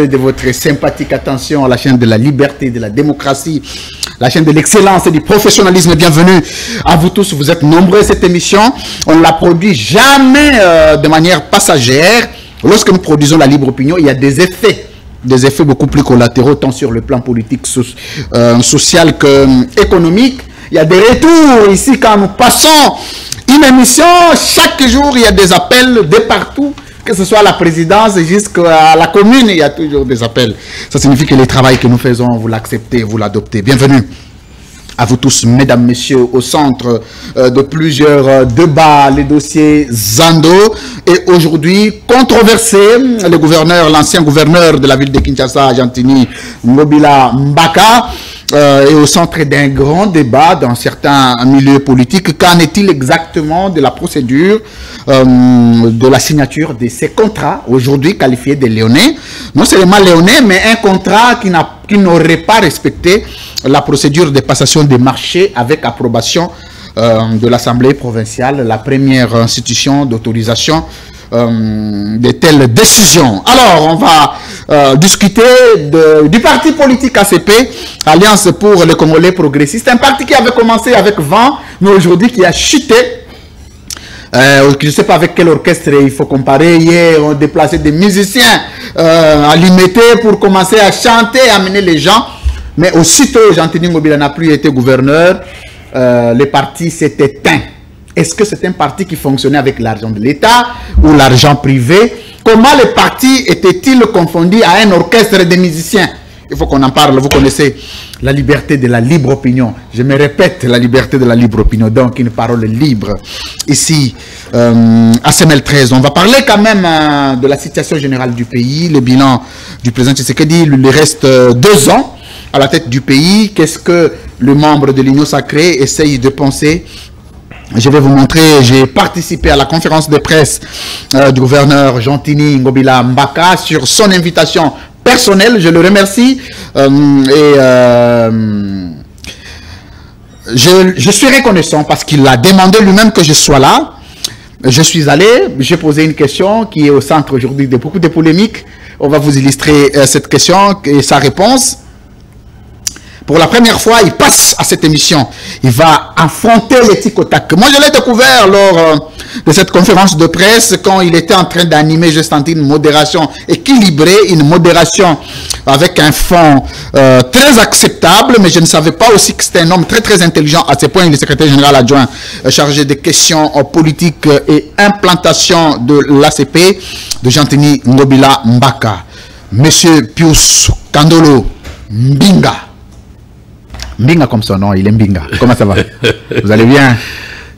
de votre sympathique attention à la chaîne de la liberté, de la démocratie, la chaîne de l'excellence et du professionnalisme. Bienvenue à vous tous. Vous êtes nombreux à cette émission. On ne la produit jamais de manière passagère. Lorsque nous produisons la libre opinion, il y a des effets beaucoup plus collatéraux, tant sur le plan politique, social qu'économique. Il y a des retours ici quand nous passons une émission. Chaque jour, il y a des appels de partout. Que ce soit à la présidence jusqu'à la commune, il y a toujours des appels. Ça signifie que le travail que nous faisons, vous l'acceptez, vous l'adoptez. Bienvenue à vous tous, mesdames, messieurs, au centre de plusieurs débats, les dossiers Zando. Et aujourd'hui, controversé, le gouverneur, l'ancien gouverneur de la ville de Kinshasa, Gentini Ngobila Mbaka, est au centre d'un grand débat dans certains milieux politiques. Qu'en est-il exactement de la procédure de la signature de ces contrats, aujourd'hui qualifiés de léonais? Non seulement léonais, mais un contrat qui n'aurait pas respecté la procédure de passation des marchés avec approbation de l'Assemblée provinciale, la première institution d'autorisation de telles décisions. Alors, on va discuter du parti politique ACP, Alliance pour le Congolais progressiste, un parti qui avait commencé avec vent, mais aujourd'hui qui a chuté. Je ne sais pas avec quel orchestre il faut comparer. Hier, on déplaçait des musiciens à l'imiter pour commencer à chanter, à amener les gens. Mais aussitôt, Gentini Ngobila n'a plus été gouverneur, le parti s'est éteint. Est-ce que c'est un parti qui fonctionnait avec l'argent de l'État ou l'argent privé? Comment le parti était-il confondu à un orchestre de musiciens? Il faut qu'on en parle. Vous connaissez la liberté de la libre opinion. Je me répète, la liberté de la libre opinion. Donc, une parole libre. Ici, à Semel 13, on va parler quand même de la situation générale du pays. Le bilan du président Tshisekedi, il lui reste 2 ans à la tête du pays. Qu'est-ce que le membre de l'Union sacrée essaye de penser? Je vais vous montrer, j'ai participé à la conférence de presse du gouverneur Gentini Ngobila Mbaka sur son invitation personnelle. Je le remercie je suis reconnaissant parce qu'il a demandé lui-même que je sois là. Je suis allé, j'ai posé une question qui est au centre aujourd'hui de beaucoup de polémiques. On va vous illustrer cette question et sa réponse. Pour la première fois, il passe à cette émission. Il va affronter les tic au tac. Moi, je l'ai découvert lors de cette conférence de presse quand il était en train d'animer. J'ai senti une modération équilibrée, une modération avec un fond très acceptable. Mais je ne savais pas aussi que c'était un homme très, très intelligent. À ce point, il est secrétaire général adjoint chargé des questions politiques et implantation de l'ACP de Gentini Ngobila Mbaka. Monsieur Pius Kandolo Mbinga. Mbinga comme son nom, il est Mbinga. Comment ça va? Vous allez bien?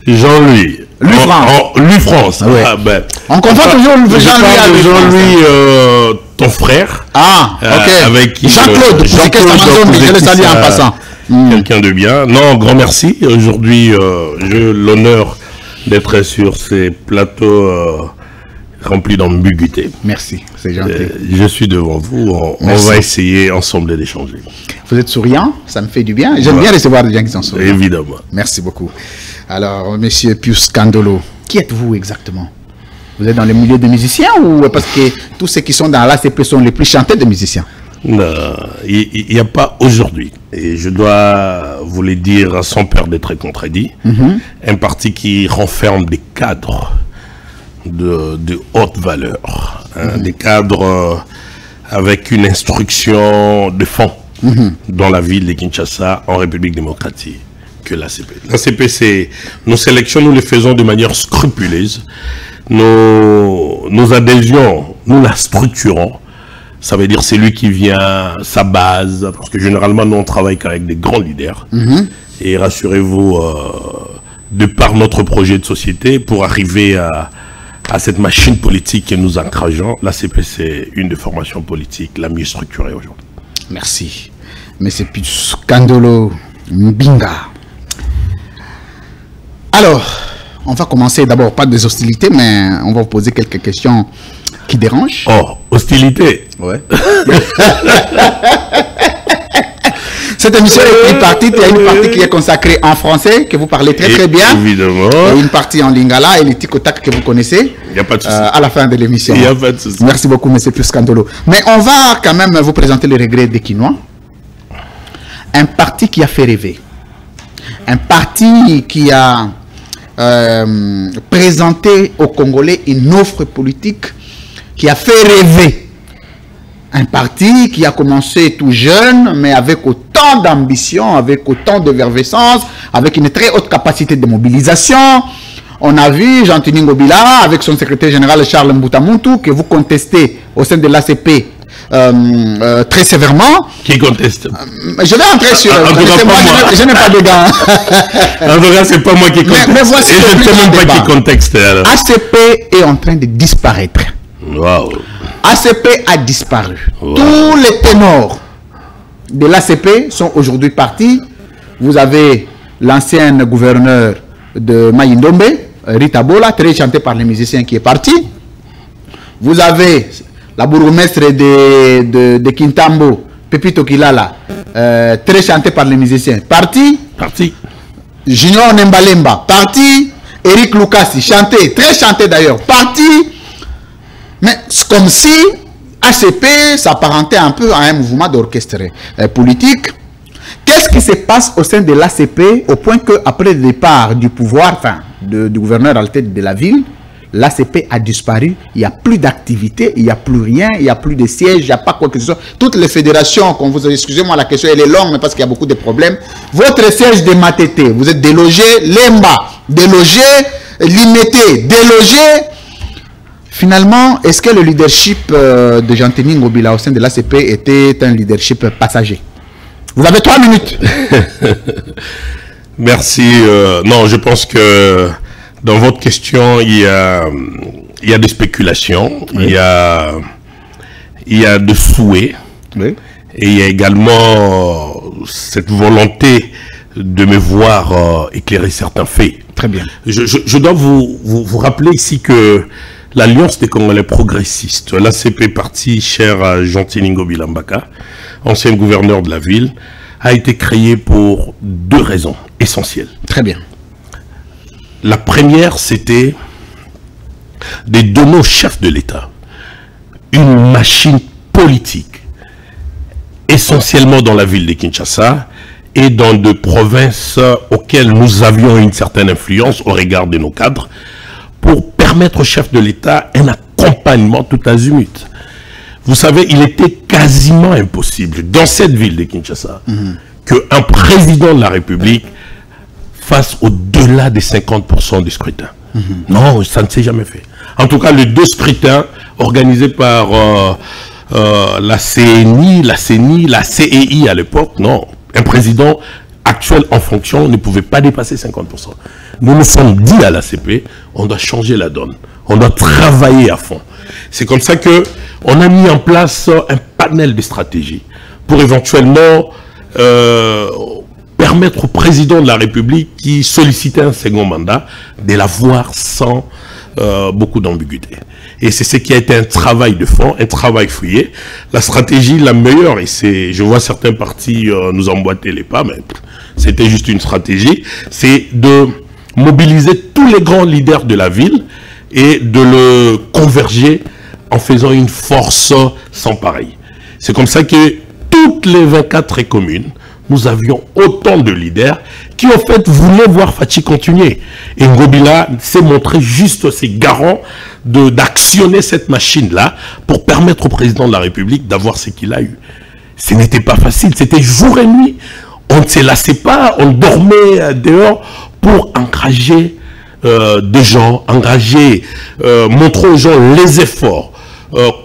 Jean-Louis. Louis France. Ah ouais. Ah, ben, on confond toujours Jean-Louis. Jean-Louis, ton frère. Ah, ok. Avec Jean-Claude, je le salue en passant. Quelqu'un de bien. Non, grand merci. Aujourd'hui, j'ai l'honneur d'être sur ces plateaux remplis d'ambiguïté. Merci, c'est gentil. Je suis devant vous. On va essayer ensemble d'échanger. Vous êtes souriant, ça me fait du bien. J'aime bien recevoir des gens qui sont souriants. Évidemment. Merci beaucoup. Alors, monsieur Pius Kandolo, qui êtes-vous exactement? Vous êtes dans le milieu des musiciens ou parce que tous ceux qui sont dans l'ACP sont les plus chantés de musiciens? Non, il n'y a pas aujourd'hui. Et je dois vous le dire sans peur d'être contredit. Un parti qui renferme des cadres de haute valeur. Des cadres avec une instruction de fond. Dans la ville de Kinshasa, en République démocratique, que l'ACP. L'ACP, c'est nos sélections, nous les faisons de manière scrupuleuse. Nos adhésions, nous la structurons. Ça veut dire c'est lui qui vient, sa base, parce que généralement, nous, on travaille qu'avec des grands leaders. Et rassurez-vous, de par notre projet de société, pour arriver à cette machine politique que nous encourageons, l'ACP, c'est une des formations politiques la mieux structurée aujourd'hui. Merci. Monsieur Pius Kandolo Mbinga. Alors, on va commencer d'abord, pas des hostilités, mais on va vous poser quelques questions qui dérangent. Oh, hostilité? Ouais. Cette émission est tripartite. Il y a une partie qui est consacrée en français, que vous parlez très bien. Évidemment. Et une partie en lingala et les tic-tac que vous connaissez. Il n'y a pas de souci. À la fin de l'émission. Il n'y a pas de souci. Merci beaucoup, M. Puscandolo. Mais on va quand même vous présenter le regret des Quinois. Un parti qui a fait rêver. Un parti qui a présenté aux Congolais une offre politique qui a fait rêver. Un parti qui a commencé tout jeune, mais avec autant d'ambition, avec autant d'effervescence, avec une très haute capacité de mobilisation. On a vu Jean-Tini Ngobila avec son secrétaire général Charles Mbutamuntu, que vous contestez au sein de l'ACP très sévèrement. Qui conteste? Je vais entrer sur... je n'ai pas de gants. En tout cas, c'est pas moi qui conteste. Mais voici et je ne sais même pas qui contexte. ACP est en train de disparaître. Waouh. ACP a disparu. Wow. Tous les ténors de l'ACP sont aujourd'hui partis. Vous avez l'ancien gouverneur de Maïndombe, Rita Bola, très chanté par les musiciens, qui est parti. Vous avez la bourgmestre de Kintambo, Pepito Kilala, très chanté par les musiciens, parti. Junior Nembalemba, parti. Eric Lukasi, chanté, très chanté d'ailleurs, parti. Mais comme si ACP s'apparentait un peu à un mouvement d'orchestre politique. Qu'est-ce qui se passe au sein de l'ACP au point qu'après le départ du pouvoir, enfin, du gouverneur à la tête de la ville, l'ACP a disparu, il n'y a plus d'activité, il n'y a plus rien, il n'y a plus de sièges, il n'y a pas quoi que ce soit. Toutes les fédérations, qu'on vous excusez-moi, la question elle est longue, mais parce qu'il y a beaucoup de problèmes. Votre siège de Matete, vous êtes délogé, Lemba, délogé, Limité, délogé. Finalement, est-ce que le leadership de Jean-Tini Ngobila au sein de l'ACP était un leadership passager? Vous avez 3 minutes. Merci. Non, je pense que dans votre question, il y a des spéculations, oui. il y a des souhaits, oui. Et il y a également cette volonté de me voir éclairer certains faits. Très bien. Je dois vous rappeler ici que l'Alliance des Congolais progressistes, l'ACP parti cher à Jean-Tini Ngobila Mbaka, ancien gouverneur de la ville, a été créé pour 2 raisons essentielles. Très bien. La première, c'était de donner au chef de l'État une machine politique, essentiellement dans la ville de Kinshasa et dans des provinces auxquelles nous avions une certaine influence au regard de nos cadres, pour permettre au chef de l'État un accompagnement tout azimut. Vous savez, il était quasiment impossible dans cette ville de Kinshasa qu'un président de la République fasse au-delà des 50% du scrutin. Non, ça ne s'est jamais fait. En tout cas, les 2 scrutins organisés par la CNI, la CEI à l'époque, non. Un président actuel en fonction ne pouvait pas dépasser 50%. Nous nous sommes dit à l'ACP, on doit changer la donne. On doit travailler à fond. C'est comme ça que on a mis en place un panel de stratégies pour éventuellement permettre au président de la République qui sollicitait un second mandat de l'avoir sans beaucoup d'ambiguïté. Et c'est ce qui a été un travail de fond, un travail fouillé. La stratégie la meilleure, et c'est, je vois certains partis nous emboîter les pas, mais c'était juste une stratégie, c'est de mobiliser tous les grands leaders de la ville et de le converger en faisant une force sans pareil. C'est comme ça que toutes les 24 communes, nous avions autant de leaders qui en fait voulaient voir Fachi continuer. Et Ngobila s'est montré juste aussi garant d'actionner cette machine-là pour permettre au président de la République d'avoir ce qu'il a eu. Ce n'était pas facile, c'était jour et nuit. On ne se lassait pas, on dormait dehors pour engager des gens, montrer aux gens les efforts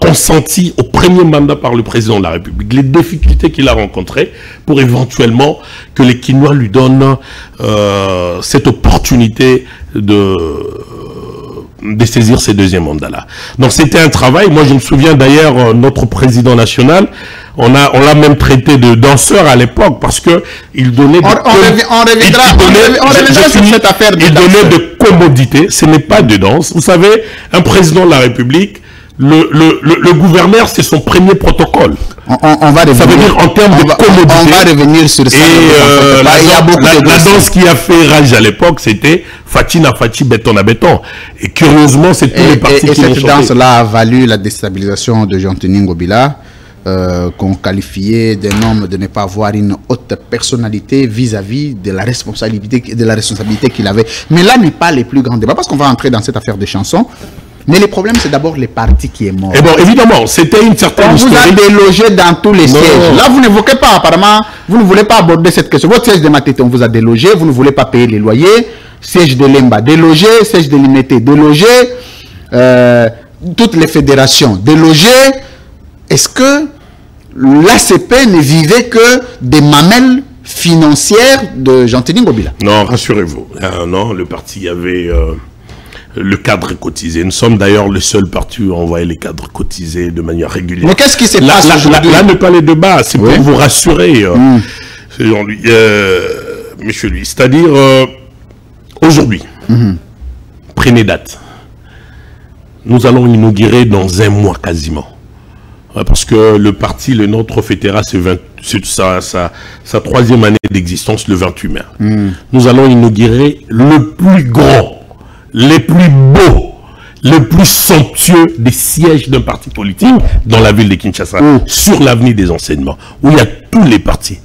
consentis au premier mandat par le président de la République, les difficultés qu'il a rencontrées pour éventuellement que les Quinois lui donnent cette opportunité de saisir ces 2e mandats-là. Donc c'était un travail. Moi je me souviens d'ailleurs, notre président national, on l'a même traité de danseur à l'époque parce que il donnait de commodités. Ce n'est pas de danse. Vous savez, un président de la République, le gouverneur, c'est son premier protocole. On va revenir. Ça veut dire en termes de commodité. On va revenir sur ça. Et la danse qui a fait rage à l'époque, c'était Fatina Fati, béton à béton. Et curieusement, c'est tous les partis qui l'ont chanté. Et cette danse-là a valu la déstabilisation de Jean-Denis Ngobila, qu'on qualifiait d'un homme de ne pas avoir une haute personnalité vis-à-vis de la responsabilité qu'il avait. Mais là n'est pas les plus grands débats, parce qu'on va entrer dans cette affaire de chansons. Mais le problème, c'est d'abord les partis qui est mort. Et bon, évidemment, c'était une certaine histoire. On vous a délogé dans tous les sièges. Là, vous n'évoquez pas, apparemment, vous ne voulez pas aborder cette question. Votre siège de Matete, on vous a délogé, vous ne voulez pas payer les loyers. Siège de Lemba, délogé. Siège de Limité, délogé. Toutes les fédérations, délogées. Est-ce que l'ACP ne vivait que des mamelles financières de Jean-Denis Ngobila? Non, rassurez-vous. Non, le parti avait... le cadre cotisé. Nous sommes d'ailleurs le seul parti où on voyait les cadres cotisés de manière régulière. Mais qu'est-ce qui se passe aujourd'hui? Là, ne pas les débats, c'est pour vous rassurer, monsieur lui. C'est-à-dire, aujourd'hui, prenez date. Nous allons inaugurer dans un mois quasiment. Parce que le parti, le nôtre, fêtera sa troisième année d'existence le 28 mai. Nous allons inaugurer le plus grand, les plus beaux, les plus somptueux des sièges d'un parti politique dans la ville de Kinshasa, sur l'avenue des enseignements, où il y a tous les partis.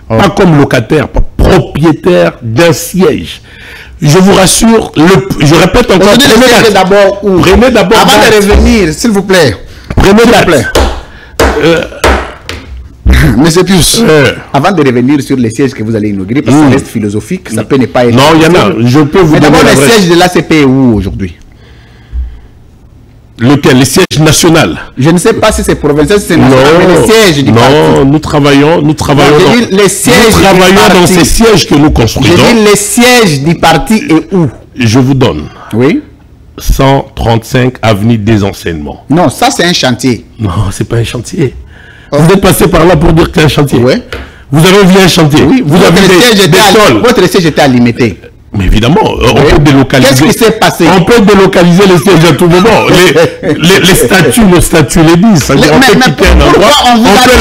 Pas comme locataire, pas propriétaire d'un siège. Je vous rassure, je répète encore, prenez d'abord, avant de revenir, s'il vous plaît, prenez date. Monsieur Pius, avant de revenir sur les sièges que vous allez inaugurer, parce que ça reste philosophique, ça peut ne pas être... Non, il y en a, je peux vous donner d'abord, les sièges de l'ACP où aujourd'hui? Lequel? Les sièges nationaux? Je ne sais pas si c'est provincial, si c'est national, mais les sièges du parti. Non, nous travaillons dans ces sièges que nous construisons. Je dis les sièges du parti et où? Je vous donne. Oui. 135 avenue des enseignements. Non, ça c'est un chantier. Non, c'est pas un chantier. Vous êtes passé par là pour dire que c'est un chantier. Oui. Vous avez vu un chantier. Oui, vous avez des sols. Votre siège était à Limité. Mais évidemment, on peut délocaliser. Qu'est-ce qui s'est passé? On peut délocaliser les sièges à tout moment. Les statuts, nos statuts les disent. On peut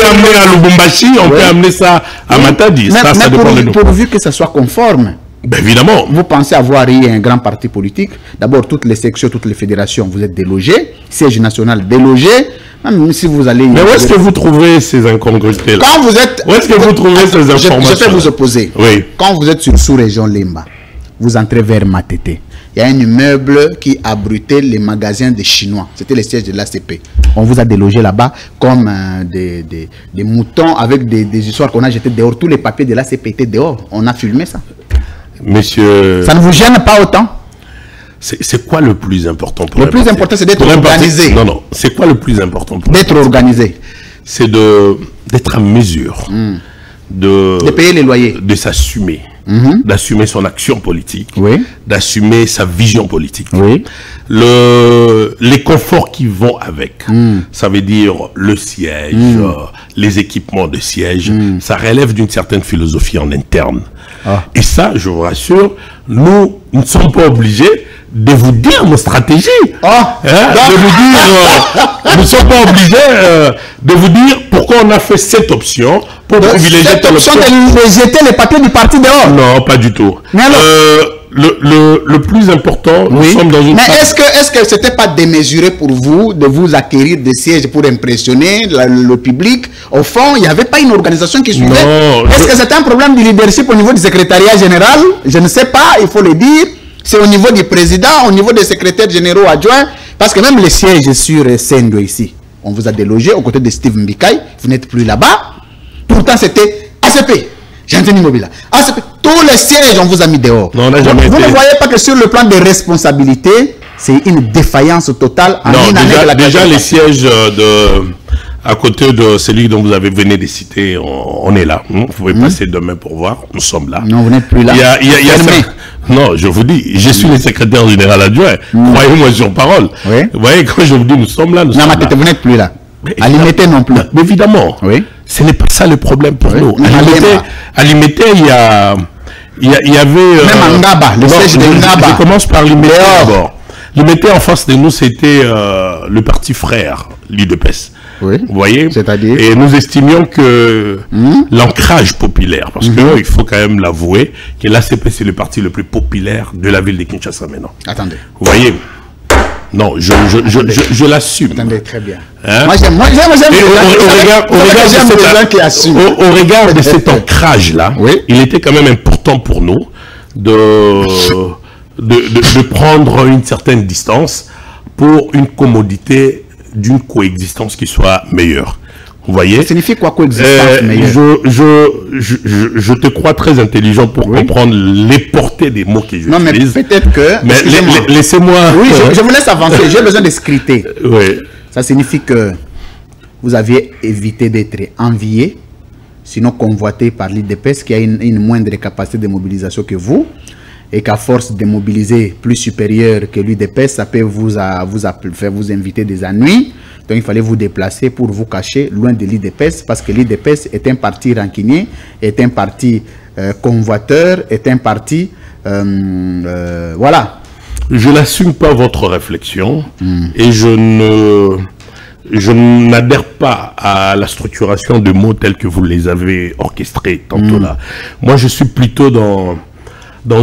l'amener à Lubumbashi, on peut amener ça à Matadi. Ça dépend de nous. Pourvu que ça soit conforme. Ben évidemment. Vous pensez avoir eu un grand parti politique. D'abord, toutes les sections, toutes les fédérations, vous êtes délogés. Siège national délogé. Même si vous allez... Mais où est-ce que vous trouvez ces incongruités-là? Quand vous êtes... Où est-ce que vous trouvez ces informations? Je vais vous opposer. Oui. Quand vous êtes sur sous-région Lemba, vous entrez vers Matete. Il y a un immeuble qui abritait les magasins des Chinois. C'était le siège de l'ACP. On vous a délogé là-bas comme des moutons avec des histoires qu'on a jetées dehors. Tous les papiers de l'ACP étaient dehors. On a filmé ça. Monsieur... Ça ne vous gêne pas autant? C'est quoi le plus important pour le plus important, c'est d'être organisé. Non, non. C'est quoi le plus important pour d'être organisé? C'est d'être à mesure. De payer les loyers. De s'assumer. D'assumer son action politique. Oui. D'assumer sa vision politique. Oui. Les conforts qui vont avec. Ça veut dire le siège, les équipements de siège. Ça relève d'une certaine philosophie en interne. Et ça, je vous rassure, nous ne sommes pas obligés de vous dire nos stratégies. De vous dire, nous ne sommes pas obligés de vous dire pourquoi on a fait cette option pour privilégier cette option de jeter les papiers du parti dehors. Non, pas du tout. Mais alors, le plus important, nous sommes dans une... Mais est-ce que ce n'était pas démesuré pour vous de vous acquérir des sièges pour impressionner le public? Au fond, il n'y avait pas une organisation qui suivait. Est-ce que c'était un problème du leadership au niveau du secrétariat général? Je ne sais pas, il faut le dire. C'est au niveau du président, au niveau des secrétaires généraux adjoints. Parce que même les sièges sur Sendo ici, on vous a délogé aux côtés de Steve Mbikai. Vous n'êtes plus là-bas. Pourtant, c'était ACP. Jean-Denis Ngobila. ACP. Tous les sièges, on vous a mis dehors. Non, on n'a jamais vous ne voyez pas que sur le plan des responsabilités, c'est une défaillance totale. Déjà les sièges à côté de celui dont vous avez venu de citer, on est là. Vous pouvez passer demain pour voir. Nous sommes là. Non, vous n'êtes plus là. Non, je vous dis, je suis le secrétaire général adjoint. Croyez-moi sur parole. Oui. Vous voyez, quand je vous dis nous sommes là, nous sommes là. Vous n'êtes plus là. À Limité non plus. Mais évidemment. Oui. Ce n'est pas ça le problème pour nous. À Limité, il y avait... Même Ngaba, le siège de Ngaba. Je commence par Limité d'abord. Limité en face de nous, c'était le parti frère, l'UDPS. Oui. Vous voyez? C'est-à-dire? Et nous estimions que l'ancrage populaire, parce que il faut quand même l'avouer, que l'ACP c'est le parti le plus populaire de la ville de Kinshasa maintenant. Attendez. Vous voyez? Non, je l'assume. Attendez, très bien. Hein? Moi, j'aime au regard de cet ancrage-là, oui. il était quand même important pour nous de prendre une certaine distance pour une commodité d'une coexistence qui soit meilleure. Vous voyez? Ça signifie quoi coexistence meilleure? Je te crois très intelligent pour comprendre les portées des mots que je Non, mais peut-être que... Mais laissez-moi... Oui, je vous laisse avancer. J'ai besoin de scruter. Oui. Ça signifie que vous aviez évité d'être envié, sinon convoité par l'IDPS qui a une moindre capacité de mobilisation que vous, et qu'à force de mobiliser plus supérieur que l'UDPS, ça peut faire vous inviter des ennuis. Donc il fallait vous déplacer pour vous cacher loin de l'IDPS, parce que l'IDPS est un parti rancunier, est un parti convoiteur, est un parti... voilà. Je n'assume pas votre réflexion et je n'adhère pas à la structuration de mots tels que vous les avez orchestrés tantôt là. Moi, je suis plutôt dans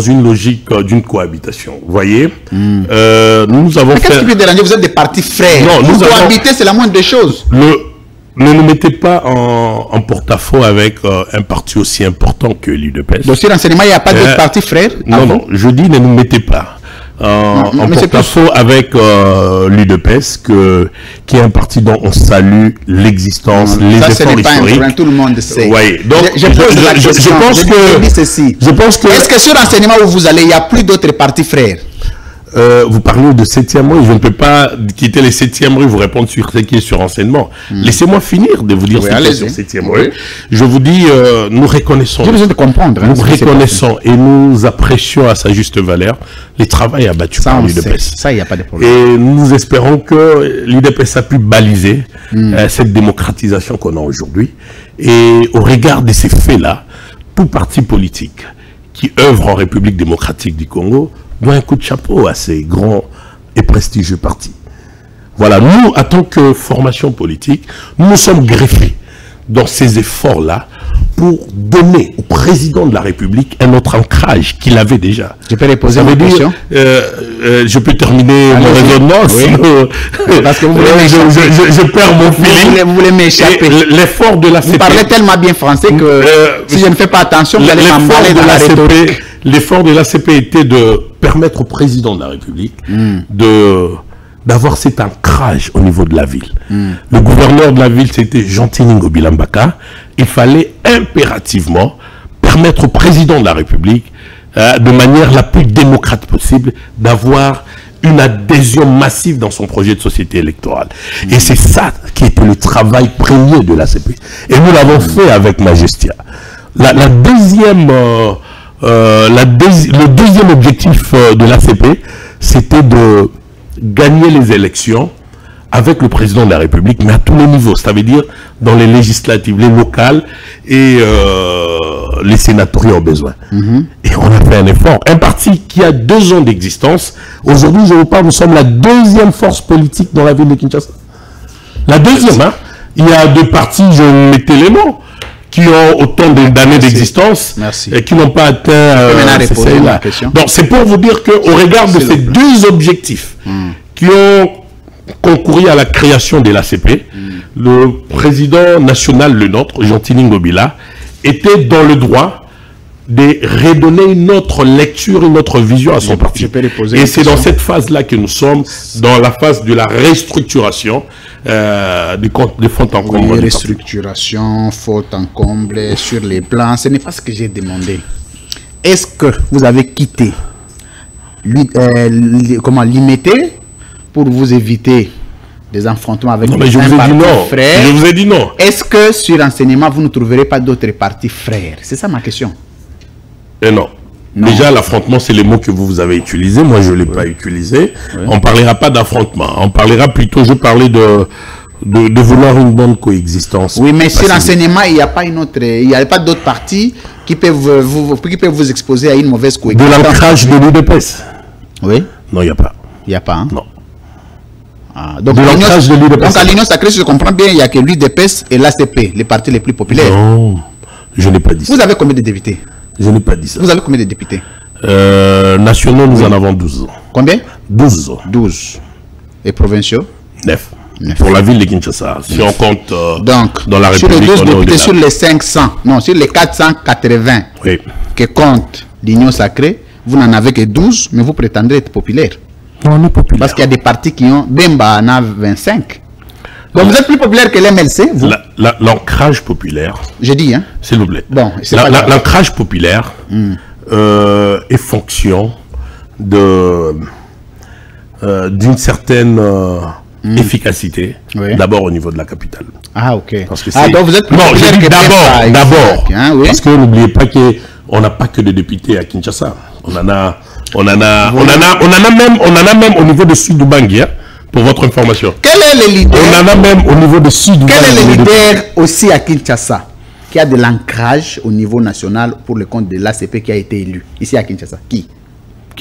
une logique d'une cohabitation. Vous voyez, nous avons fait... Qu'est-ce qui peut déranger? Vous êtes des partis frères. Non, vous cohabitez, c'est la moindre des choses. Ne nous mettez pas en porte-à-faux avec un parti aussi important que l'UDPS. Dans ce renseignement, il n'y a pas d'autres partis frères? Non, non, je dis ne nous mettez pas en porte-à-faux avec l'UDPS, qui est un parti dont on salue l'existence, les efforts historiques. Tout le monde sait. Ouais. Donc, je pense que est-ce que sur l'enseignement où vous allez, il n'y a plus d'autres partis frères? Vous parlez de 7e rue, je ne peux pas quitter les 7e rue, vous répondre sur ce qui est sur renseignement. Laissez-moi finir de vous dire ce qui est sur 7e rue. Je vous dis, nous reconnaissons. J'ai besoin de comprendre. Nous reconnaissons et nous apprécions à sa juste valeur les travaux abattus par l'UDPS. Ça, il n'y a pas de problème. Et nous espérons que l'UDPS a pu baliser cette démocratisation qu'on a aujourd'hui. Et au regard de ces faits-là, tout parti politique qui œuvre en République démocratique du Congo doit un coup de chapeau à ces grands et prestigieux partis. Voilà, nous, en tant que formation politique, nous nous sommes greffés dans ces efforts-là pour donner au président de la République un autre ancrage qu'il avait déjà. Je peux reposer ma question? Je peux terminer mon raisonnement, sinon parce que je perds mon feeling. Vous voulez m'échapper. L'effort de la CP... Vous parlez tellement bien français que si je ne fais pas attention, vous allez m'emballer dans la rhétorique. L'effort de l'ACP était de permettre au président de la République d'avoir cet ancrage au niveau de la ville. Le gouverneur de la ville, c'était Jean-Tiningo Bilambaka. Il fallait impérativement permettre au président de la République, de manière la plus démocrate possible, d'avoir une adhésion massive dans son projet de société électorale. Et c'est ça qui était le travail premier de l'ACP. Et nous l'avons fait avec Majestia. Le deuxième objectif de l'ACP, c'était de gagner les élections avec le président de la République, mais à tous les niveaux. Ça veut dire dans les législatives, les locales et les sénatoriaux au besoin. Et on a fait un effort. Un parti qui a 2 ans d'existence, aujourd'hui, je vous parle, nous sommes la 2e force politique dans la ville de Kinshasa. La 2e, hein. Il y a 2 partis, je mettais les noms, qui ont autant d'années d'existence et qui n'ont pas atteint là. Donc c'est pour vous dire qu'au regard de ces 2 objectifs qui ont concouru à la création de l'ACP, le président national, le nôtre, Jean-Tiningo Bila, était dans le droit de redonner une autre lecture, une autre vision à son parti. Et c'est dans cette phase-là que nous sommes, dans la phase de la restructuration des fonds en comble. Oui, restructuration, faute en comble, sur les plans, ce n'est pas ce que j'ai demandé. Est-ce que vous avez quitté limiter pour vous éviter des affrontements avec les partis frères? Je vous ai dit non. Est-ce que sur l'enseignement, vous ne trouverez pas d'autres partis frères? C'est ça ma question. Non. Déjà, l'affrontement, c'est les mots que vous avez utilisés. Moi, je ne l'ai pas utilisé. On ne parlera pas d'affrontement. On parlera plutôt, je parlais de vouloir une bonne coexistence. Oui, mais sur l'enseignement, il n'y a pas il n'y a pas d'autres partis qui peuvent vous exposer à une mauvaise coexistence. De l'ancrage de l'UDPS? Oui. Non, il n'y a pas. Il n'y a pas, hein? Non. Donc, de l'ancrage de l'UDPS. Donc à l'Union sacrée, si je comprends bien, il n'y a que l'UDPS et l'ACP, les partis les plus populaires. Non, je n'ai pas dit ça. Vous avez combien de députés? Je n'ai pas dit ça. Vous avez combien de députés? Nationaux, nous en avons 12. Combien? 12. 12. Et provinciaux? 9. Pour la ville de Kinshasa. Si on compte donc, dans la République, sur les 12 députés, sur les 500, non, sur les 480 oui, que compte l'Union sacrée, vous n'en avez que 12, mais vous prétendez être populaire. Non, on est populaire. Parce qu'il y a des partis qui ont, Bemba en a 25. Donc vous êtes plus populaire que l'MLC, vous? L'ancrage populaire. J'ai dit, hein? S'il vous plaît. Bon, l'ancrage populaire est fonction d'une certaine efficacité, oui, d'abord au niveau de la capitale. Ah, ok. Parce que donc vous êtes plus non, je populaire dis que d'abord. Hein, oui. Parce que n'oubliez pas qu'on n'a pas que des députés à Kinshasa. On en a même au niveau de Sud du Bangui, hein, pour votre information. Quel est le leader? On en a même au niveau de Sud du Bangui. Quel est le leader aussi à Kinshasa qui a de l'ancrage au niveau national pour le compte de l'ACP qui a été élu ici à Kinshasa? Qui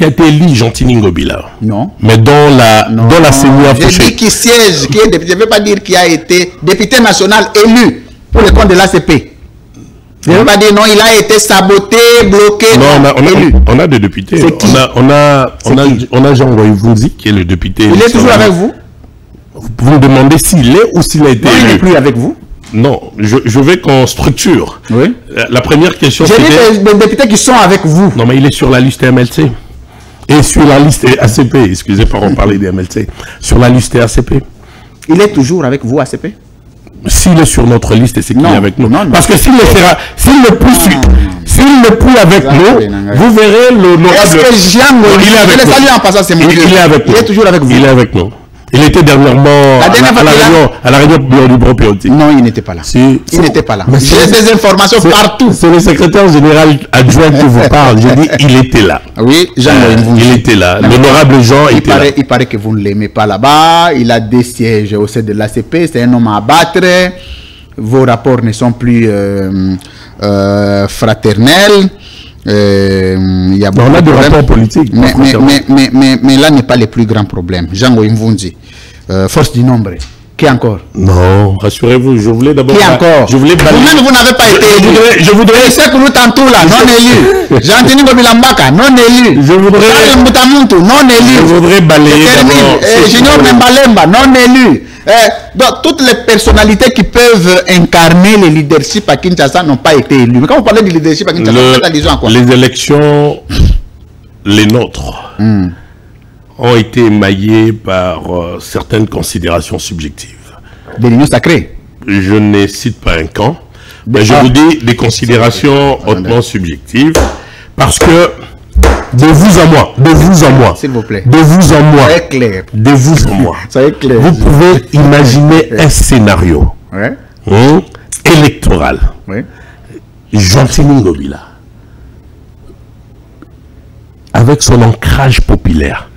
a été élu? Gentini Ngobila. Non. Mais dans la CENI je dis qui siège, qui est député. Je ne veux pas dire qui a été député national élu pour le compte de l'ACP. Je ne veux pas dire non, il a été saboté, bloqué. Non, on a des députés. On a Jean-Roy Vunzi qui est le député. Il est toujours avec vous? Vous me demandez s'il est ou s'il a été élu. Il n'est plus avec vous? Non, je veux qu'on structure. Oui. La première question, c'est des députés qui sont avec vous. Non, mais il est sur la liste MLC. Et sur la liste ACP, excusez moi on parlait des MLC. Sur la liste ACP. Il est toujours avec vous, ACP? S'il est sur notre liste, c'est qu'il est avec nous. Non. Parce que s'il n'est plus avec nous, vous verrez l'honorable. Est-ce que Jean Moïse, il est avec nous? Il est toujours avec vous. Il est avec nous. Il était dernièrement à la réunion du bureau périodique. Non, il n'était pas là. Il n'était pas là. J'ai des informations partout. C'est le secrétaire général adjoint qui vous parle. Je dis, il était là. Oui, Jean Moïse. Il était là. L'honorable Jean était là. Il paraît que vous ne l'aimez pas là-bas. Il a des sièges au sein de l'ACP. C'est un homme à abattre. Vos rapports ne sont plus fraternels. Il y a on a des rapports politiques. Mais là n'est pas le plus grand problème. Jean Mvunzi, force du nombre. Qui encore? Non, rassurez-vous, je voulais d'abord. Qui encore? Vous-même, vous n'avez pas été élu. Je voudrais. C'est que nous tantôt là, non élu. Jean-Denis Gobilambaka, non élu. Je voudrais. Non élu. Je voudrais balayer. Junior Membalemba, non élu. Donc, toutes les personnalités qui peuvent incarner le leadership à Kinshasa n'ont pas été élues. Mais quand vous parlez du leadership à Kinshasa, vous faites allusion à quoi? Les élections, les nôtres, ont été émaillées par certaines considérations subjectives. De l'Union sacrée? Je ne cite pas un camp, mais je vous dis des considérations hautement subjectives, parce que de vous à moi, s'il vous plaît, de vous à moi, soyez clair. De vous à moi, soyez clair. Vous pouvez imaginer un scénario électoral. Gentini Ngobila, avec son ancrage populaire,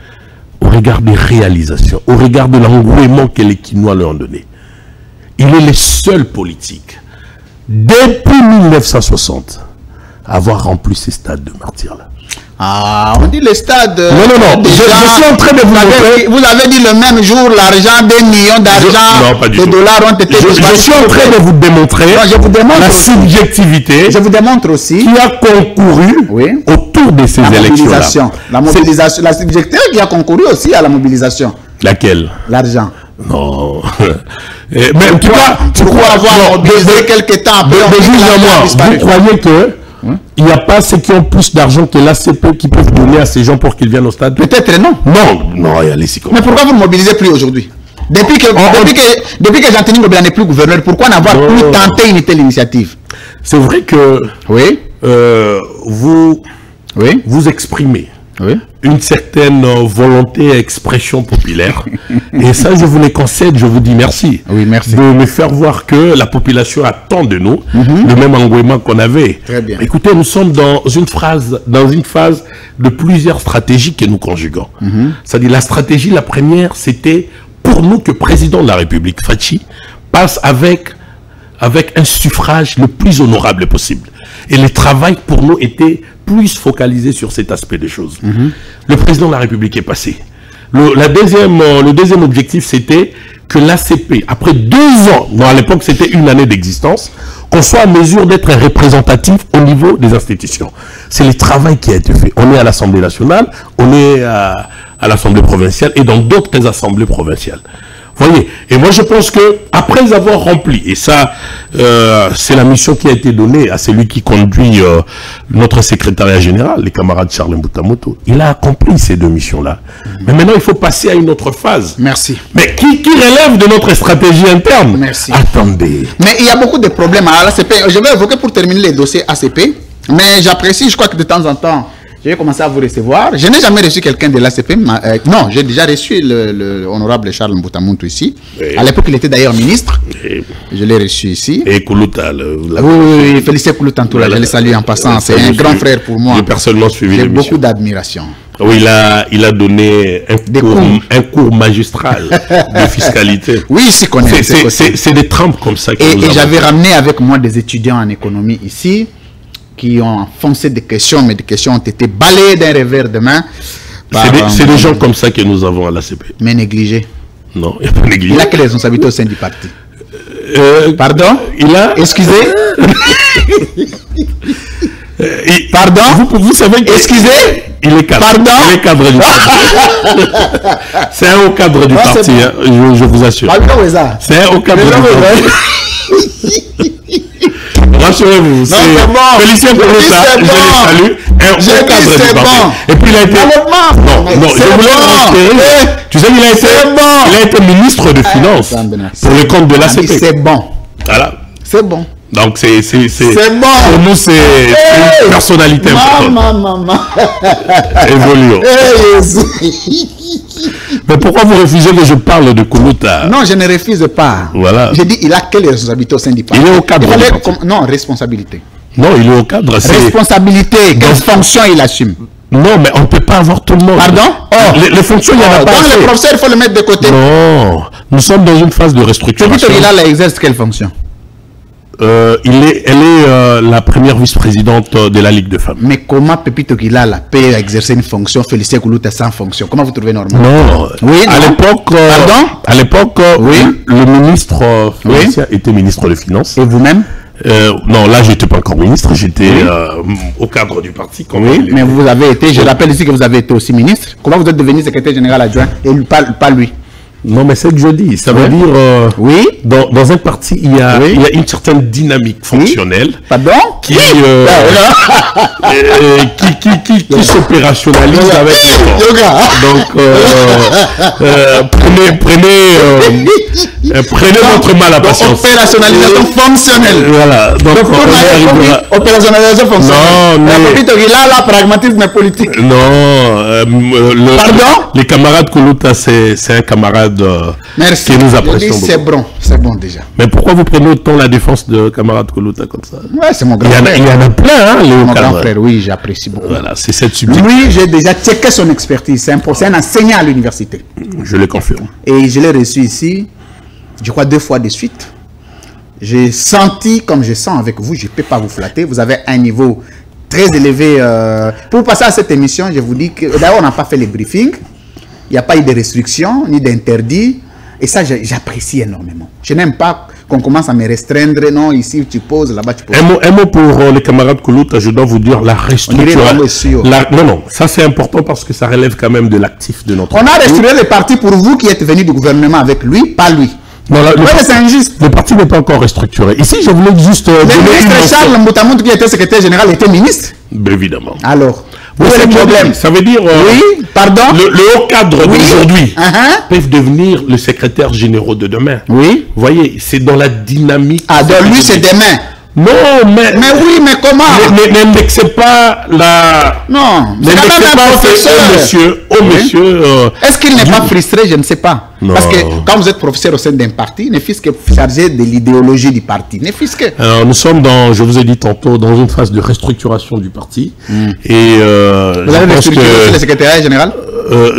au regard des réalisations, au regard de l'engouement que les Kinois lui ont donné, il est le seul politique, depuis 1960, à avoir rempli ces stades de martyrs-là. Ah, on dit les stades. Non. Je suis en train de vous montrer. Vous avez dit le même jour l'argent, des millions d'argent, des dollars ont été. Je suis en train de vous démontrer la subjectivité. Je vous démontre aussi. Qui a concouru autour de ces élections-là. La subjectivité qui a concouru aussi à la mobilisation. Laquelle? L'argent. Non. Mais pourquoi avoir mobilisé quelques temps après? Vous croyez que il n'y a pas ceux qui ont plus d'argent que l'ACP qui peuvent donner à ces gens pour qu'ils viennent au stade? Peut-être non. Non, il y a les psychologues. Mais pourquoi vous ne mobilisez plus aujourd'hui? Depuis que Jean-Denis Ngobila n'est plus gouverneur, pourquoi n'avoir plus tenté une telle initiative? C'est vrai que vous exprimez une certaine volonté et expression populaire. Et ça, je vous les concède, je vous dis merci. Oui, merci. De me faire voir que la population attend de nous le même engouement qu'on avait. Très bien. Écoutez, nous sommes dans une phase de plusieurs stratégies que nous conjuguons. C'est-à-dire la stratégie, la première, c'était pour nous que le président de la République, Fachi, passe avec un suffrage le plus honorable possible. Et le travail pour nous était plus focalisé sur cet aspect des choses. Le président de la République est passé. Le deuxième objectif, c'était que l'ACP, après 2 ans, bon, à l'époque c'était 1 année d'existence, qu'on soit en mesure d'être représentatif au niveau des institutions. C'est le travail qui a été fait. On est à l'Assemblée nationale, on est à l'Assemblée provinciale et dans d'autres assemblées provinciales. Voyez, et moi je pense que après avoir rempli, et ça c'est la mission qui a été donnée à celui qui conduit notre secrétariat général, les camarades Charles Mbutamoto, il a accompli ces 2 missions-là. Mais maintenant il faut passer à une autre phase. Merci. Mais qui relève de notre stratégie interne? Merci. Attendez. Mais il y a beaucoup de problèmes à l'ACP. Je vais évoquer pour terminer les dossiers ACP, mais j'apprécie, je crois que de temps en temps, je vais commencer à vous recevoir. Je n'ai jamais reçu quelqu'un de l'ACP. Non, j'ai déjà reçu le honorable Charles Mbutamoto ici. Oui. À l'époque, il était d'ailleurs ministre. Oui. Je l'ai reçu ici. Et Koulouta. Oui, Félicien Koulouta, je le salue en passant. C'est un grand frère pour moi. J'ai personnellement suivi l'émission. J'ai beaucoup d'admiration. Oui, il a donné un cours magistral de fiscalité. Oui, c'est connaît. C'est des trempes comme ça. Et j'avais ramené avec moi des étudiants en économie ici, qui ont foncé des questions, mais des questions ont été balayées d'un revers de main. C'est des gens comme ça que nous avons à l'ACP. Mais négligés. Non, il n'y a pas négligé. Il a quelle responsabilité au sein du parti? Pardon? Il a... Excusez. Pardon? Vous savez que... Excusez. Il est cadre. Pardon? Il est cadre du parti. C'est un haut cadre du parti, hein, je vous assure. C'est un haut cadre du parti. Rassurez-vous, c'est Félicien Koulouta, je le salue, un haut cadre du parti. Et puis il a été... Non, je voulais rassurer. Tu sais, il a été ministre de Finances pour le compte de l'ACP. C'est bon. Voilà. C'est bon. Donc c'est bon. Pour nous, c'est une personnalité importante. Évoluons. Mais pourquoi vous refusez que je parle de Koulouta? Non, je ne refuse pas. Voilà. J'ai dit, il a quelle responsabilité au sein du parti? Il est au cadre. Non, responsabilité. Non, il est au cadre. Responsabilité. Quelle fonction il assume? Non, mais on ne peut pas avoir tout le monde. Pardon? Les fonctions, il n'y en a pas. Donc le professeur, il faut le mettre de côté. Non, nous sommes dans une phase de restructuration. Il exerce quelle fonction? Elle est la première vice-présidente de la Ligue de femmes. Mais comment Pépito Guilala peut exercer une fonction, Félicien Koulouta sans fonction? Comment vous trouvez normal? Non, oui, à l'époque, oui, le ministre Félicien était ministre des Finances. Et vous-même? Non, là, je n'étais pas encore ministre, j'étais au cadre du parti. Oui, mais vous avez été, je rappelle ici que vous avez été aussi ministre. Comment vous êtes devenu secrétaire général adjoint et pas lui? Non, mais c'est ce que je dis. Ça veut dire, oui, dans un parti, il y a une certaine dynamique fonctionnelle qui s'opérationnalise avec les gens. Donc, prenez votre mal à patience. Opérationnalisation fonctionnelle. Voilà. Donc, opérationnalisation fonctionnelle. Non, mais... là, pragmatisme politique. Non. Pardon? Les camarades Koulouta, c'est un camarade merci. Que nous apprécions beaucoup. C'est bon déjà. Mais pourquoi vous prenez autant la défense de camarade Koulouta comme ça? Ouais, c'est mon grand frère. Il y en a plein, hein, les mon grand frère, oui, j'apprécie beaucoup. Voilà, c'est cette subtilité. Lui, j'ai déjà checké son expertise. C'est un enseignant à l'université. Je le confirme. Et je l'ai reçu ici, je crois 2 fois de suite. J'ai senti, comme je sens avec vous, je ne peux pas vous flatter, vous avez un niveau très élevé. Pour passer à cette émission, je vous dis que, d'ailleurs, on n'a pas fait les briefings. Il n'y a pas eu de restrictions, ni d'interdits. Et ça, j'apprécie énormément. Je n'aime pas qu'on commence à me restreindre. Non, ici, tu poses, là-bas, tu poses. Un mot pour les camarades Koulouta, je dois vous dire la restructuration. Non, ça c'est important parce que ça relève quand même de l'actif de notre parti. On a restructuré le parti pour vous qui êtes venu du gouvernement avec lui, pas lui. Non, c'est injuste. Le parti n'est pas encore restructuré. Ici, je voulais juste... Le ministre Charles Mbutamoto, qui était secrétaire général, était ministre. Évidemment. Alors, où est le problème? Ça veut dire... oui, pardon. Le haut cadre d'aujourd'hui peuvent devenir le secrétaire général de demain. Oui. Vous voyez, c'est dans la dynamique... Ah, donc lui, c'est demain. Non, mais oui, mais comment? N'indexez pas la... Non, n'indexez pas monsieur. Est-ce qu'il n'est pas frustré? Je ne sais pas. Non. Parce que quand vous êtes professeur au sein d'un parti, ne fût-ce que chargé de l'idéologie du parti, ne fût-ce que... Alors, nous sommes dans, je vous ai dit tantôt, dans une phase de restructuration du parti. Et vous avez restructuré le secrétariat général?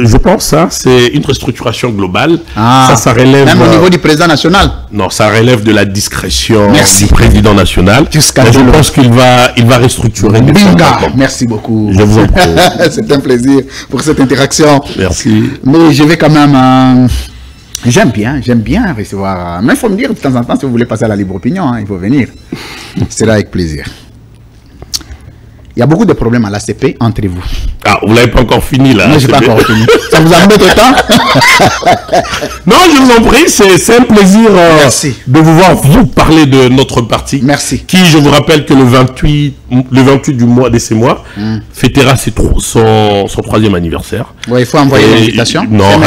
Je pense ça, c'est une restructuration globale. Ça relève... Même au niveau du président national? Non, ça relève de la discrétion Merci. du président national. Je pense qu'il va restructurer. Binga. Merci beaucoup. Je vous en prie. C'est un plaisir pour cette interaction. Merci. Mais je vais quand même... J'aime bien recevoir... Mais il faut me dire de temps en temps, si vous voulez passer à la libre opinion, hein, il faut venir. C'est là avec plaisir. Il y a beaucoup de problèmes à l'ACP entre vous. Ah, vous l'avez pas encore fini là. Non, je n'ai pas encore fini. Ça vous embête autant? Non, je vous en prie, c'est un plaisir de vous voir vous parler de notre parti. Merci. Qui, je vous rappelle que le 28 du mois de ces mois, fêtera son 3e anniversaire. Ouais, il faut envoyer l'invitation. Non,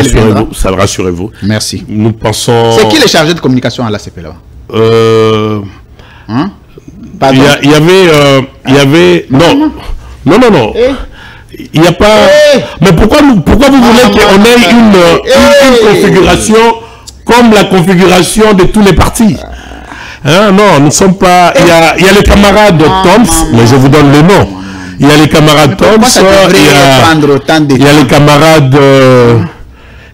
rassurez-vous. Merci. Nous pensons... C'est qui les chargés de communication à l'ACP là-bas? Hein? Il y avait... Non. Il n'y a pas... Mais pourquoi vous voulez qu'on ait une configuration comme la configuration de tous les partis? Hein, non, nous ne sommes pas... Il y a les camarades Toms, mais je vous donne le nom. Il y a les camarades Toms, il y a les camarades...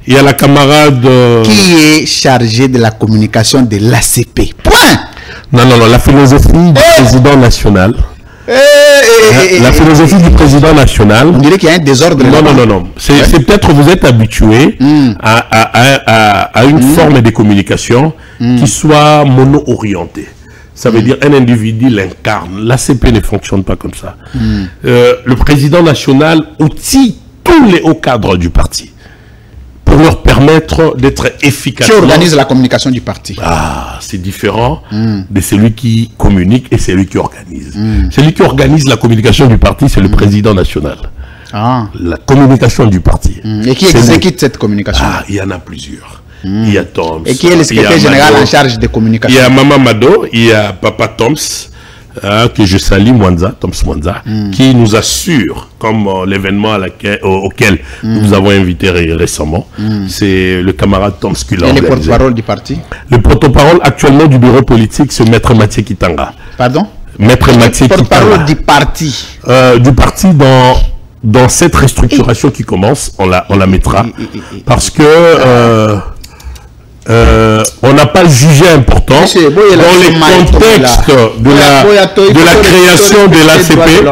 Il y a la camarade... Qui est chargé de la communication de l'ACP? Point. Non, la philosophie du président national. La philosophie du président national. On dirait qu'il y a un désordre. Non. C'est peut-être vous êtes habitué à une forme de communication qui soit mono-orientée. Ça veut dire un individu l'incarne. L'ACP ne fonctionne pas comme ça. Le président national outille tous les hauts cadres du parti pour leur permettre d'être efficaces. Qui organise la communication du parti? Ah, c'est différent de celui qui communique et celui qui organise. Celui qui organise la communication du parti, c'est le président national. La communication du parti. Et qui exécute cette communication? Ah, il y en a plusieurs. Il y a Toms. Et qui est le secrétaire général en charge des communications? Il y a Maman Mado, il y a Papa Toms, que je salue, Toms Mwanza, qui nous assure, comme l'événement auquel nous avons invité récemment, c'est le camarade Toms qui l'a organisé. Et le porte-parole du parti? Le porte-parole actuellement du bureau politique, c'est Maître Mathieu Kitanga. Pardon? Maître Mathieu Kitanga. Porte-parole du parti? Du parti dans cette restructuration qui commence, on la mettra. Parce que... on n'a pas jugé important dans les contextes de la création de l'ACP.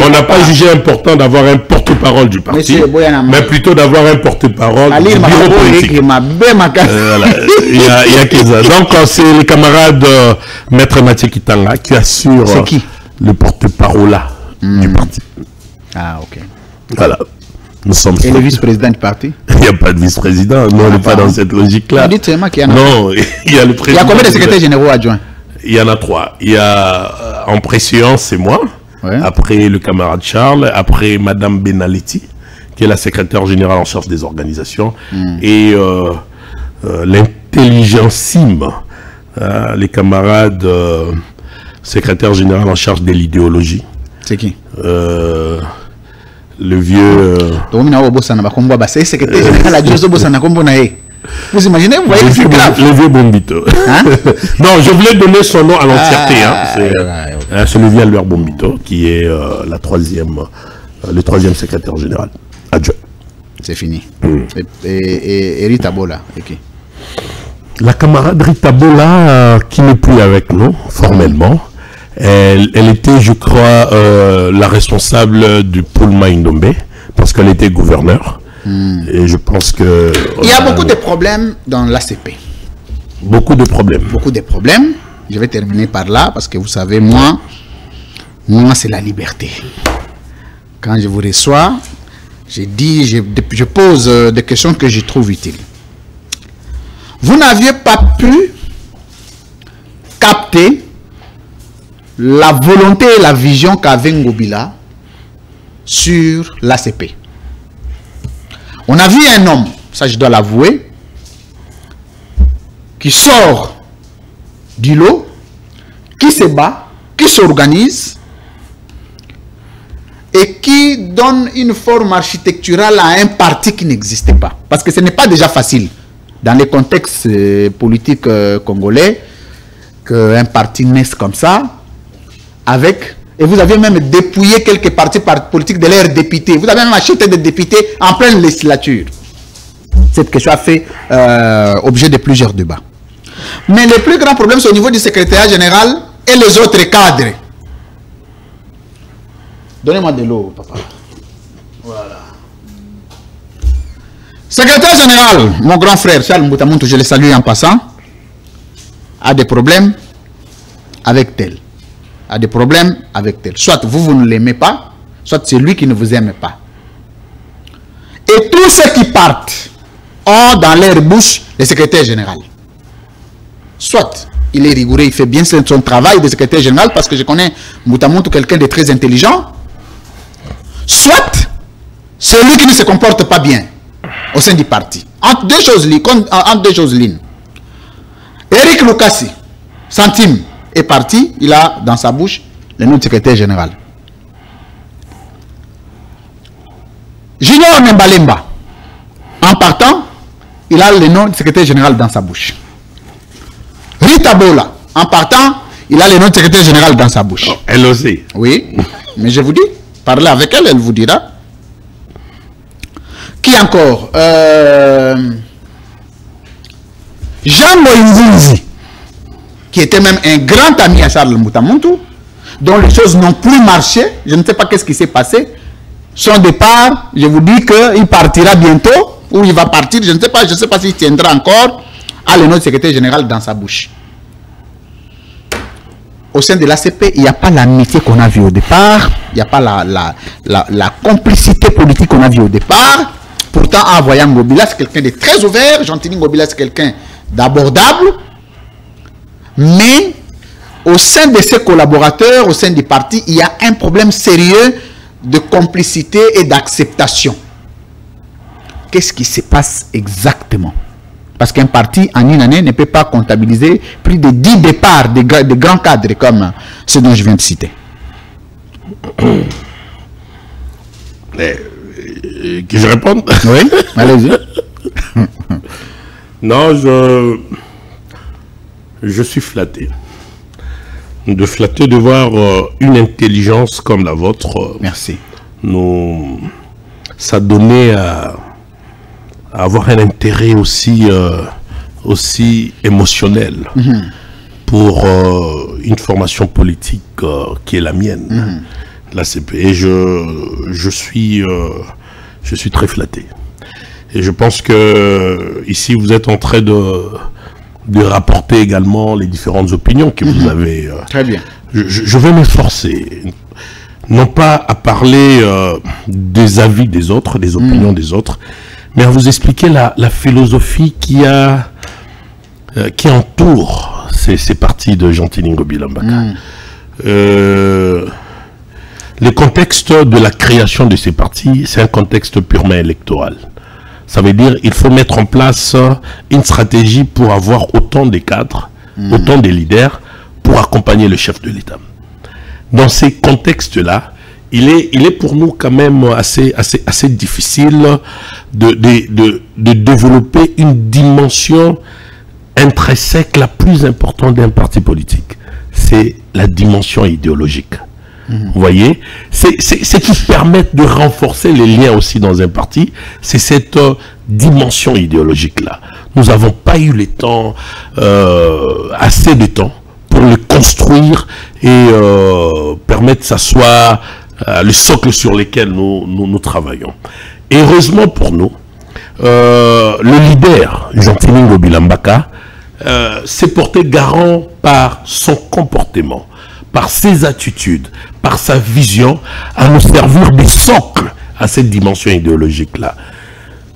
On n'a pas jugé important d'avoir un porte-parole du parti, mais plutôt d'avoir un porte-parole du bureau politique. Il y a que ça. Donc c'est le camarade Maître Mathieu Kitanga qui assure le porte-parole du parti. Ah, ok. Voilà. Nous sommes et le vice-président du parti? Il n'y a pas de vice-président. Non, on n'est pas dans cette logique-là. Dites seulement qu'il y en a. Non, il y a le président. Il y a combien de secrétaires généraux adjoints? Il y en a 3. Il y a en préséance, c'est moi. Ouais. Après le camarade Charles. Après Madame Benaletti, qui est la secrétaire générale en charge des organisations. Et l'intelligentissime, les camarades secrétaire général en charge de l'idéologie. C'est qui? Le vieux... Vous imaginez, vous voyez que c'est grave. Le vieux Bombito. Hein? Non, je voulais donner son nom à l'entièreté. C'est le vieux Albert Bombito, qui est le troisième secrétaire général adjoint. C'est fini. Et Rita Bola, okay. La camarade Rita Bola, qui n'est plus avec nous, formellement. Elle était, je crois, la responsable du pôle Maïndombe, parce qu'elle était gouverneure. Et je pense que... Il y a beaucoup de problèmes dans l'ACP. Beaucoup de problèmes. Beaucoup de problèmes. Je vais terminer par là, parce que vous savez, moi c'est la liberté. Quand je vous reçois, je pose des questions que je trouve utiles. Vous n'aviez pas pu capter la volonté et la vision qu'avait Ngobila sur l'ACP. On a vu un homme, ça je dois l'avouer, qui sort du lot, qui se bat, qui s'organise et qui donne une forme architecturale à un parti qui n'existait pas. Parce que ce n'est pas déjà facile dans les contextes politiques congolais, qu'un parti naisse comme ça, avec... Et vous avez même dépouillé quelques partis politiques de leurs députés. Vous avez même acheté des députés en pleine législature. Cette question a fait objet de plusieurs débats. Mais le plus grand problème, c'est au niveau du secrétariat général et les autres cadres. Donnez-moi de l'eau, papa. Voilà. Secrétaire général, mon grand frère Charles Mbutamuntu, je le salue en passant, a des problèmes avec tel. A des problèmes avec tel. Soit vous ne l'aimez pas, soit c'est lui qui ne vous aime pas. Et tous ceux qui partent ont dans leur bouche le secrétaire général. Soit il est rigoureux, il fait bien son travail de secrétaire général, parce que je connais Mbutamuntu, quelqu'un de très intelligent. Soit c'est lui qui ne se comporte pas bien au sein du parti. Entre deux choses lignes. Eric Lukasi, centime, est parti, il a dans sa bouche le nom de secrétaire général. Junior Nembalemba, en partant, il a le nom de secrétaire général dans sa bouche. Rita Bola, en partant, il a le nom de secrétaire général dans sa bouche. Elle aussi. Oui, mais je vous dis, parlez avec elle, elle vous dira. Qui encore? Jean Moïnzi, qui était même un grand ami à Charles Mbutamuntu, dont les choses n'ont plus marché. Je ne sais pas qu'est-ce qui s'est passé. Son départ, je vous dis qu'il partira bientôt, ou il va partir, je ne sais pas s'il tiendra encore à le nom de secrétaire général dans sa bouche. Au sein de l'ACP, il n'y a pas l'amitié qu'on a vue au départ, il n'y a pas la complicité politique qu'on a vue au départ. Pourtant, en voyant Ngobila, c'est quelqu'un de très ouvert, Gentili Ngobila, c'est quelqu'un d'abordable. Mais au sein de ses collaborateurs, au sein du parti, il y a un problème sérieux de complicité et d'acceptation. Qu'est-ce qui se passe exactement? Parce qu'un parti, en une année, ne peut pas comptabiliser plus de 10 départs de grands cadres comme ceux dont je viens de citer. Que je réponde? Oui, allez-y. Non, je suis flatté. De flatter de voir une intelligence comme la vôtre. Merci. Ça donnait à avoir un intérêt aussi émotionnel pour une formation politique qui est la mienne, l'ACP. Et je suis très flatté. Et je pense que ici vous êtes en train de rapporter également les différentes opinions que vous avez. Très bien. Je vais m'efforcer, non pas à parler des avis des autres, des opinions des autres, mais à vous expliquer la philosophie qui entoure ces partis de Gentili Ngobila Mbaka. Le contexte de la création de ces partis, c'est un contexte purement électoral. Ça veut dire qu'il faut mettre en place une stratégie pour avoir autant de cadres, autant de leaders pour accompagner le chef de l'État. Dans ces contextes-là, il est pour nous quand même assez difficile de développer une dimension intrinsèque la plus importante d'un parti politique. C'est la dimension idéologique. Vous voyez, c'est ce qui permet de renforcer les liens aussi dans un parti, c'est cette dimension idéologique-là. Nous n'avons pas eu le temps, assez de temps, pour le construire et permettre que ça soit le socle sur lequel nous travaillons. Et heureusement pour nous, le leader, Gentili Ngobila Mbaka, s'est porté garant par son comportement, par ses attitudes, par sa vision, à nous servir de socle à cette dimension idéologique-là.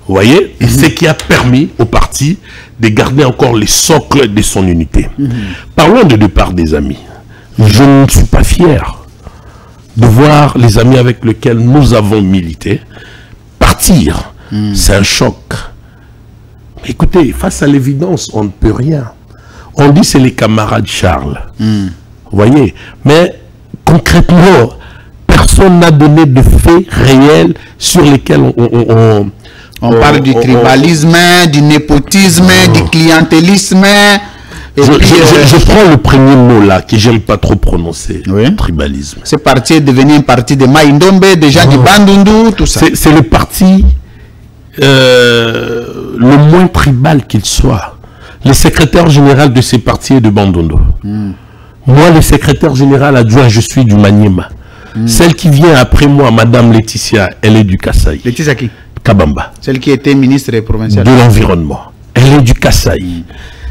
Vous voyez, ce qui a permis au parti de garder encore les socles de son unité. Parlons de départ des amis. Je ne suis pas fier de voir les amis avec lesquels nous avons milité partir. C'est un choc. Écoutez, face à l'évidence, on ne peut rien. On dit c'est les camarades Charles. Vous voyez, mais concrètement, personne n'a donné de faits réels sur lesquels On parle du tribalisme, du népotisme, du clientélisme. Je prends le premier mot là, que j'aime pas trop prononcer. Oui. Tribalisme. Ce parti est devenu un parti de Maïndombe, des gens du Bandundu, tout ça. C'est le parti le moins tribal qu'il soit. Le secrétaire général de ces partis est de Bandundu. Moi, le secrétaire général adjoint, je suis du Maniema. Celle qui vient après moi, Madame Laetitia, elle est du Kasaï. Laetitia qui? Kabamba. Celle qui était ministre provincial. De l'environnement. Elle est du Kasaï.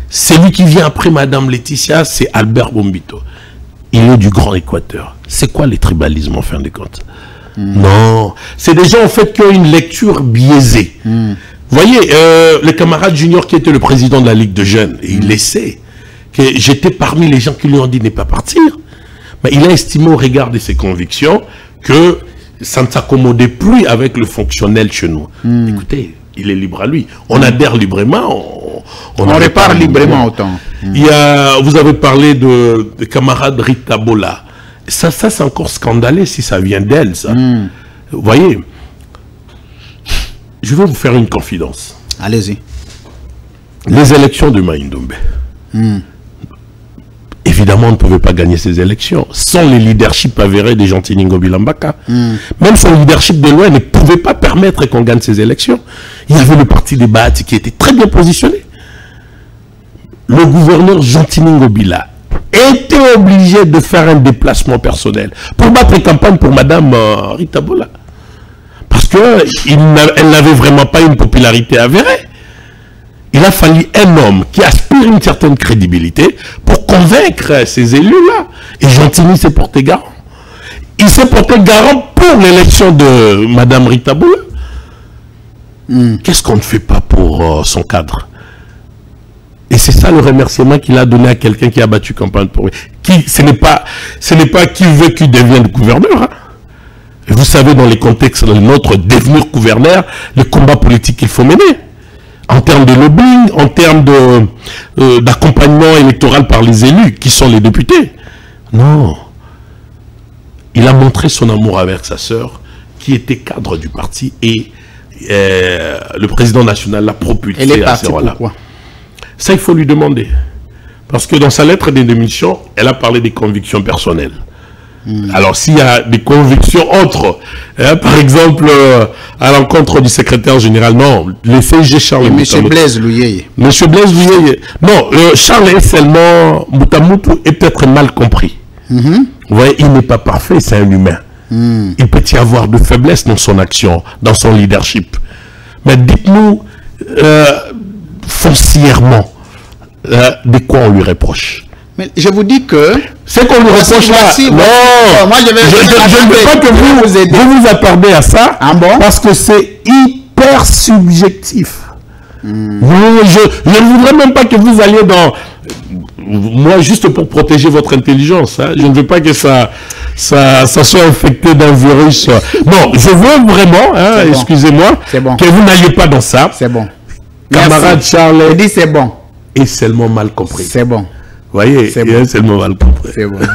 Celui qui vient après Madame Laetitia, c'est Albert Bombito. Il est du Grand Équateur. C'est quoi les tribalismes en fin de compte? Non. C'est des gens en fait qui ont une lecture biaisée. Vous voyez, le camarade Junior qui était le président de la Ligue de Jeunes, il le sait, que j'étais parmi les gens qui lui ont dit ne pas partir. Mais il a estimé au regard de ses convictions que ça ne s'accommodait plus avec le fonctionnel chez nous. Écoutez, il est libre à lui. On adhère librement, on répare librement autant. Vous avez parlé de camarade Rita Bola. Ça c'est encore scandaleux si ça vient d'elle, ça. Vous voyez, je vais vous faire une confidence. Allez-y. Les élections de Maïndombe. Évidemment, on ne pouvait pas gagner ces élections sans le leadership avéré de Jean-Tiningo Bilambaka. Même son leadership de loin ne pouvait pas permettre qu'on gagne ces élections. Il y avait le parti des Bahati qui était très bien positionné. Le gouverneur Jean-Tiningo Bila était obligé de faire un déplacement personnel pour battre campagne pour Madame Rita Bola. Parce qu'elle n'avait vraiment pas une popularité avérée. Il a fallu un homme qui aspire une certaine crédibilité pour convaincre ces élus-là. Et Gentilly s'est porté garant. Il s'est porté garant pour l'élection de Madame Rita Bola. Qu'est-ce qu'on ne fait pas pour son cadre? Et c'est ça le remerciement qu'il a donné à quelqu'un qui a battu campagne pour lui. Ce n'est pas qui veut qu'il devienne gouverneur. Hein. Et vous savez, dans les contextes de notre devenir gouverneur, le combat politique qu'il faut mener. En termes de lobbying, en termes d'accompagnement électoral par les élus, qui sont les députés. Non. Il a montré son amour avec sa sœur, qui était cadre du parti, et le président national l'a propulsé. Elle est partie pourquoi? Ça, il faut lui demander. Parce que dans sa lettre de démission, elle a parlé des convictions personnelles. Alors, s'il y a des convictions autres, par exemple, à l'encontre du secrétaire général, non, le CG Charles Monsieur Blaise Louyeye. Monsieur Blaise Louyeye. Non, Charles est seulement Moutamutu est peut-être mal compris. Vous voyez, il n'est pas parfait, c'est un humain. Il peut y avoir de faiblesses dans son action, dans son leadership. Mais dites-nous foncièrement de quoi on lui reproche. Mais je vous dis que... C'est qu'on lui reproche là. Non, moi je ne veux pas que vous vous attardez à ça, parce que c'est hyper subjectif. Je ne voudrais même pas que vous alliez dans... Moi, juste pour protéger votre intelligence, hein, je ne veux pas que ça soit infecté d'un virus. Non, je veux vraiment, hein, excusez-moi, que vous n'alliez pas dans ça. C'est bon. Camarade Charles... Je dis c'est bon. Et seulement mal compris. C'est bon. Vous voyez, c'est bon. Seulement mal compris. C'est bon. Bon,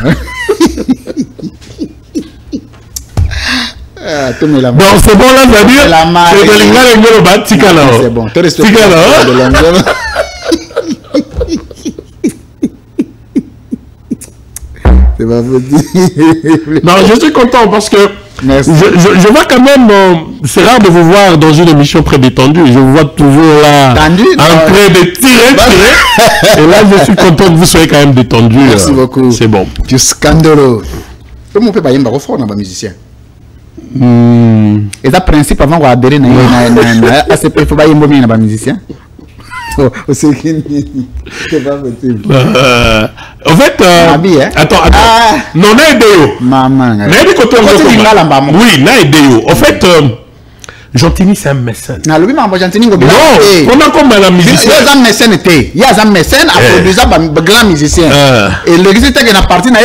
c'est bon là, ça veut dire c'est bon. C'est pas petit. Non, je suis content parce que je vois quand même, c'est rare de vous voir dans une émission très détendue. Je vous vois toujours là, en train de tirer. Et là, je suis content que vous soyez quand même détendu. Merci beaucoup. C'est bon. Du scandalo. Comment on peut pas y avoir refort dans les musiciens? Et ça, principe avant d'adhérer à ACP, il faut pas y avoir dans les musiciens. C'est pas possible. En fait, attends. Non, n'a idée. Maman. Oui, n'a idée. En fait, Gentilly, c'est un mécène. Non, on a comme la musicienne. Il y a un mécène, il y a un mécène à produire un grand musicien. Et le résultat qui est parti, il y a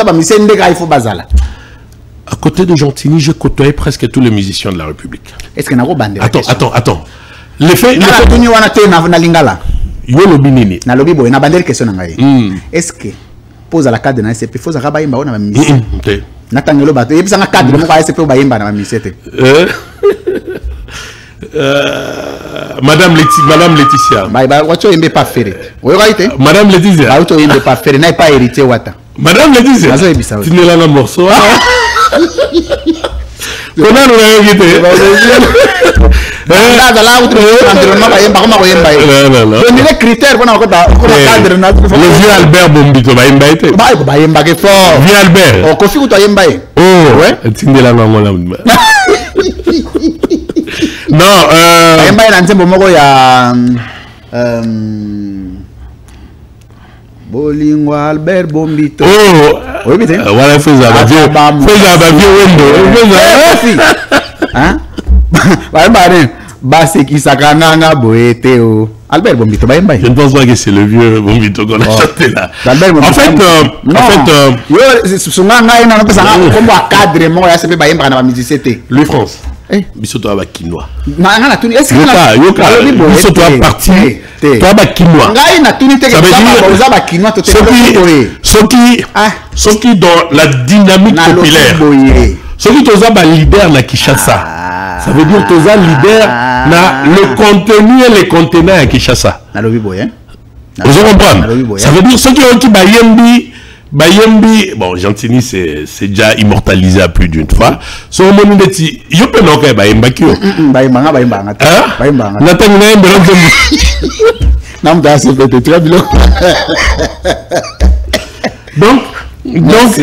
un musicien il faut bazala. À côté de Gentilly, je côtoyais presque tous les musiciens de la République. Est-ce qu'il y a un bandé? Attends. L'effet. Est-ce que pose à la cadre de la SCP, faut avoir un musicien? Madame Laetitia. Madame Laetitia. N'a pas hérité Wata. Madame Laetitia. Tu n'es là un morceau. Comment nous l'avons quitté? Les critères pour le vieux Albert Bombito va imbaiter. Vieux Albert. Oh, ouais. Tu n'es là non. Bolingo Albert Bombito. Oh, voilà, faisable. Hein? Albert Bombito, je ne pense pas que c'est le vieux Bombito qu'on a chanté là. En fait, Louis France. Bisoto a quinoa. Yoka. Bisoto a parti. Toi a quinoa. Ça veut dire ceux qui dans la dynamique populaire. Ceux qui sont leader na Kinshasa. Ça veut dire que leader na le contenu et les contenants à Kinshasa. Vous comprenez? Ça veut dire ceux qui ont qui Bayembi, bon, Gentini, c'est déjà immortalisé à plus d'une fois. So, mon indeti, yo peux non que Bayemba qui yo. Bayemba. Nathan Naim, donc,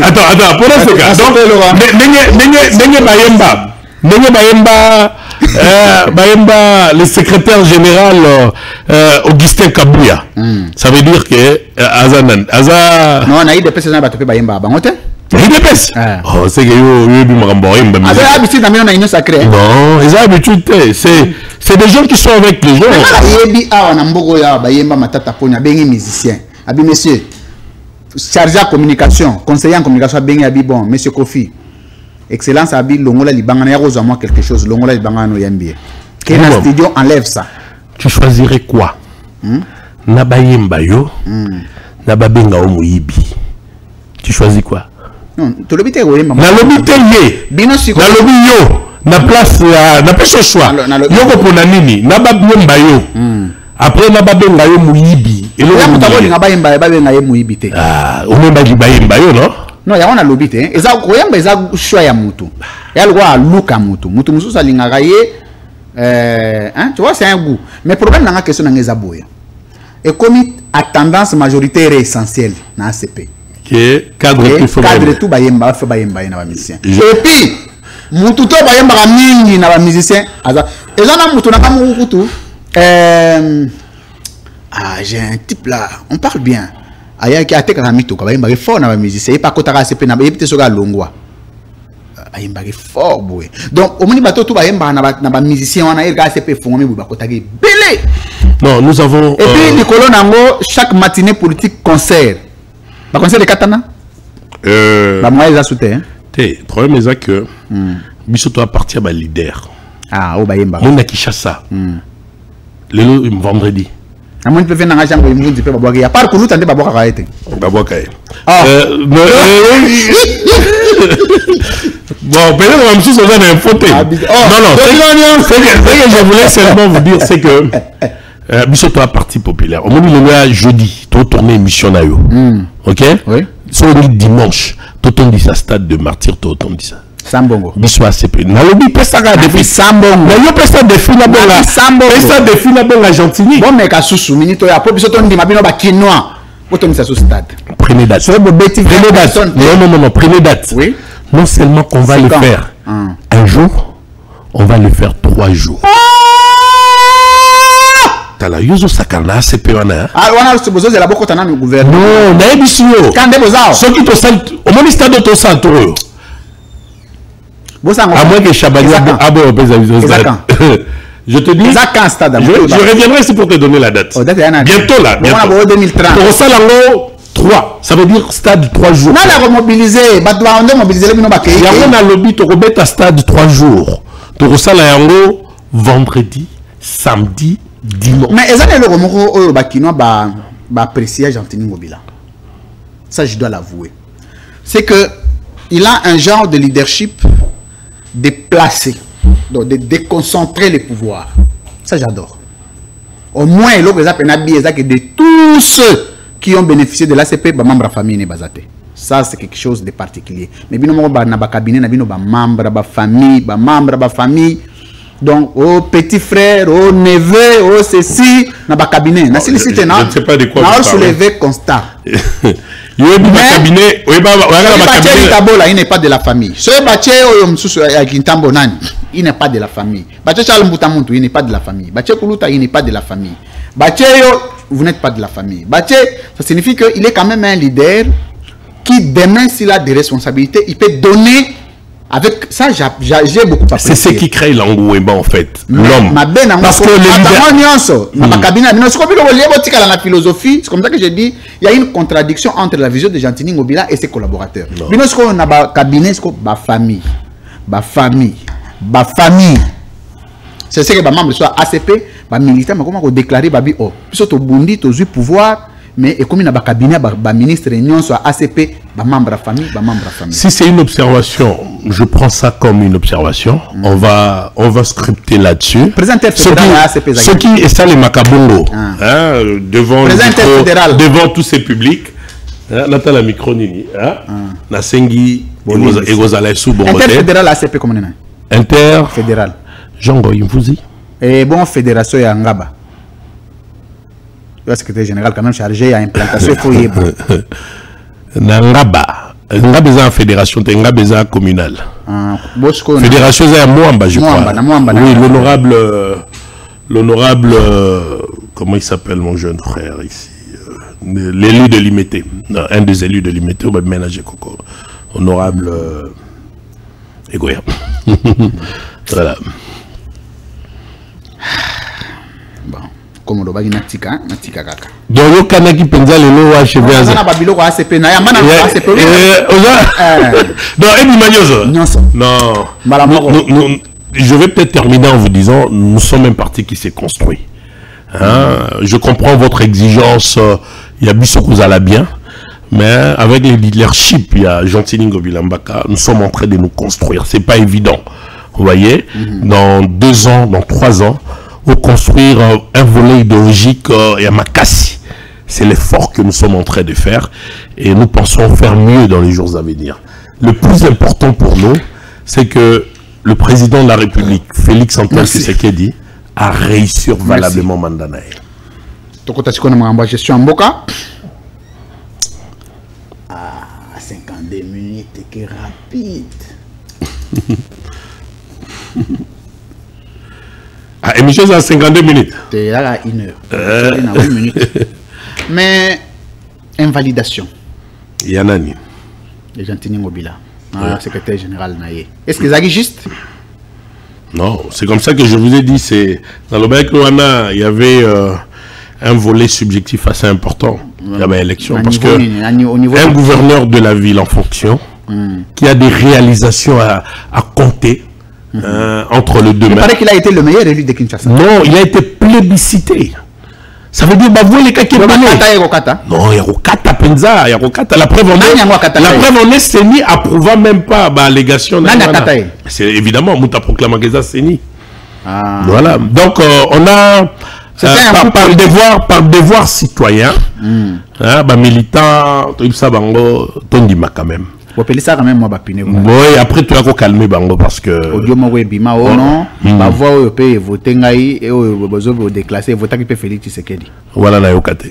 attends, pour ce cas. Donc, Bayemba, le secrétaire général Augustin Kabouya. Ça veut dire que Azanan. Non, on a eu des personnes qui ont Bayemba. Il y a des personnes. Oh, c'est que yo habitude dans une sacrée. Non, ils ont habitude. C'est des gens qui sont avec les gens. Musicien. Monsieur, chargé en communication, conseiller en communication, bon, monsieur Kofi. Excellence Abi Longola Libangana Yaroza moi quelque chose Longola Libangana Yambie. Quel studio enlève ça? Tu choisirais quoi? Nabayemba yo, Nababenga Omuibi. Tu choisis quoi? Non, tu l'obité Oyemba. Na l'obité ye. Binosi. Na lobi yo. Na place na pêche choix. Yoko pona nini? Nababenga yo. Après Nababenga yo Muibi. Et le Nababenga yo Muibi te. Ah, Omemba Bayemba yo non? Non, il y a un lobby. Et ça, il y a un choix à Moutou. Il y a le droit à Luka Moutou. Moutou, ça tu vois, c'est un goût. Mais le problème, c'est la question de l'Ezabouya. Et comme a tendance majoritaire et essentielle dans l'ACP. Cadre tout, Bayemba, fait Bayemba, il y a un musicien. Et puis, Moutou, Bayemba, il y a un musicien. Et là, Moutou, il y a un Moutou. Ah, j'ai un type là, on parle bien. Aya qui a été quand mito quand il fort na musicien et pas kotaka CP na yebite soga longwa ayemba fort boy donc au moni bato tout bayemba na musicien wana il ga CP fongomi bu bakotaki belé. Non, nous avons et puis Nicolas Nango chaque matinée politique concert ba concert de Katana ba moi ils a soutien le problème est que bisoto appartient à leader au bayemba on a Kinshasa le vendredi. Amon peut faire un agent pour une peu baboka. À part que nous tentons baboka kaete. Baboka. Bon, peut-être que monsieur Sozan est un fauteuil. Non, ce que je voulais seulement vous dire, c'est que Bissoto a parti populaire. Au moment où il y a jeudi, tu as tourné émission na yo. Ok? Oui. Sur le dimanche, tu as dit ça stade de martyr, tu as dit ça. Sambongo. Biso ACP. Na lobi pesa ga depuis Sambongo. Na yo pesa défi na bonga. Sambongo. Pesa défi na bonga Gentini. Bon mec asusu minito ya po biso to ndima bino ba kinois. Poto misa sous stade. Prenez date. Prenez date. Non, prenez date. Oui. Non seulement qu'on va le faire un jour, on va le faire 3 jours. Tala yozo sakana ACP wana. Ah wana se bozo de la boko tana mi gouvernement. Non, na ebisio. Kande bozao. Ce qui to sal au moins stade to centre. À moins que Chabani je te dis, je reviendrai ici pour te donner la date. Bientôt là. Bientôt 2030. Pour ça, 3. Ça veut dire stade 3 jours. On a remobilisé. On a lobby to remettre à stade 3 jours. Pour ça, vendredi, samedi, dimanche. Mais est-ce que le remoro bakino ba apprécier Gentini Mobila? Ça, je dois l'avouer. C'est que il a un genre de leadership déplacé. Donc, de déconcentrer les pouvoirs. Ça, j'adore. Au moins, il y a que de tous ceux qui ont bénéficié de l'ACP, bah, membres de la famille n'est basate. Ça, c'est quelque chose de particulier. Mais bien, on a cabinet, on a membres de la famille, membres de la famille. Donc, au petit frère, au neveu, au ceci, on a cabinet. Je ne sais pas de quoi vous parlez. On a soulevé constat. Il cabinet, il n'est pas de la famille. Ce bâtiment, il n'est pas de la famille. Il n'est pas de la famille. Il n'est pas de la famille. Vous n'êtes pas de la famille. Ça signifie qu'il est quand même un leader qui, demain, s'il a des responsabilités, il peut donner. Avec ça, j'ai beaucoup apprécié. C'est ce qui crée l'engouement, en fait. L'homme. Parce que la philosophie, c'est comme ça que j'ai dit, il y a une contradiction entre la vision de Gentini Ngobila et ses collaborateurs. On a un cabinet, famille. C'est ce que les membres soit ACP, les militaires, comment on déclaré, oh, puis au Bundi, au pouvoir. Mais comme il y a un cabinet, un ministre, réunion, soit ACP, un membre de la famille, Si c'est une observation, je prends ça comme une observation. On va scripter là-dessus. Présentateur fédéral à ACP. Ce qui est ça, les Macabongo, devant tous ces publics. Nathalie Micronini, Nasengi, Interfédéral ACP, comment on est? Interfédéral. Jean Goyimfouzi. Et bon, fédération Yangaba. Le secrétaire général quand même chargé à implantation foyer. Ngaba eza fédération te ngaba eza communale. Fédération eza Mwamba je crois. Oui, l'honorable comment il s'appelle mon jeune frère ici, l'élu de Limité, un des élus de Limité au ménager Coco. Honorable Egoya. Voilà. Comme on va natika kaka. Donc yo kanaki penza lelo wa cheve aza. Na babilo ACP na ya mana ACP. Non, non. Je vais peut-être terminer en vous disant, nous sommes un parti qui s'est construit. Je comprends votre exigence, il y a Bissoko Zala bien, mais avec le leadership, il y a Gentini Ngobila Mbaka, nous sommes en train de nous construire. C'est pas évident. Vous voyez, dans 2 ans, dans 3 ans, pour construire un volet idéologique et à Makassi. C'est l'effort que nous sommes en train de faire et nous pensons faire mieux dans les jours à venir. Le plus important pour nous, c'est que le président de la République, Félix Antoine Tshisekedi, a réussi valablement Mandanae. Gestion en Boka. Ah, 52 minutes, que rapide. Émission à 52 minutes. C'est à 1 heure. 1 minute. Mais invalidation. Yanani. Les Gentini Ngobila, secrétaire général Naye. Est-ce que c'est juste? Non, c'est comme ça que je vous ai dit. C'est dans le Baïk Rwanda, il y avait un volet subjectif assez important. Il y avait l'élection parce que un gouverneur de la ville en fonction qui a des réalisations à compter. Entre les deux. Il paraît qu'il a été le meilleur élu de Kinshasa. Non, il a été plébiscité. Ça veut dire, vous les cas non, il y a Rokata Penza, il y a Rokata. La preuve en est, Seni approuva même pas l'allégation. C'est évidemment, Mouta proclama que ça Seni. Voilà. Donc, on a par devoir citoyen, militant, tout ça, bango, Tondima quand même. Oui, après tu as calmé bango parce que voter déclassé voter qui peut Félix Tshisekedi. Voilà la yokate.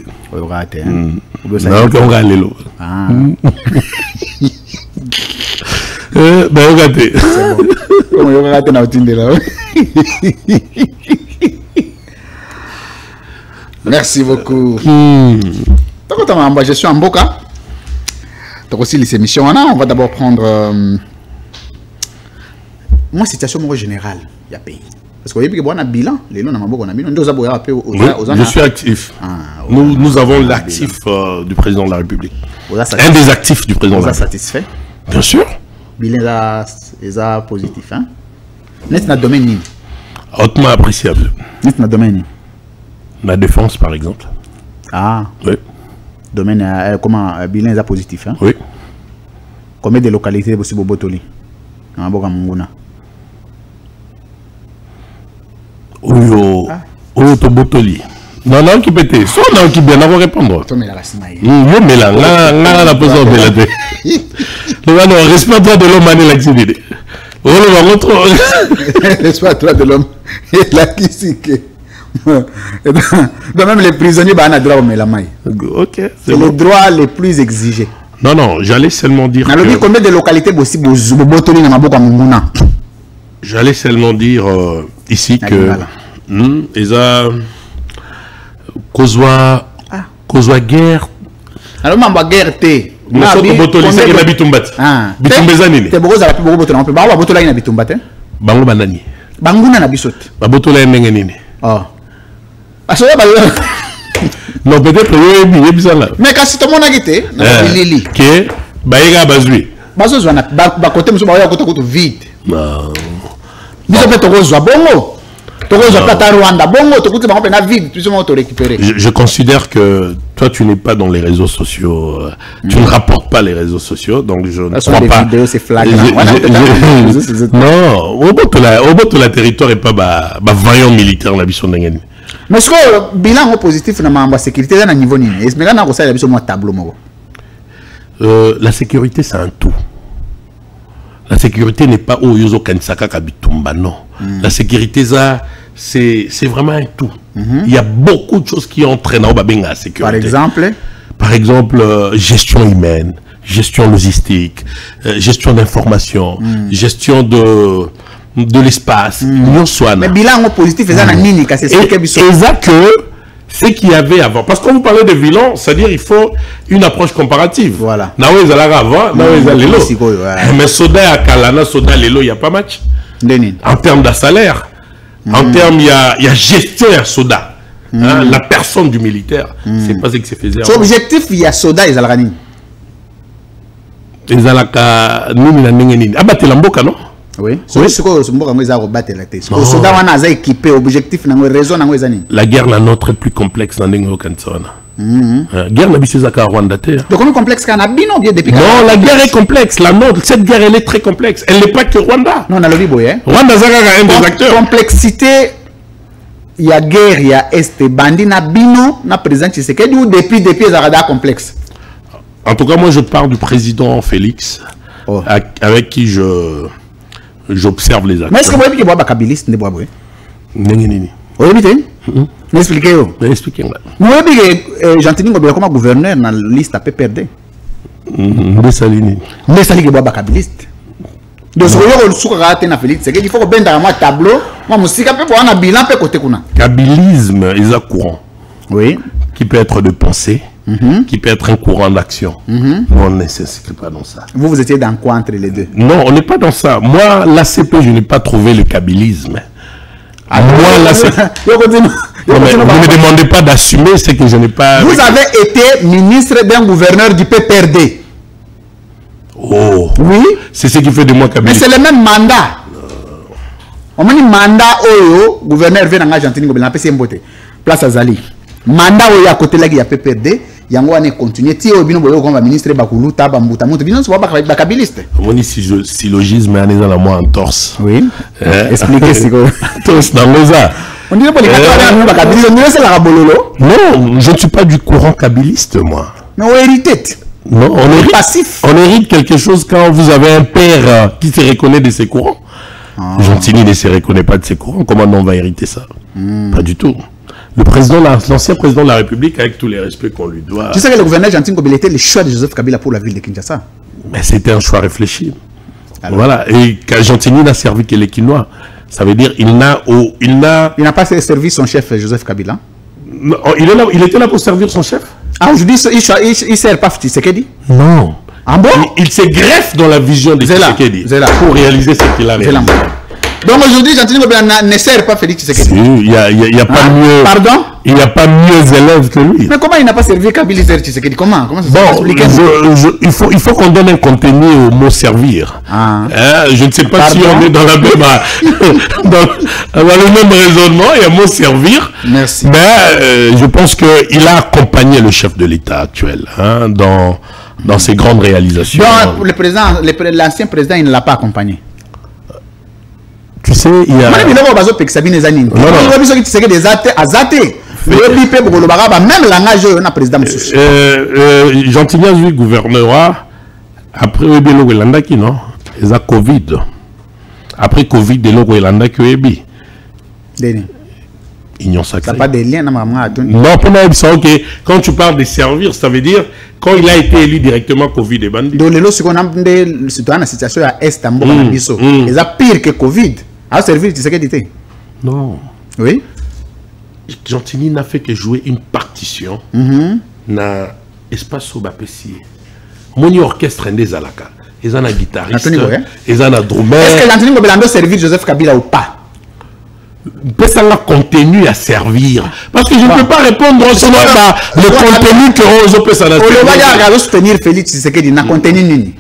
Merci beaucoup. Je suis en Boka. Donc aussi les émissions, on va d'abord prendre moi situation générale il y a pays parce que y a un bilan les lois je suis actif. Nous avons l'actif du président de la République, un des actifs du président de la République. Satisfait bien sûr, bilan est positif net na domaine hautement appréciable, net na domaine la défense par exemple. Oui. Domaine comment bilan est positif oui. Combien de localités possible Botoli? Botoli. Non, non, qui pétait. Soit non, qui bien, on répondre. Toi, mais là, c'est maïs. Yo, mais là, la position de la tête. Non, respect-toi de l'homme, Mané, l'activité. Oh, le va trop. Respect-toi de l'homme. Et là, qui c'est que. Même les prisonniers, bah, on a droit au mélamai. Ok. C'est le droit le plus exigé. Non, non, j'allais seulement dire. Combien de localités possibles Botoli n'a pas comme J'allais seulement dire ici que. Ils ont. Kozwa guerre. Alors, ma guerre, t'es. Botoli, c'est que Bitumbat. Bitumbezanini. T'es beaucoup à la plus beaucoup de temps. Botoli n'a Bitumbat. Bango Banani. Banguna n'a bisot. Botoli Nengenini. Oh. Non, peut-être que oui, ça là. Mais quand c'est tout le monde a quitté, Lili. Que Baïga Bazui. Bazo Zwana, Bakote, Moussa Baya Koto vide. Non. Bisa peut Togo Zwa Bongo. Togo Zwa Plata Rwanda Bongo, Togo Zwa Pena vide, plus ou moins te récupérer. Je considère que toi, tu n'es pas dans les réseaux sociaux. Tu ne rapportes pas les réseaux sociaux, donc je ne crois pas. Les vidéos, c'est flagrant. Non, au bout de la territoire et pas vaillant militaire la mission d'Engeni. Mais ce que le bilan positif dans la sécurité, à niveau ni. Est-ce que là, on a un tableau? La sécurité, c'est un tout. La sécurité n'est pas au Yozo Kansaka Kabitumba, non. La sécurité, c'est vraiment un tout. Il y a beaucoup de choses qui entraînent la sécurité. Par exemple, gestion humaine, gestion logistique, gestion d'information, gestion de l'espace. Mais bilan positif, c'est ce qu'il y avait avant. Parce que quand vous parlez de bilan, c'est-à-dire qu'il faut une approche comparative. Voilà. Mais soda à Kalana, soda Lelo, il n'y a pas match. En termes de salaire, en termes, il y a gestion à soda. La personne du militaire, c'est pas ce que c'est faisait. L'objectif, il y a soda et Zalrani. Et Zalaka, nous, nous n'avons pas de l'amboka, non? Oui. La guerre la nôtre est plus complexe dans le Kansana. La guerre n'a pas Rwanda. Donc complexe Non, la guerre est complexe. La nôtre, cette guerre elle est très complexe. Elle n'est pas que Rwanda. Non, on a le Rwanda est un des acteurs. Complexité. Il y a guerre, il y a Est, Bandi, Nabino, na président Tshisekedi ou depuis Zarada complexe. En tout cas, moi je parle du président Félix, avec qui j'observe les actes. Mais est-ce que vous avez dit que vous avez kabiliste? Non. Vous avez dit? M'expliquez-vous. Expliquez-moi. Vous avez dit que Jean-Tini Ngobila comme gouverneur dans la liste à PPRD. Ndessalini. Ndessalini que vous avez kabiliste. Donc, si vous avez dit Félix, c'est qu'il faut que vous ayez un tableau. Moi, je suis capable de faire un bilan. Kabilisme est un courant. Oui. Qui peut être de pensée. Qui peut être un courant d'action. On ne s'inscrit pas dans ça. Vous étiez dans quoi entre les deux? Non, on n'est pas dans ça. Moi, l'ACP, je n'ai pas trouvé le kabylisme. Moi, l'ACP... Vous ne me demandez pas d'assumer ce que je n'ai pas... Vous avez été ministre d'un gouverneur du PPRD. Oh. Oui. C'est ce qui fait de moi kabylisme. Mais c'est le même mandat. On m'a dit mandat au gouverneur vient en Argentine, il a fait mbote. Place à Zali. Mandat au à côté là il y a PPRD. Yango ane continuer ti obino boyo comme ministre bakulu taba mbuta mutu bino so ba kabiliste. Moni syllogisme ane za la moi en torse. Oui. Expliquez ce que torse dans ça. On dirait pas les Katouariens ba kabiliste, on dirait c'est la rabololo. Non, je ne suis pas du courant kabiliste moi. Mais on hérite. Non, on hérite passif. On hérite quelque chose quand vous avez un père qui se reconnaît de ses courants. Gentini ne se reconnaît pas de ses courants, comment on va hériter ça? Pas du tout. Le président, l'ancien président de la République, avec tous les respects qu'on lui doit... Tu sais que le gouverneur Jean-Tini Ngobila était le choix de Joseph Kabila pour la ville de Kinshasa. Mais c'était un choix réfléchi. Alors, voilà. Et Gentini n'a servi que les Quinois. Ça veut dire qu'il n'a... Il n'a pas servi son chef Joseph Kabila. Non, il était là pour servir son chef. Ah, je dis, il ne sert pas Tshisekedi? Non. Ah bon? Il se greffe dans la vision de Tshisekedi pour réaliser ce qu'il a réalisé. Donc aujourd'hui, Jean-Tini Ngobila ne sert pas Félix Tshisekedi. Il n'y a pas mieux. Pardon? Il n'y a pas mieux élève que lui. Mais comment il n'a pas servi Kabila Tshisekedi? Comment ça il faut qu'on donne un contenu au mot servir. Je ne sais pas si on est dans la même dans le même raisonnement. Il y a mot servir. Merci. Mais je pense qu'il a accompagné le chef de l'État actuel dans ses grandes réalisations. Donc l'ancien président, il ne l'a pas accompagné. Tu sais, il y a... Même langage, on a président. Gentilien, lui, gouvernera. Après, il non? Il y a Covid. Après Covid, il y a Union sacrée. Ça n'a pas de lien, non, quand tu parles de servir, ça veut dire quand il a été élu directement Covid et bandit. Donc, ce qu'on a dans la situation à Est, ils ont pire que Covid. À servir, tu sais ce que tu Non. Oui. Gentilly n'a fait que jouer une partition dans l'espace au Bapessier. Mon orchestre des Alaka. Ils ont un guitariste, ils ont un drummer. Est-ce que Gentilly Ngobila servir Joseph Kabila ou pas? Ça a contenu à servir. Parce que je ne peux pas répondre sur le contenu que on peut s'en servir. On va soutenir Félix Tshisekedi na contenu nini?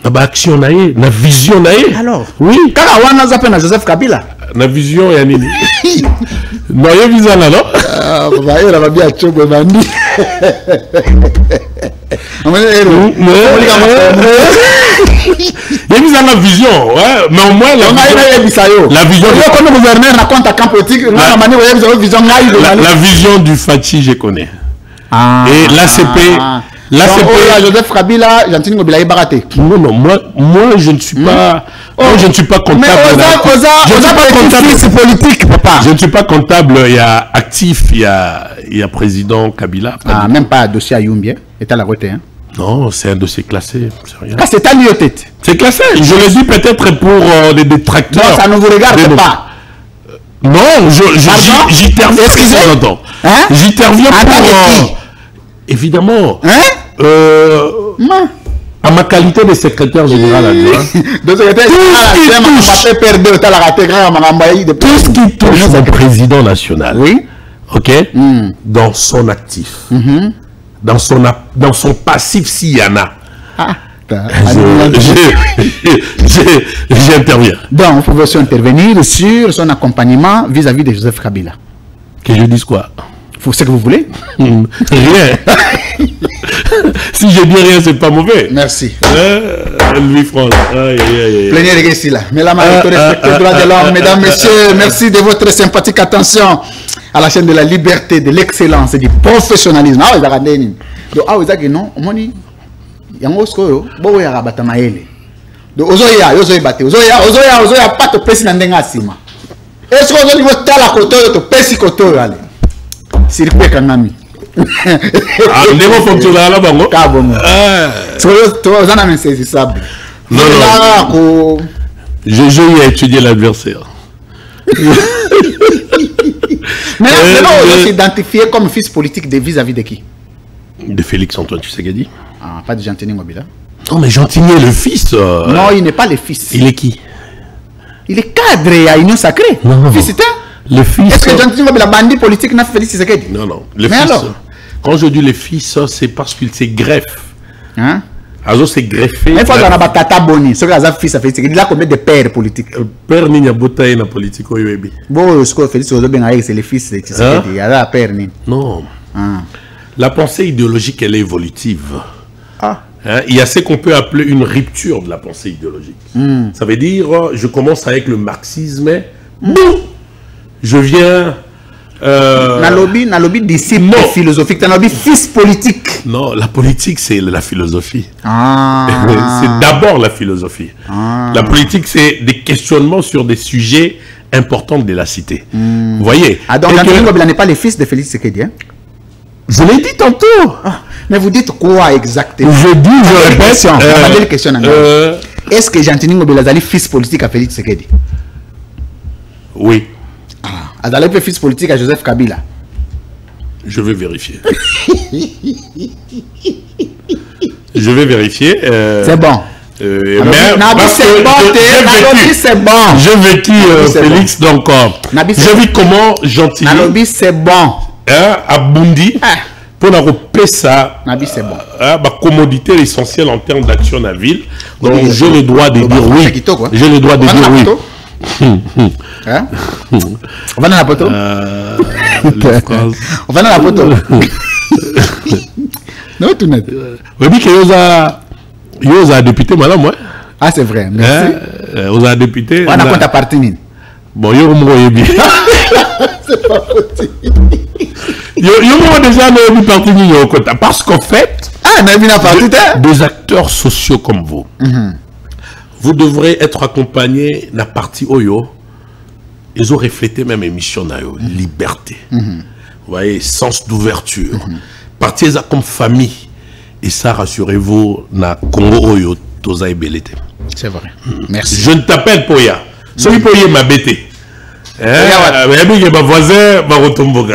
Na action nae, na vision nae. Alors, oui. Quand on a appelé Joseph Kabila. Na vision ya nini? Non, il y a vision là, non? Ah, il va bien choper bandi. Il y a la vision, ouais, mais au moins la vision. Comme gouverneur raconte à camp politique, la vision du Fachi, je connais. Ah, et l'ACP, Joseph Kabila, Gentilly Ngobila est baraté. Non, moi je ne suis pas. Moi, je ne suis pas comptable. Politique, papa. Je ne suis pas comptable. Il y a actif, il y a président Kabila. Ah, même pas dossier à Yumbie, est à la route. Hein? Non, c'est un dossier classé. C'est à l'IOTET. C'est classé. Je le dis peut-être pour les détracteurs. Non, ça ne vous regarde pas. Non, j'interviens. Excusez-moi. J'interviens pour. Évidemment. À ma qualité de secrétaire général adjoint. Tout ce qui touche le président national. Oui. Ok. Dans son actif. Dans son passif s'il y en a. J'interviens. Donc, vous pouvez aussi intervenir sur son accompagnement vis-à-vis de Joseph Kabila. Que je dise quoi? C'est ce que vous voulez? Rien. Si je dis rien, c'est pas mauvais. Merci. Louis-France. Plénière ici là. Mais là, respectez le droit de l'homme. Mesdames, messieurs, merci de votre sympathique attention à la chaîne de la liberté, de l'excellence et du professionnalisme. Ah, vous avez dit donc, ah, vous avez dit non, moni. Yango skoyo, bo ya rabata maele. Donc, ozoya bate, ozoya pas te pesi na ndenga sima. Est-ce que vous avez tala koto to pesi koto ale? Circuit kanami. Ah, ndemo fonctionne là bango. Kabongo. Toi, ça n'a même saisissable. Non. J'ai étudié l'adversaire. Mais là, vous s'identifier comme fils politique vis-à-vis de qui? De Félix Antoine Tshisekedi. Ah, pas de Gentilly Ngobila. Non, mais Gentilly est le fils. Non, il n'est pas le fils. Il est qui? Il est cadre à Union Sacrée. Non. Fils, c'est le fils. Est-ce que Gentilly Ngobila bandit politique n'a Félix Tshisekedi? Non. Le mais fils. Alors? Quand je dis le fils, c'est parce qu'il s'est greffe. Hein? Alors c'est greffé. Mais il faut avoir tata boni. Ce que les fils a fait, il a combien de pères politiques? Père ni bota na politique au UEB. Bon, ce que Félix Tshisekedi c'est le fils de Tshisekedi. Il y a père ni. Non. La pensée idéologique, elle est évolutive. Ah. Hein? Il y a ce qu'on peut appeler une rupture de la pensée idéologique. Ça veut dire, je commence avec le marxisme, je viens... Nalobi disciple philosophique, nalobi fils politique. Non, la politique, c'est la philosophie. Ah. C'est d'abord la philosophie. Ah. La politique, c'est des questionnements sur des sujets importants de la cité. Vous voyez? Ah, donc Gentilly Ngobila n'est pas le fils de Félix Tshisekedi, hein? Je l'ai dit tantôt. Ah, mais vous dites quoi exactement? Je répète. Question. Est-ce que Gentilly Ngobila est le fils politique à Félix Tshisekedi? Oui. Ah, est le fils politique à Joseph Kabila? Je vais vérifier. Je vais vérifier. C'est bon. C'est bon. J'ai vécu Félix, donc j'ai vu comment Gentilly. Nalobi, c'est bon. À Bundi. Pour la ça, c'est bon. Ma commodité essentielle en termes d'action dans la ville. Donc j'ai le droit de dire oui. J'ai le droit de dire oui. On va dans la photo. On va dans la photo. Non, tout net. Oui, que Yosa député, madame, moi. Ah, c'est vrai. Merci. Aux députés. On a compte à partir. Bon, yo mo bien. C'est pas possible. Yo mo déjà no parti ni yo compte parce qu'en fait, des acteurs sociaux comme vous. Vous devrez être accompagnés d'un parti Oyo. Ils ont reflété même émission nayo, liberté. Vous voyez, sens d'ouverture. Parti comme famille. Et ça, rassurez-vous, na Congo Oyo, Tozaï Belete. C'est vrai. Merci. Je ne t'appelle Poya. Celui Poya m'a bêté. Mais ma voisin va retomber.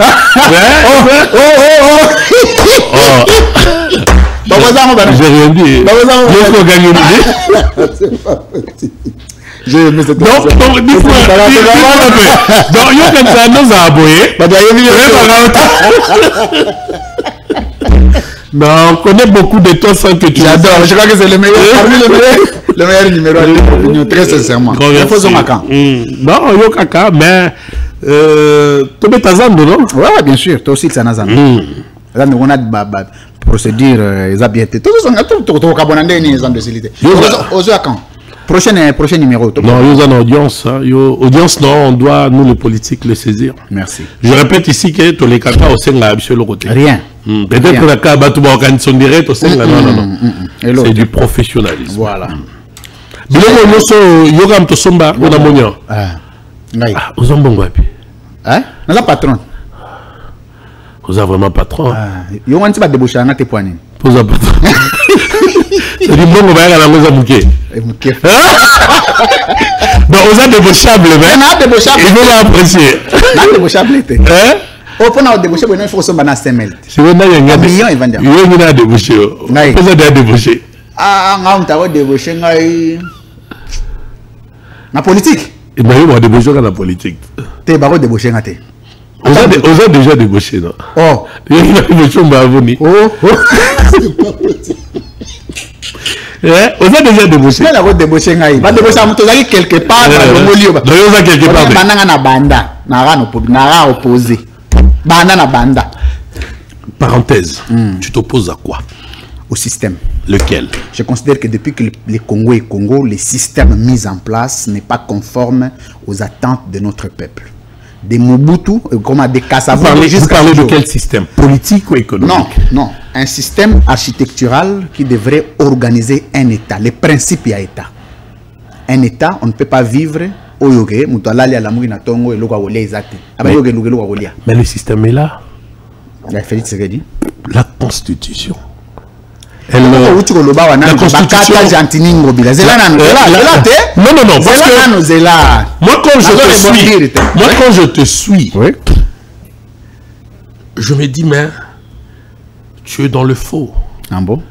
J'ai rien dit. C'est pas petit. J'ai aimé cette donc, dis-moi. Donc, il y a quelqu'un qui a aboyé. Non, on connaît beaucoup de toi sans que tu... J'adore, je crois que c'est le meilleur, parmi le meilleur numéro de l'opinion, très sincèrement. Il faut son macan. Non, il y a caca, mais... Tu mets ta zande, non? Oui, bien sûr, toi aussi, ça n'a zande. On a des procédures, ils habitent. Tous sont au Cabonandé, ils ont décidé. Aux quand? Prochain numéro. Non, il y a une audience. Audience, non, on doit, nous, les politiques, le saisir. Merci. Je répète ici que tous les caca au sein de la le côté. Rien. Peut-être que la caca va organiser direct au sein de la... Non. C'est du professionnalisme. Voilà. Bilo yoga mtosomba on a monya. Vous en bon guapi. Hein? On a patron. Vous avez vraiment patron. Yo on va déboucher na te poani. Vous avez patron. C'est du bon va la maison mouké. Mouké. Donc vous avez débouchable mais. On a débouchable. Il faut l'apprécier. On a débouchable était. Hein? Oh pour na déboucher il faut somba na 5000. C'est on a un million il va dire. Yo on a débouché. Vous avez débouché. On t'a débouché ngai. Na politique. Et bien, il y a débouché dans la politique. Tu es débouché dans té. On a déjà débouché, non? Oh. Il y a débouché, on va venir. Oh. On a déjà débouché. Mais la débouché, il va déboucher quelque part dans le milieu. Dans le quelque part. Banana na banda. Nara opposé. Banana na banda. Parenthèse. Tu t'opposes à quoi? Au système. Lequel? Je considère que depuis que le Congo est Congo, le système mis en place n'est pas conforme aux attentes de notre peuple. Des Mobutu, comme des Kassavou. Vous parlez de quel système? Politique ou économique? Non. Un système architectural qui devrait organiser un État. Les principes y a État. Un État, on ne peut pas vivre au yoga. Mais le système est là. La Constitution. La Constitution. Non, parce que moi quand je te suis, oui. Je me dis mais tu es dans le faux. Ah bon?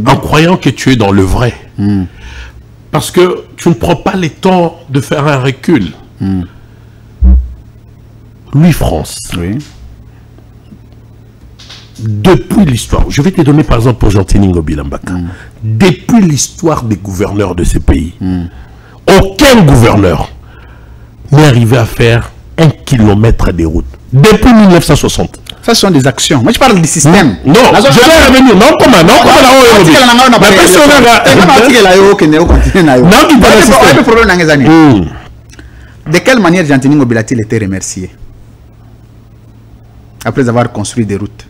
En croyant que tu es dans le vrai. Parce que tu ne prends pas le temps de faire un recul. Louis France. Oui. Depuis l'histoire, je vais te donner par exemple pour Jean-Tini Ngobila Mbaka. Depuis l'histoire des gouverneurs de ce pays, aucun gouverneur n'est arrivé à faire 1 kilomètre de route. Depuis 1960. Ça sont des actions. Moi je parle du système. Non, je vais revenir. Non, comment? De quelle manière Jean-Tini Ngobila a-t-il été remercié après avoir construit des routes?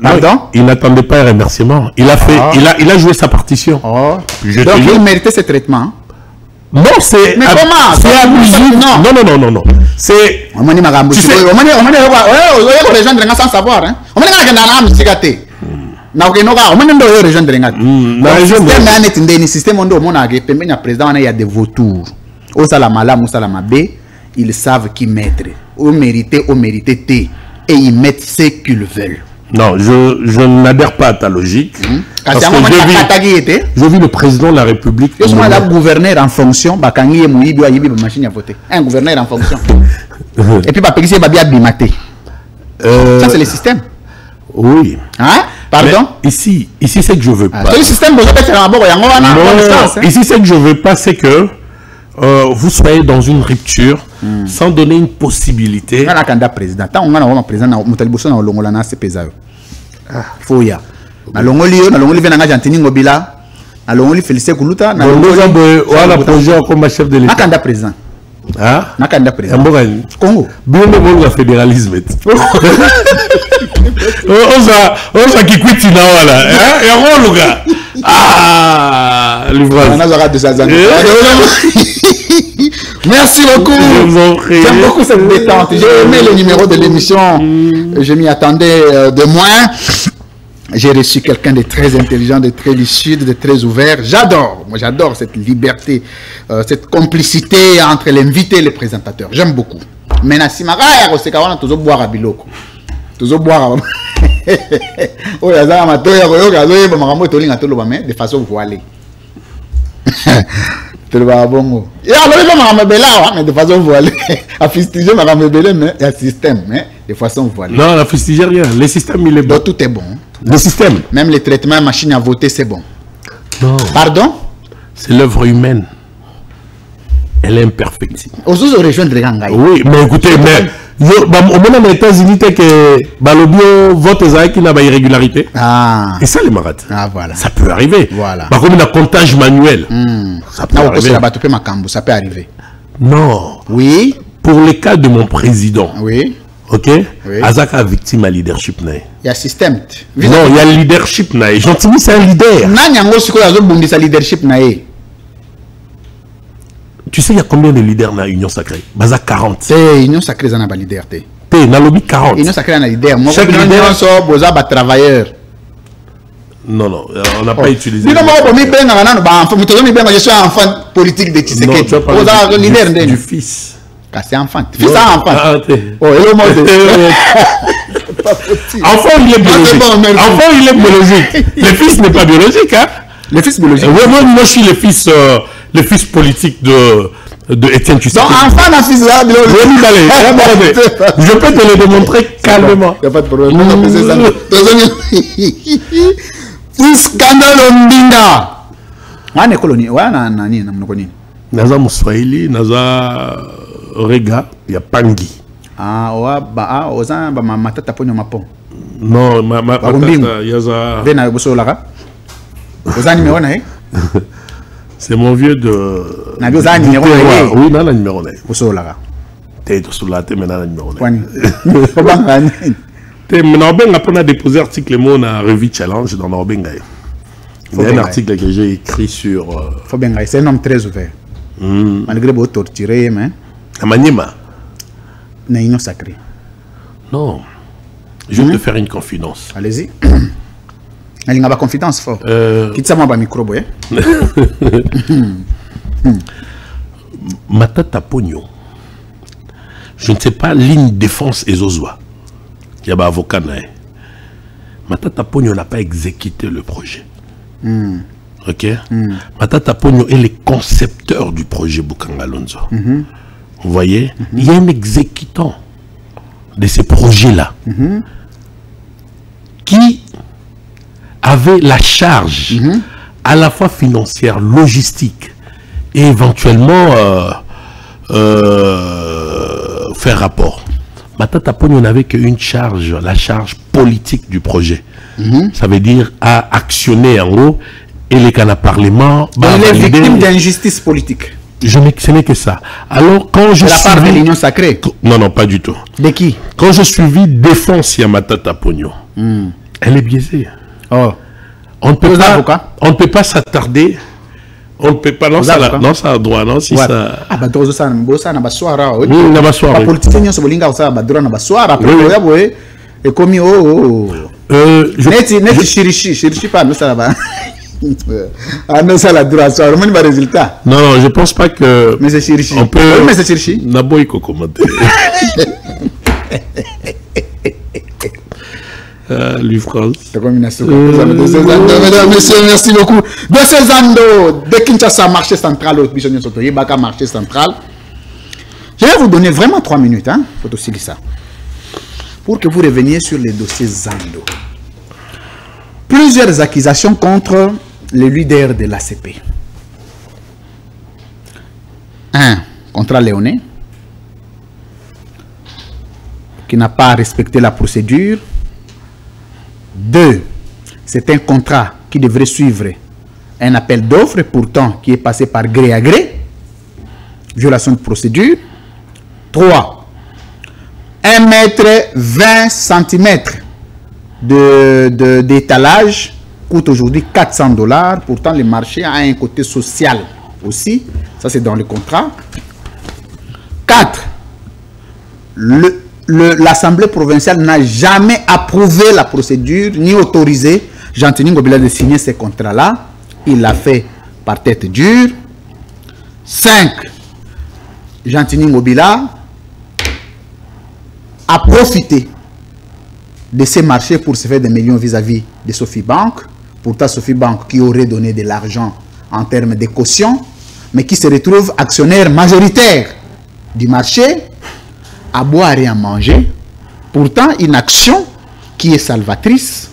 Pardon? Il n'attendait pas un remerciement. Il a fait, il a joué sa partition. Donc il méritait ce traitement. Non, c'est. Mais comment? C'est abusif. Non. C'est. On m'a dit rejoindre sans savoir. On m'a dit le système il y a des vautours. Au Salamala, Moussalamabé, ils savent qui mettre. Au mérité, et ils mettent ce qu'ils veulent. Non, je n'adhère pas à ta logique. Parce que je vis le président de la République. Je suis un gouverneur en fonction. Un gouverneur en fonction. Et puis, ça, c'est le système. Oui. Hein? Pardon? Mais ici, c'est que je veux pas. Le système, ici, c'est que je veux pas, c'est que vous soyez dans une rupture sans donner une possibilité. Président. Alors on lui félicite Koulouta. Voilà projet comme chef de l'État. Nakanda président. Ah? Nakanda président. Congo. Bien le fédéralisme. On s'en qui quitte là. Et on gars. Ah, merci beaucoup. J'aime beaucoup cette détente. J'ai aimé le numéro de l'émission. Je m'y attendais de moins. J'ai reçu quelqu'un de très intelligent, de très lucide, de très ouvert. J'adore. Moi, j'adore cette liberté, cette complicité entre l'invité et le présentateur. J'aime beaucoup. Mais si ma rare, c'est qu'on a toujours boire à biloko. Toujours boire. Oh, ya za mato ya koyo ka zoye ba makambo tolinga to loba mais de façon voilée. To loba bongo. Ya lo ba makambo bela mais de façon voilée. A fustiger makambo bela mais il y a système mais de façon voilée. Non, la fustiger rien. Le système il est bon. Donc, tout est bon. Le système. Même les traitements machine à voter c'est bon. Non. Pardon? C'est l'œuvre humaine. Elle est imperfectible. Aux autres régions de Gangaï. Oui, mais écoutez, mais au moins les États-Unis, que Balobio vote qui n'a pas irrégularité. Ah. Et ça, les marades. Ah, voilà. Ça peut arriver. Voilà. Par contre, il y a un comptage manuel. Ça peut arriver. Ça peut arriver. Non. Oui. Pour le cas de mon président. Oui. Ok. Oui. Azaka a victime à leadership. Il y a système. Non, il y a leadership. Gentilly, c'est un leader. Leadership. Tu sais, il y a combien de leaders dans l'Union Sacrée? Baza 40. C'est l'Union Sacrée, ça n'a pas leader. T'es dans lobby 40. L'Union Sacrée, n'a leader. Moi, chaque leader, c'est travailleur. Non, non, on n'a pas utilisé. Je suis enfant politique de Tshisekedi. Non, du fils. C'est enfant. Fils à enfant. Oh, enfant, il est biologique. Enfant, il est biologique. Le fils n'est pas biologique, hein? Le fils biologique. Moi, je suis le fils politique de Étienne Tshisekedi. Donc, enfant d'un fils là, je peux te le démontrer calmement. Il n'y a pas de problème. Scandale Mbinda. Wane koloni, wana nani na mnokoni. Naza Muswahili, naza Rega, ya Pangi. Ah, oza ba matata ponyo mapon. Non, matata yaza. Vena boso laka. Oza numéro na he? C'est mon vieux de. Na oza numéro na he. Oui, na la numéro na he. Boso laka. T'es sur la tête maintenant la numéro na he. Wani. Obanga. Maintenant, on a déposé un article on a Revue Challenge dans Norbenga. Il y a un article que j'ai écrit sur. Fobenga, c'est un homme très ouvert. Malgré beau torturé, mais. À Maniema. N'ayons sacré. Non. Je vais te faire une confidence. Allez-y. Elle n'a pas confidence fort. Quitte ça, moi, bah, micro, boy. Matata Pogno. Je ne sais pas, ligne défense et Zozwa. Il y a un avocat. Matata Pogno n'a pas exécuté le projet. Ok. Matata Pogno est le concepteur du projet Bukanga Lonzo. Vous voyez, il y a un exécutant de ces projets-là qui avait la charge à la fois financière, logistique et éventuellement faire rapport. Matata Pogno n'avait qu'une charge, la charge politique du projet. Ça veut dire à actionner en haut et les canaux parlement. Il est victime d'injustice politique. Ce n'est que ça. Alors quand je suis... la part de l'Union Sacrée? Non, non, pas du tout. De qui? Quand je suivis défense à Matata Pogno, elle est biaisée. Oh. On ne peut pas s'attarder. On ne peut pas. Non, ça a droit. Non, si ça. Ah, bah, ça n'a pas soir. Oui, n'a pas soir. Les politiciens sont bolinga, ça n'a pas soir. Après, et comme je cherche pas, nous ça va. Ah non, ça la droite, ça remonte le résultat. Non, non, je pense pas que. Mais c'est cherché. On peut. Mais c'est cherché. Naboy commenter. Lui France. Mesdames, messieurs, merci beaucoup. De ces anneaux, de Kinshasa, marché central, marché central. Je vais vous donner vraiment 3 minutes, hein, pour aussi ça, pour que vous reveniez sur les dossiers Zando. Plusieurs accusations contre le leader de l'ACP. 1. Contre Léoné, qui n'a pas respecté la procédure. 2. C'est un contrat qui devrait suivre un appel d'offres, pourtant, qui est passé par gré à gré. Violation de procédure. 3. 1,20 m d'étalage coûte aujourd'hui $400. Pourtant, le marché a un côté social aussi. Ça, c'est dans le contrat. 4. L'Assemblée provinciale n'a jamais approuvé la procédure ni autorisé Jean-Tini Ngobila de signer ces contrats-là. Il l'a fait par tête dure. 5. Jean-Tini Ngobila a profité de ces marchés pour se faire des millions vis-à-vis de Sophie Bank. Pourtant, Sophie Bank qui aurait donné de l'argent en termes de caution, mais qui se retrouve actionnaire majoritaire du marché, à boire et à manger. Pourtant, une action qui est salvatrice,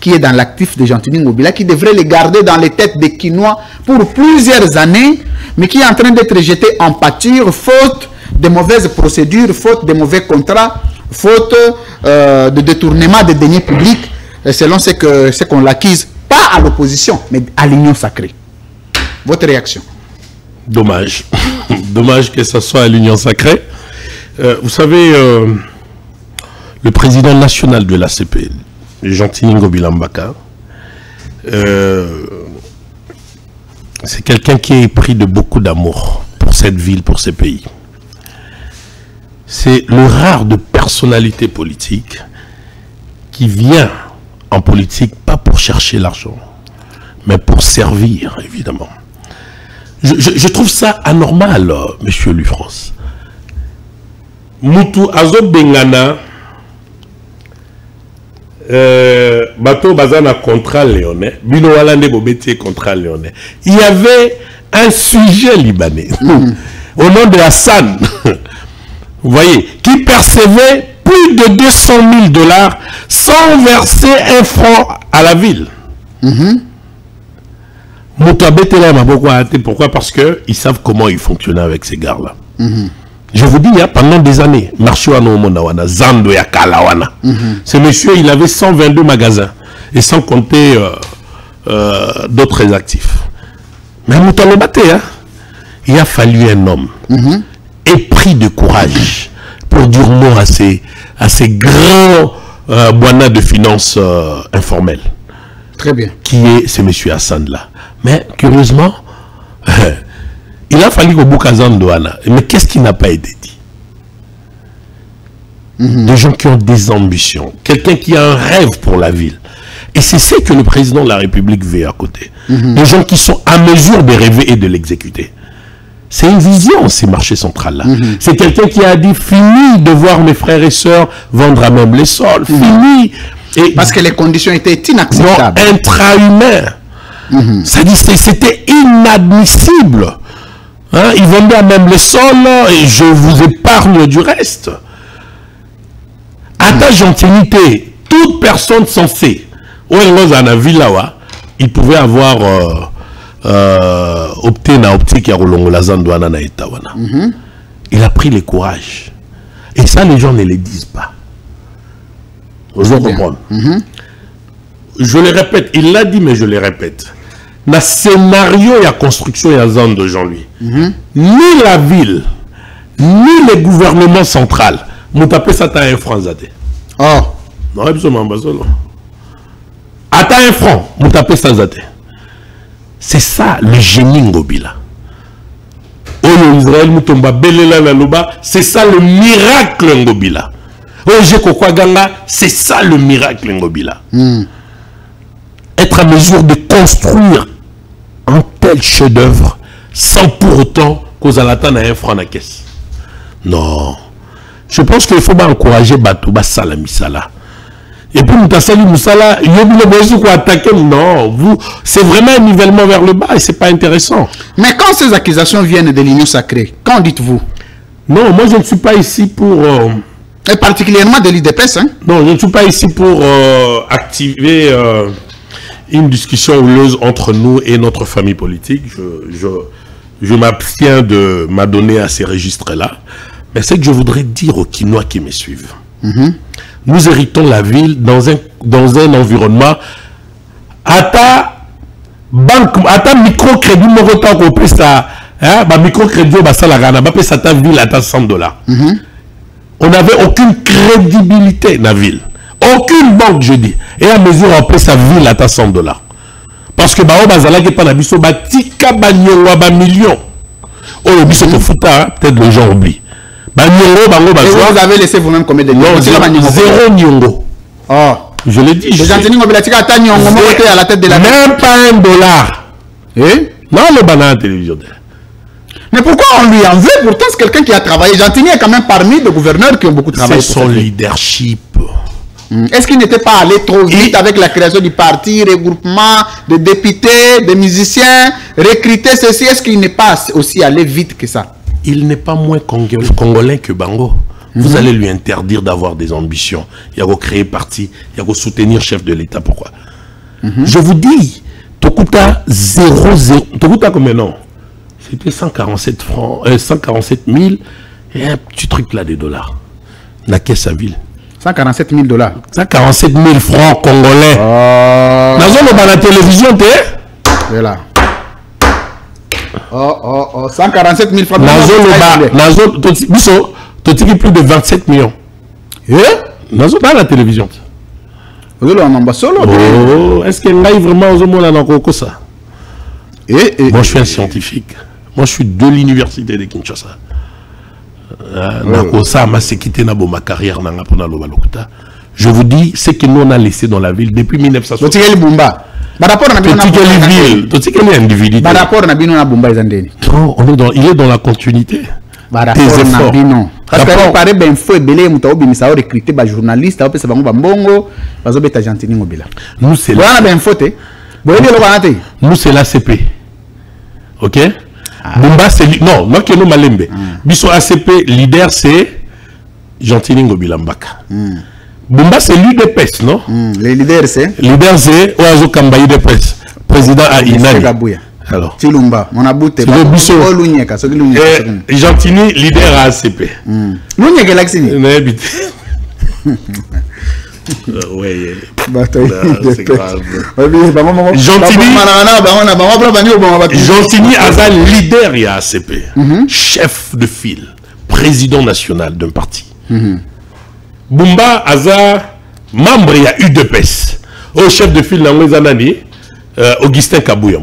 qui est dans l'actif de Jean-Tini Ngobila, qui devrait le garder dans les têtes des Quinois pour plusieurs années, mais qui est en train d'être jeté en pâture, faute de mauvaises procédures, faute de mauvais contrats, faute de détournement des deniers publics, selon ce qu'on l'acquise, pas à l'opposition, mais à l'Union sacrée. Votre réaction? Dommage. Dommage que ce soit à l'Union sacrée. Vous savez, le président national de l'ACP, Jean-Tini Ngobila Mbaka, c'est quelqu'un qui est pris de beaucoup d'amour pour cette ville, pour ce pays. C'est le rare de personnalité politique qui vient en politique pas pour chercher l'argent, mais pour servir, évidemment. Je trouve ça anormal, monsieur Lufrance. Moutou Azo Bengana, bateau bazana contrat léonais, Bino Walande Bobeti contrat léonais. Il y avait un sujet libanais au nom de Hassan, vous voyez, qui percevait plus de $200 000 sans verser un franc à la ville. Pourquoi? Parce qu'ils savent comment ils fonctionnent avec ces gars-là. Je vous dis, pendant des années, ce monsieur, il avait 122 magasins, et sans compter d'autres actifs. Mais il a fallu un homme épris de courage pour dire non à ces grands boinas de finances informelles. Très bien. Qui est ce monsieur Hassan là. Mais curieusement, il a fallu que Boukazan Douana. Mais qu'est-ce qui n'a pas été dit? Des gens qui ont des ambitions, quelqu'un qui a un rêve pour la ville. Et c'est ce que le président de la République veut à côté. Des gens qui sont à mesure de rêver et de l'exécuter. C'est une vision, ces marchés centrales-là. C'est quelqu'un qui a dit, fini de voir mes frères et sœurs vendre à même les sols. Fini. Et parce que les conditions étaient inacceptables. Non, intra-humains. C'était inadmissible. Hein? Ils vendaient à même les sols et je vous épargne du reste. À ta gentilité, toute personne censée, il pouvait avoir opté na optique il a pris le courage. Et ça, les gens ne le disent pas. Vous comprenez? Je le répète, il l'a dit, mais je le répète. Dans le scénario et la construction et zone de Jean-Louis, ni la ville, ni le gouvernement central, nous tapons ça à un franc. Oh, non, absolument pas. À un franc, nous tapons ça. C'est ça le génie Ngobila. Israël, c'est ça le miracle Ngobila. C'est ça le miracle Ngobila. Être à mesure de construire un tel chef-d'œuvre sans pour autant qu'on attendre un franc à la caisse. Non. Je pense qu'il faut encourager Batouba Salamisala. Et puis Moutasali Moussala, attaquer. Non, c'est vraiment un nivellement vers le bas et c'est pas intéressant. Mais quand ces accusations viennent de l'Union sacrée, qu'en dites-vous? Non, moi je ne suis pas ici pour... Et particulièrement de l'IDPS, hein? Non, je ne suis pas ici pour activer une discussion houleuse entre nous et notre famille politique. Je m'abstiens de m'adonner à ces registres-là. Mais c'est que je voudrais dire aux Quinois qui me suivent. Nous héritons la ville dans un environnement banque attends microcrédit mon retard qu'on peut ça hein bah microcrédit bah ça la gana bah ça ta ville à $100. On n'avait aucune crédibilité dans la ville, aucune banque je dis, et à mesure on peut sa ville à $100 parce que bah on bazala qui pas na biso bah tika banyongo ba millions oh le biso te fouta peut-être les gens oublient banyongo bango ba vous avez laissé vous-même combien de millions? Zéro nyongo. Oh je l'ai dit. À la tête de la même pas $1. Eh? Non, le banane télévision. Mais pourquoi on lui en veut? Pourtant, c'est quelqu'un qui a travaillé. Gentilly est quand même parmi les gouverneurs qui ont beaucoup travaillé. C'est son leadership. Est-ce qu'il n'était pas allé trop vite avec la création du parti, regroupement de députés, de musiciens, recruter ceci? Est-ce qu'il n'est pas aussi allé vite que ça? Il n'est pas moins congolais que Bango. Vous allez lui interdire d'avoir des ambitions. Il y a créer parti, il y a soutenir chef de l'État. Pourquoi? Je vous dis, Tokuta 0,0. Tokuta combien non? C'était 147 francs, 147 000 et un petit truc là des dollars. La caisse à ville. 147 000 $. 147 000 francs congolais. Dans la télévision, t'es? Voilà. 147 000 francs. Tu as plus de 27 millions. Dans la télévision. Est-ce qu'il y a vraiment ça? Moi, je suis un scientifique. Moi, je suis de l'université de Kinshasa. Je vous dis, ce que nous on a laissé dans la ville depuis 1960. Il est dans la continuité. Tes efforts. Parce que paraît bien faux belé muta obi misa recruter ba journaliste opesa bango ba mbongo bazo beta Gentilly Ngobila. Nous c'est là bien faux té. Nous c'est l'ACP. OK? Bumba c'est non, moi que nous malembe. Biso ACP leader c'est Gentilly Ngobila Mbaka. Bumba c'est l'UDPS, non? Le leader c'est Oazo Kambayi de presse, président à Inani. Alors, Tilumba, mon aboute, Gentilly, leader à ACP. Lunyeka Laxini. Oui, c'est grave. Gentilly a leader à ACP, chef de file, président national d'un parti. Bumba Aza, membre il y a UDPS, au chef de file Augustin Kabouya.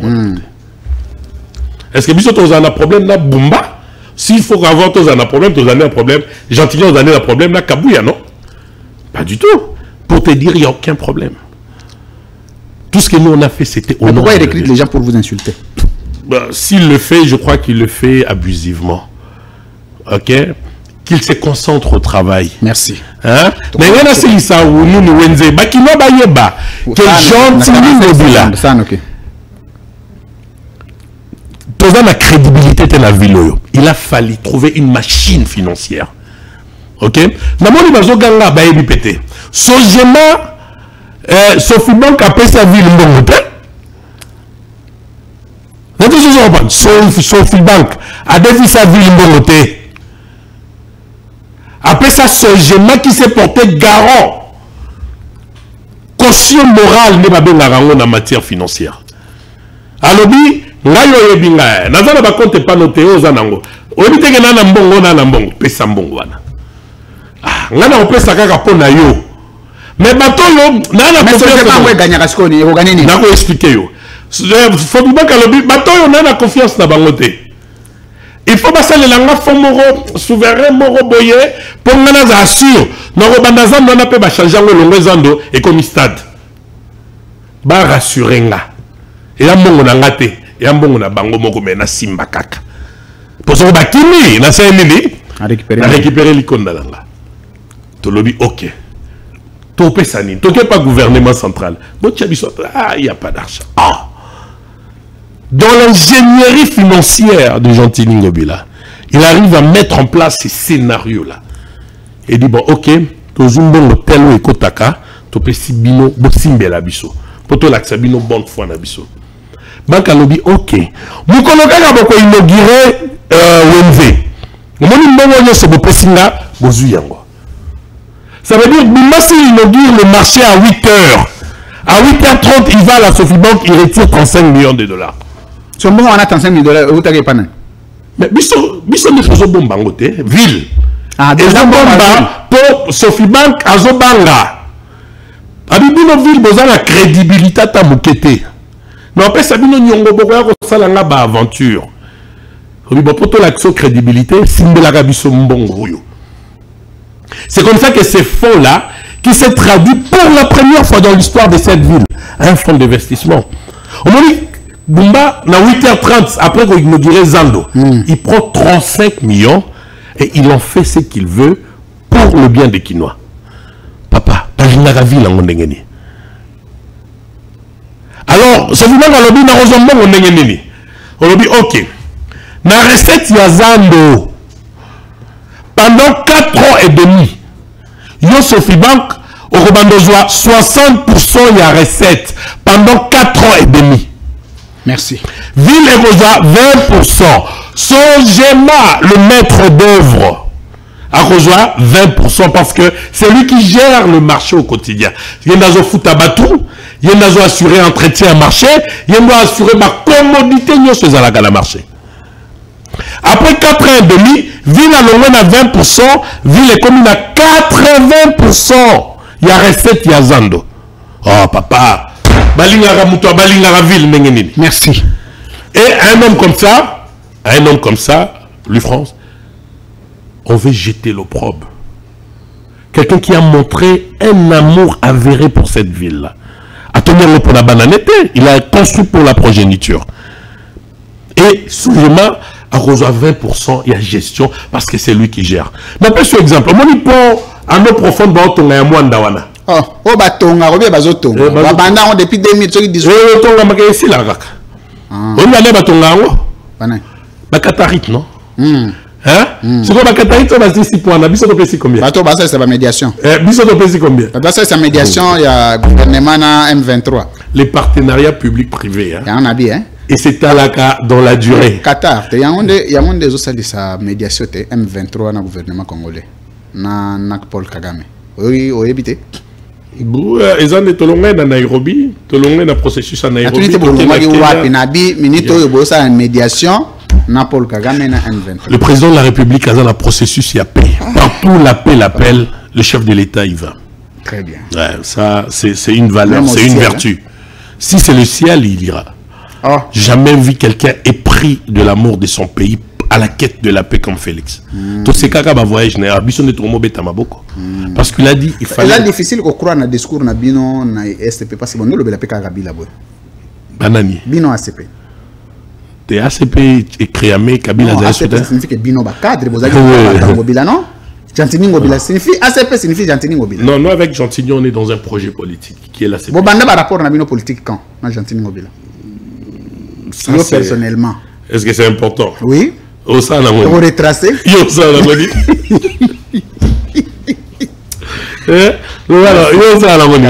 Est-ce que vous avez un problème là, Bumba? S'il faut avoir un problème, vous avez un problème. Gentilly, vous avez un problème là, Kabouya, non? Pas du tout. Pour te dire, il n'y a aucun problème. Tout ce que nous on a fait, c'était au nom. Pourquoi il recrute les gens pour vous insulter? S'il le fait, je crois qu'il le fait abusivement. Ok? Qu'il se concentre au travail. Merci. Hein? Mais il y a ça où nous nous Wenze, Bakino Bayeba, que Gentilly Ngobila. Dans la crédibilité de la ville, il a fallu trouver une machine financière. Ok? Namoni bazoganga bayebi pété. Sojema, Sofibank a payé sa ville mbongote. Sofibank a défi sa ville mbongote. Après ça, Sojema qui s'est porté garant. Caution morale n'est pas bien en matière financière. Alobi, ngayo yebinga nazana ba compte pas noté aux anango obite ke na mbongo pesa mbongo wana ngana opesa kaka pona yo mais bato yo nana confiance gagner kaskoni ko gagner ni nako expliquer yo faut bien que lobi bato yo nana confiance na bango te il faut passer langa fomoro souverain moro boye pour ngana za assure nako bandaza ndona pe ba changer ngolongo zando et comme stade ba rassurer nga et ya mbongo na ngate et mbongo na bango moko mena simba kaka pour ça bakimi na sa nini a récupérer likonda langa to lobi OK to pesa nini to pas gouvernement central bon tchabiso il y a pas d'argent dans l'ingénierie financière de Gentilly Ngobila il arrive à mettre en place ces scénarios là et dit bon OK to zumbongo telo ekotaka to pesi bino bo simbela biso pour to laksa bino bonne foi na biso Banka lobi OK. Mukolo kaka boko inaugurer Wenze. Moni mbongo nyoso bo pesinga bozu yango. Ça veut dire Bimasi inaugure le marché à 8 h. À 8h30, il va à la Sofibank, il retire 35 millions de dollars. Son bon, on a 35 millions de dollars, vous t'avez pas. Mais biso ne faisons bon bangote, ville. Ah, déjà bomba pour Sofibank azobanga. Abibino ville besoin la crédibilité ta moukete. Non, après Sabino Nyongo Bokoya ko salanga ba aventure. Obi bopoto l'action crédibilité, simbela kabiso mbongo yo. C'est comme ça que ces fonds-là, qui s'est traduit pour la première fois dans l'histoire de cette ville, un fonds d'investissement. On m'a dit, Bumba, à 8h30, après qu'on inaugure Zando, il prend 35 millions et il en fait ce qu'il veut pour le bien des Kinois. Papa, pas une ville en Mondengeni. Alors, ce moment, on a dit, on a dit, ok, na recette ya Zando, pendant 4 ans et demi, yo Sofibank au Robandozoa 60% y a recette pendant 4 ans et demi. Merci. Ville et Rosa 20%. Sogema, le maître d'œuvre, à Rosa 20% parce que c'est lui qui gère le marché au quotidien. Il y a un foutabatou, il y a un assuré entretien à marché, il y a un assuré ma commodité, il y a un marché. Après 4 ans et demi, ville à l'Ongwen à 20%, ville et commune à 80%. Il y a recette, il y a Zando. Oh papa, merci. Et un homme comme ça, lui France, on veut jeter l'opprobre. Quelqu'un qui a montré un amour avéré pour cette ville-là. À tenir le pour la bananette, il a construit pour la progéniture. Et souvent, à rejoindre 20%, il y a gestion parce que c'est lui qui gère. Mais pas sur exemple, mon hypo, à nos profondes, on a un mois d'awana. Oh, batonga, Robé Bazotonga. Babanda depuis 2018. Oui, on a marqué ici là. On a allé batonga. Bakatarite, non? Hein? C'est quoi Bakatarite? On a dit 6 points. Biso de pesi combien? Bato, ça c'est la médiation. Biso de pesi combien? Ça c'est la médiation, il y a gouvernement M23. Les partenariats publics-privés. Il y en a bien, hein? Et c'est à la cas dans la durée. Qatar, il y a un des autres de sa médiation M23 dans le gouvernement congolais. Na Paul Kagame. Oui, oui, habité. Ils ont été à Nairobi, dans le processus à Nairobi. Le président de la République a un processus, il y a paix. Partout la paix l'appelle, le chef de l'État y va. Très bien. Ouais, ça, c'est une valeur, c'est une vertu. Si c'est le ciel, il ira. Oh. Jamais vu quelqu'un épris de l'amour de son pays à la quête de la paix comme Félix. Tout ce cas va voyage parce qu'il a dit il fallait. C'est difficile qu'on croit dans le discours na bino na SCP parce que bon nous le paix Kabila boy. Banani. Bino ACP. Te ACP et Créamé Kabila za ACP signifie que bino ba cadre bozaki Ngobila non? Gentini Ngobila signifie ACP signifie Gentini Ngobila. Non, nous avec Gentini on est dans un projet politique qui est l'ACP. Bon banda ba rapport na bino politique quand na Gentini Ngobila. Yo personnellement. Est-ce que c'est important? Oui. Au sein de pour retracer. Yo ça la moni. Voilà, yo ça la moni.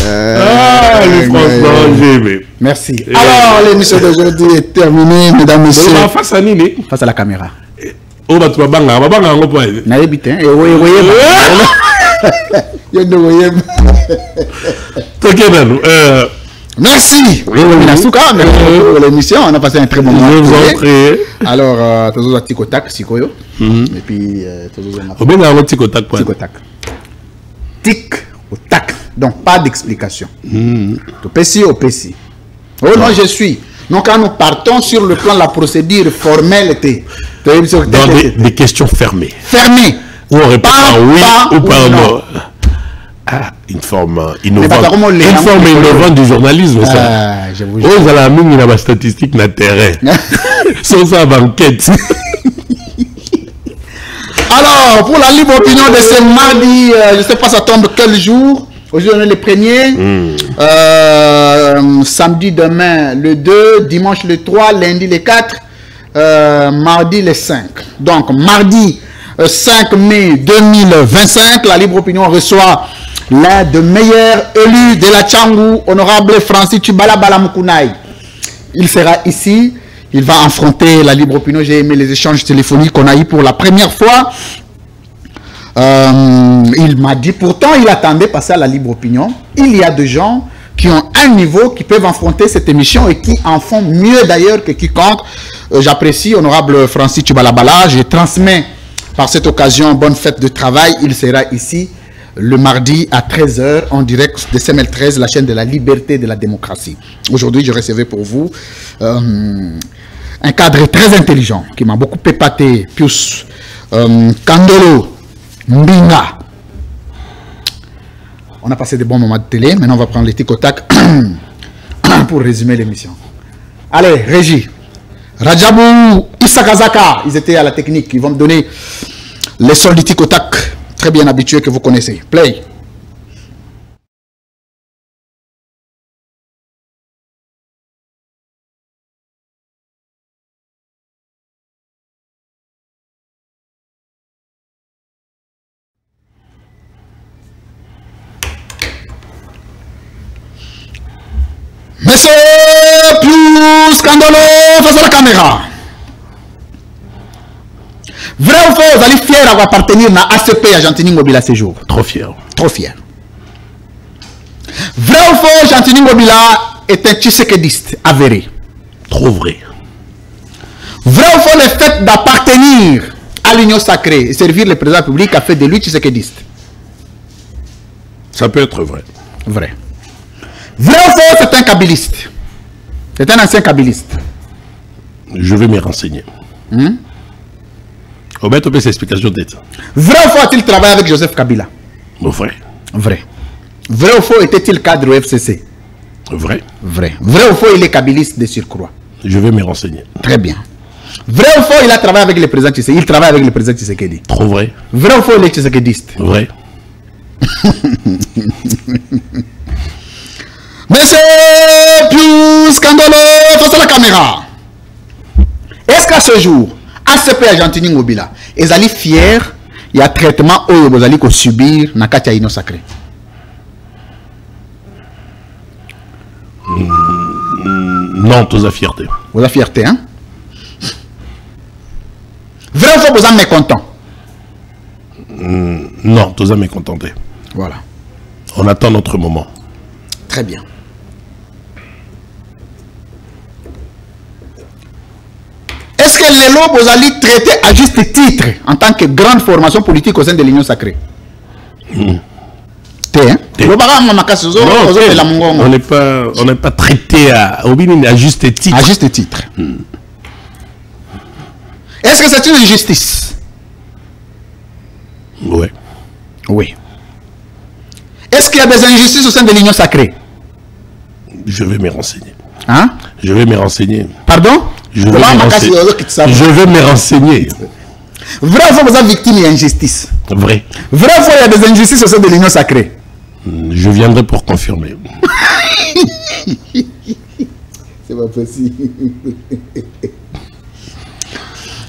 Ah, les Français, j'ai aimé. Merci. Alors, l'émission d'aujourd'hui est terminée, mesdames et messieurs. Face à Nini. Face à la caméra. Oh, bah tu vas banga, on va pas. Naïbité, et oui, oui. Merci. Merci pour l'émission. On a passé un très bon moment. Je vous en prie. Alors, tous les ticotac, sikoyo. Et puis, tous les ticotac. Tic au tac. Donc, pas d'explication. Au PSI, au PSI. Oh non, je suis. Donc, quand nous partons sur le plan de la procédure formelle, dans des questions fermées. Fermées. Où on répond oui ou pas non. Ah, une forme innovante du journalisme, ça. Je vous jure. Oh, la mine, il y a ma statistique d'intérêt. Sans ça, banquette. Alors, pour la libre opinion de ce mardi, je ne sais pas ça tombe quel jour. Aujourd'hui, on est le 1er. Samedi, demain, le 2. Dimanche, le 3. Lundi, le 4. Mardi, le 5. Donc, mardi 5 mai 2025, la libre opinion reçoit l'un des meilleurs élus de la Tchangou, honorable Francis Tchibala Balamoukounay. Il sera ici, il va affronter la libre opinion. J'ai aimé les échanges téléphoniques qu'on a eu pour la première fois. Il m'a dit, pourtant il attendait passer à la libre opinion. Il y a des gens qui ont un niveau, qui peuvent affronter cette émission et qui en font mieux d'ailleurs que quiconque. J'apprécie, honorable Francis Tchibalabala, je transmets par cette occasion bonne fête de travail. Il sera ici le mardi à 13 h en direct de CML13, la chaîne de la liberté et de la démocratie. Aujourd'hui, je recevais pour vous un cadre très intelligent qui m'a beaucoup épaté, Pius Kandolo Mbinga. On a passé de bons moments de télé, maintenant on va prendre les tic au tac pour résumer l'émission. Allez, Régie, Rajabou, Isakazaka, ils étaient à la technique, ils vont me donner les sons du tic au tac. Très bien habitué que vous connaissez. Play. Monsieur Pius Kandolo, face à la caméra. Vrai ou faux, vous allez fier d'avoir appartenir à ACP à Gentini Ngobila ce jour. Trop fier. Trop fier. Vrai ou faux, Gentini Ngobila est un tshisekediste avéré. Trop vrai. Vrai ou faux, le fait d'appartenir à l'Union sacrée et servir le président public a fait de lui tshisekediste. Ça peut être vrai. Vrai. Vrai ou faux, c'est un kabiliste. C'est un ancien kabiliste. Je vais me renseigner. On va tomber ces explications d'être. Vrai ou faux, a-t-il travaillé avec Joseph Kabila? Vrai. Vrai. Vrai ou faux, était-il cadre au FCC? Vrai. Vrai. Vrai ou faux, il est kabiliste de surcroît? Je vais me renseigner. Très bien. Vrai ou faux, il a travaillé avec le président Tshisekedi? Il travaille avec le président Tshisekedi. Trop vrai. Vrai ou faux, il est tshisekediste? Vrai. Monsieur Pius Kandolo, face à la caméra. Est-ce qu'à ce jour, ACP à Gentini Ngobila, ils allaient fiers, il y a traitement où vous allez subir dans la Union sacrée? Non, tous à fierté. Vous avez fierté, hein? Vrai ou faux, vous êtes mécontent? Non, tous à mécontenté. Voilà. On attend notre moment. Très bien. Est-ce que les lois vous allez traiter à juste titre en tant que grande formation politique au sein de l'Union sacrée? On n'est pas traité à juste titre. À juste titre. Est-ce que c'est une injustice? Oui. Oui. Est-ce qu'il y a des injustices au sein de l'Union sacrée? Je vais me renseigner. Hein? Je vais me renseigner. Pardon? Je vais me renseigner. Vrai ou faux, vous êtes victime d'injustice? Vrai. Vrai ou faux, il y a des injustices au sein de l'Union sacrée? Je viendrai pour confirmer. C'est pas possible.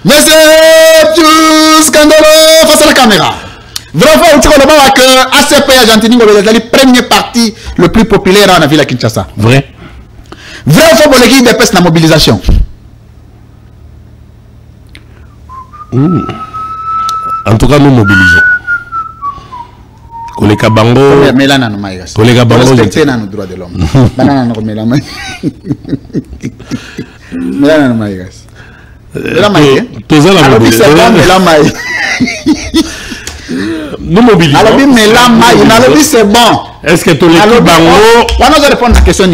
Monsieur Pius Kandolo, face à la caméra. Vrai ou faux, que ACP à Gentini Ngobila est le premier parti le plus populaire en la ville à Kinshasa? Vrai. Vrai ou faux, l'équipe dépêche la mobilisation? En tout cas, nous mobilisons. Koleka Bango. Koleka Bango. Respectez nos droits de l'homme. Nous mobilisons. C'est bon. Est-ce que Koleka Bango. On va répondre à la question.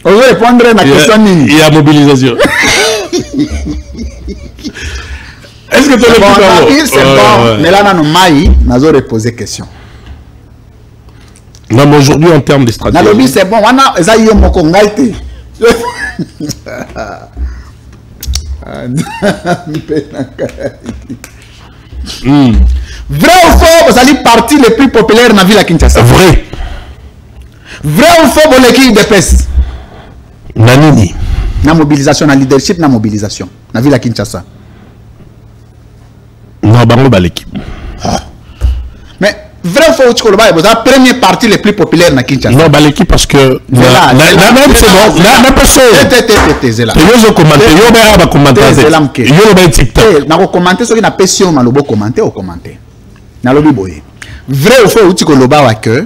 On va répondre à la question. Il y a mobilisation. Est-ce que tu as c'est bon, mais là, on a reposé question. Non, mais aujourd'hui, en termes de stratégie. C'est bon, on a Vrai ou faux, vous allez partir les plus populaires dans la ville à Kinshasa? Vrai. Vrai ou faux, pour l'équipe de PES? Nanini. La mobilisation, la leadership, la mobilisation. Dans la ville à Kinshasa. Non, bango ba l'équipe. Mais vrai ou faux, tu connais pas, la première partie les plus populaires dans Kinshasa. Non, ba l'équipe parce que la même c'est bon, la même personne. Yo commenter, yo ba commenter. Yo ba TikTok. Na ko commenter ce qui na passion malobo commenter ou commenter. Nalobi boye. Vrai ou faux, Outiko Loba que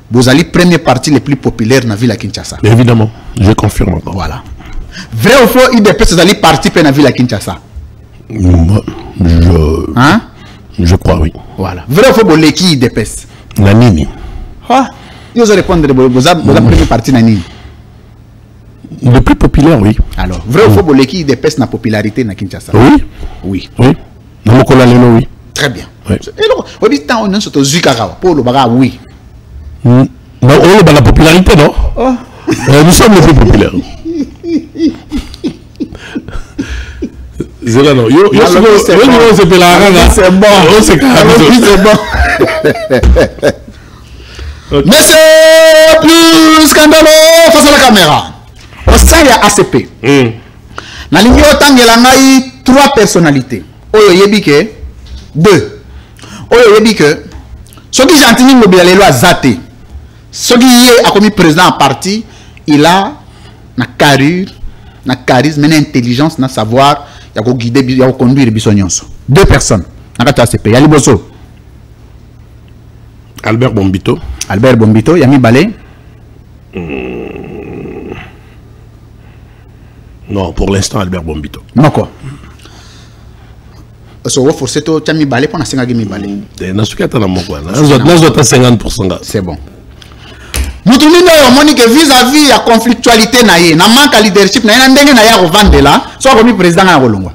vous allez première partie les plus populaires dans la ville à Kinshasa. Évidemment, je confirme encore. Voilà. Vrai ou faux, IDPS vous allez partir dans la ville à Kinshasa. Hein? Je crois, oui. Voilà. Vrai ou faux, vous l'équipe IDPS. La Nini. Ah, ils vont répondre, vous avez première partie dans la Nini. Le plus populaire, oui. Alors, vrai ou faux, vous l'équipe IDPS na popularité dans Kinshasa. Oui. Oui. Oui. Dans mon oui. Très bien. Oui. Et donc, on dit tant on est sur pour le baga, oui. Non, on a la popularité, non? Oh. Nous sommes les plus populaires. C'est là, non. C'est bon. C'est bon. Mais c'est plus scandaleux face à la caméra. Au sein de ACP. Dans l'Union, il y a 3 personnalités. Oyo yebike 2. Oyo yebike ce qui gentil ngobila lelo azate. Ce qui est a commis président en parti, il a na carrure, na charisme, na intelligence, na savoir, il a guider, il a conduire bisonyonso. 2 personnes. Na kata ACP, ya liboso. Albert Bombito. Albert Bombito, Yami Balé. Non, pour l'instant, Albert Bombito. Non quoi. So vous forcez tout Yami Balé pour na 50 000 balé. Dans ce cas, tu as 50%. C'est bon. Nous tournons que vis-à-vis la conflictualité naïe, na manque de leadership naïe, na ndenge naïe revendre là, soit comme président na Rolongo.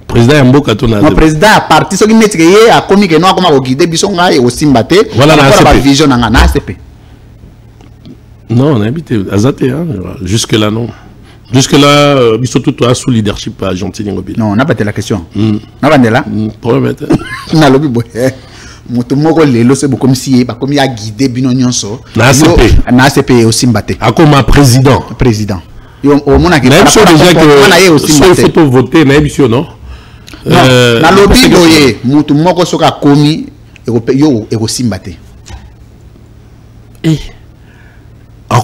Président Yamboka tona. Le président a parti ce qui met que a commis que non comme au guider bisonga et au Simbaté. Voilà la vision na ACP. Non, on a habité Azate hein. Jusque là non. Jusque là bisoto toi sous leadership à Gentili Ngobila. Non, on n'a pas la question. Na bandela. Promet. Na lobi boy. Motomoko lelo c'est beaucoup comme si ba comme ya guider bino nyonso. Na ACP au Simbaté. A comme président. Président. Yo au mona que déjà que soit il faut voter na émission non. Na lobi boye motomoko soka komi yo e au Simbaté.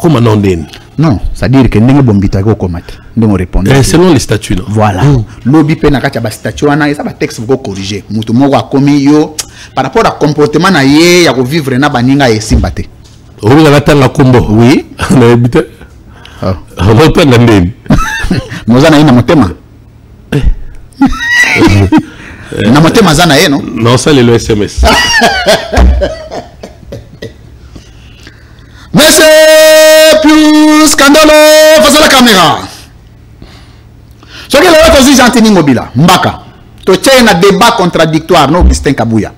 Comment non den? Non, c'est-à-dire que ndenge bombita ko komate. Ndenge répondre. Selon les statuts non. Voilà. Lobby pe na kati ba statut wana ça ba texte ko corriger. Mutu moko akomi yo par rapport à comportement na ye ya ko vivre na baninga e Simbaté. On va attendre la combo. Oui. Na habité. On va attendre ndeni. Mozana ina motema. Na motema zana ye non? Non, ça le SMS. Mais c'est plus scandaleux face à la caméra. Ce que l'autre aussi Gentili Ngobila, Mbaka, tu tiens un débat contradictoire, non, Augustin Kabouya.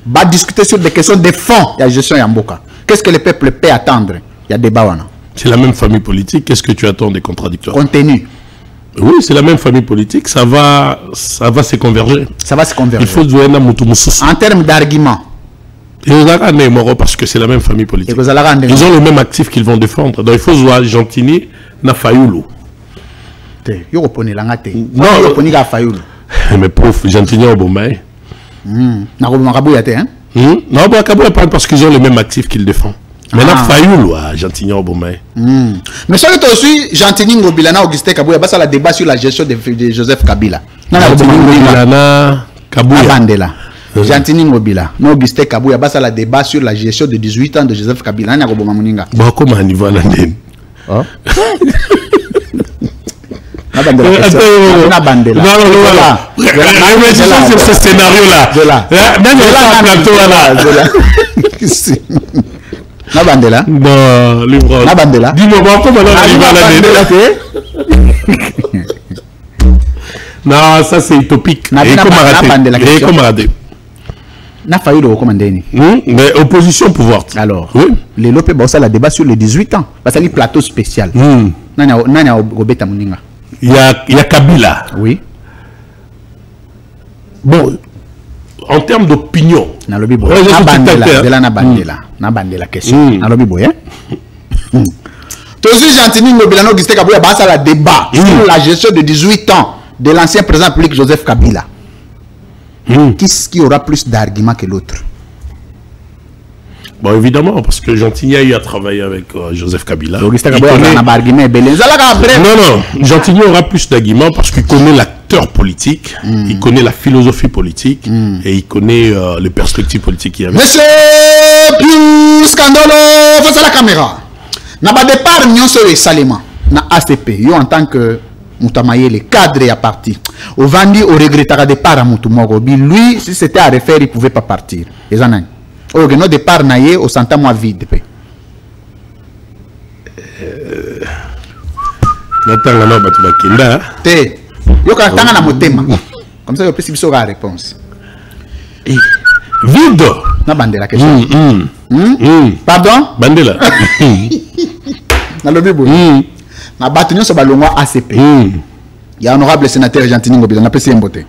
Va discuter sur des questions de fond, il y a gestion Yamboka. Qu'est-ce que le peuple peut attendre? Il y a débat wana. C'est la même famille politique, qu'est-ce que tu attends des contradictoires? Contenu. Oui, c'est la même famille politique, ça va se converger. Ça va se converger. Il faut jouer un moutoumoussous. En termes d'argument. Parce que c'est la même famille politique. Ils ont le même actif qu'ils vont défendre. Donc il faut jouer Gentili na Fayoulou. Non, mais pauvre Gentili au Bombay. Non, parce qu'ils ont le même actif qu'ils défendent. Maintenant, Fayoulou, Gentili au Bombay. Mais ça, tu aussi Gentili Ngobila na Augustin Kabouya, ça la débat sur la gestion de Joseph Kabila. Gentili Ngobila na Kabouya. Gentili Ngobila, non Augustin Kabouya, ça la débat sur la gestion de 18 ans de Joseph Kabila. Bon, comment on y va là? Sur ce scénario-là. Bandela. Non, livre. Bandela. Dis-moi comment on y va là? Non, ça c'est utopique. Comment rater? N'a failli le recommander. Mais opposition pouvoir. Alors, oui. Les lopes ça la débat sur les 18 ans. Parce que c'est un plateau spécial. Il y a Kabila. Oui. Bon, en termes d'opinion. Na lobi boy. Na bandela question. Na lobi boy. Toujours Gentili Ngobila no Augustin Kabouya ça la débat sur la gestion de 18 ans de l'ancien président public Joseph Kabila. Qui aura plus d'arguments que l'autre? Bon, évidemment, parce que Gentilly a eu à travailler avec Joseph Kabila. Non, Gentilly aura plus d'arguments parce qu'il connaît l'acteur politique, il connaît la philosophie politique et il connaît les perspectives politiques qu'il y avait. Monsieur Pius Kandolo, face à la caméra. Na ba départ nyonso et Salema na ACP. Yo en tant que Moutamaye, le cadre est parti. Au Vandi, au regrettera départ à Moutoumoro. Lui, si c'était à refaire, il ne pouvait pas partir. Et ça n'a au départ, naïe, au senta moi vide. Nathan, non, tu vas kinda. Te, yo quand t'as un motema. Comme ça, yo peut si la réponse. Vide. Na bandela question. Pardon? Bandela. Na lobby boy. Na battu sur balongwa ACP. Il y a honorable sénateur Gentilly Ngobila na pesi mbote.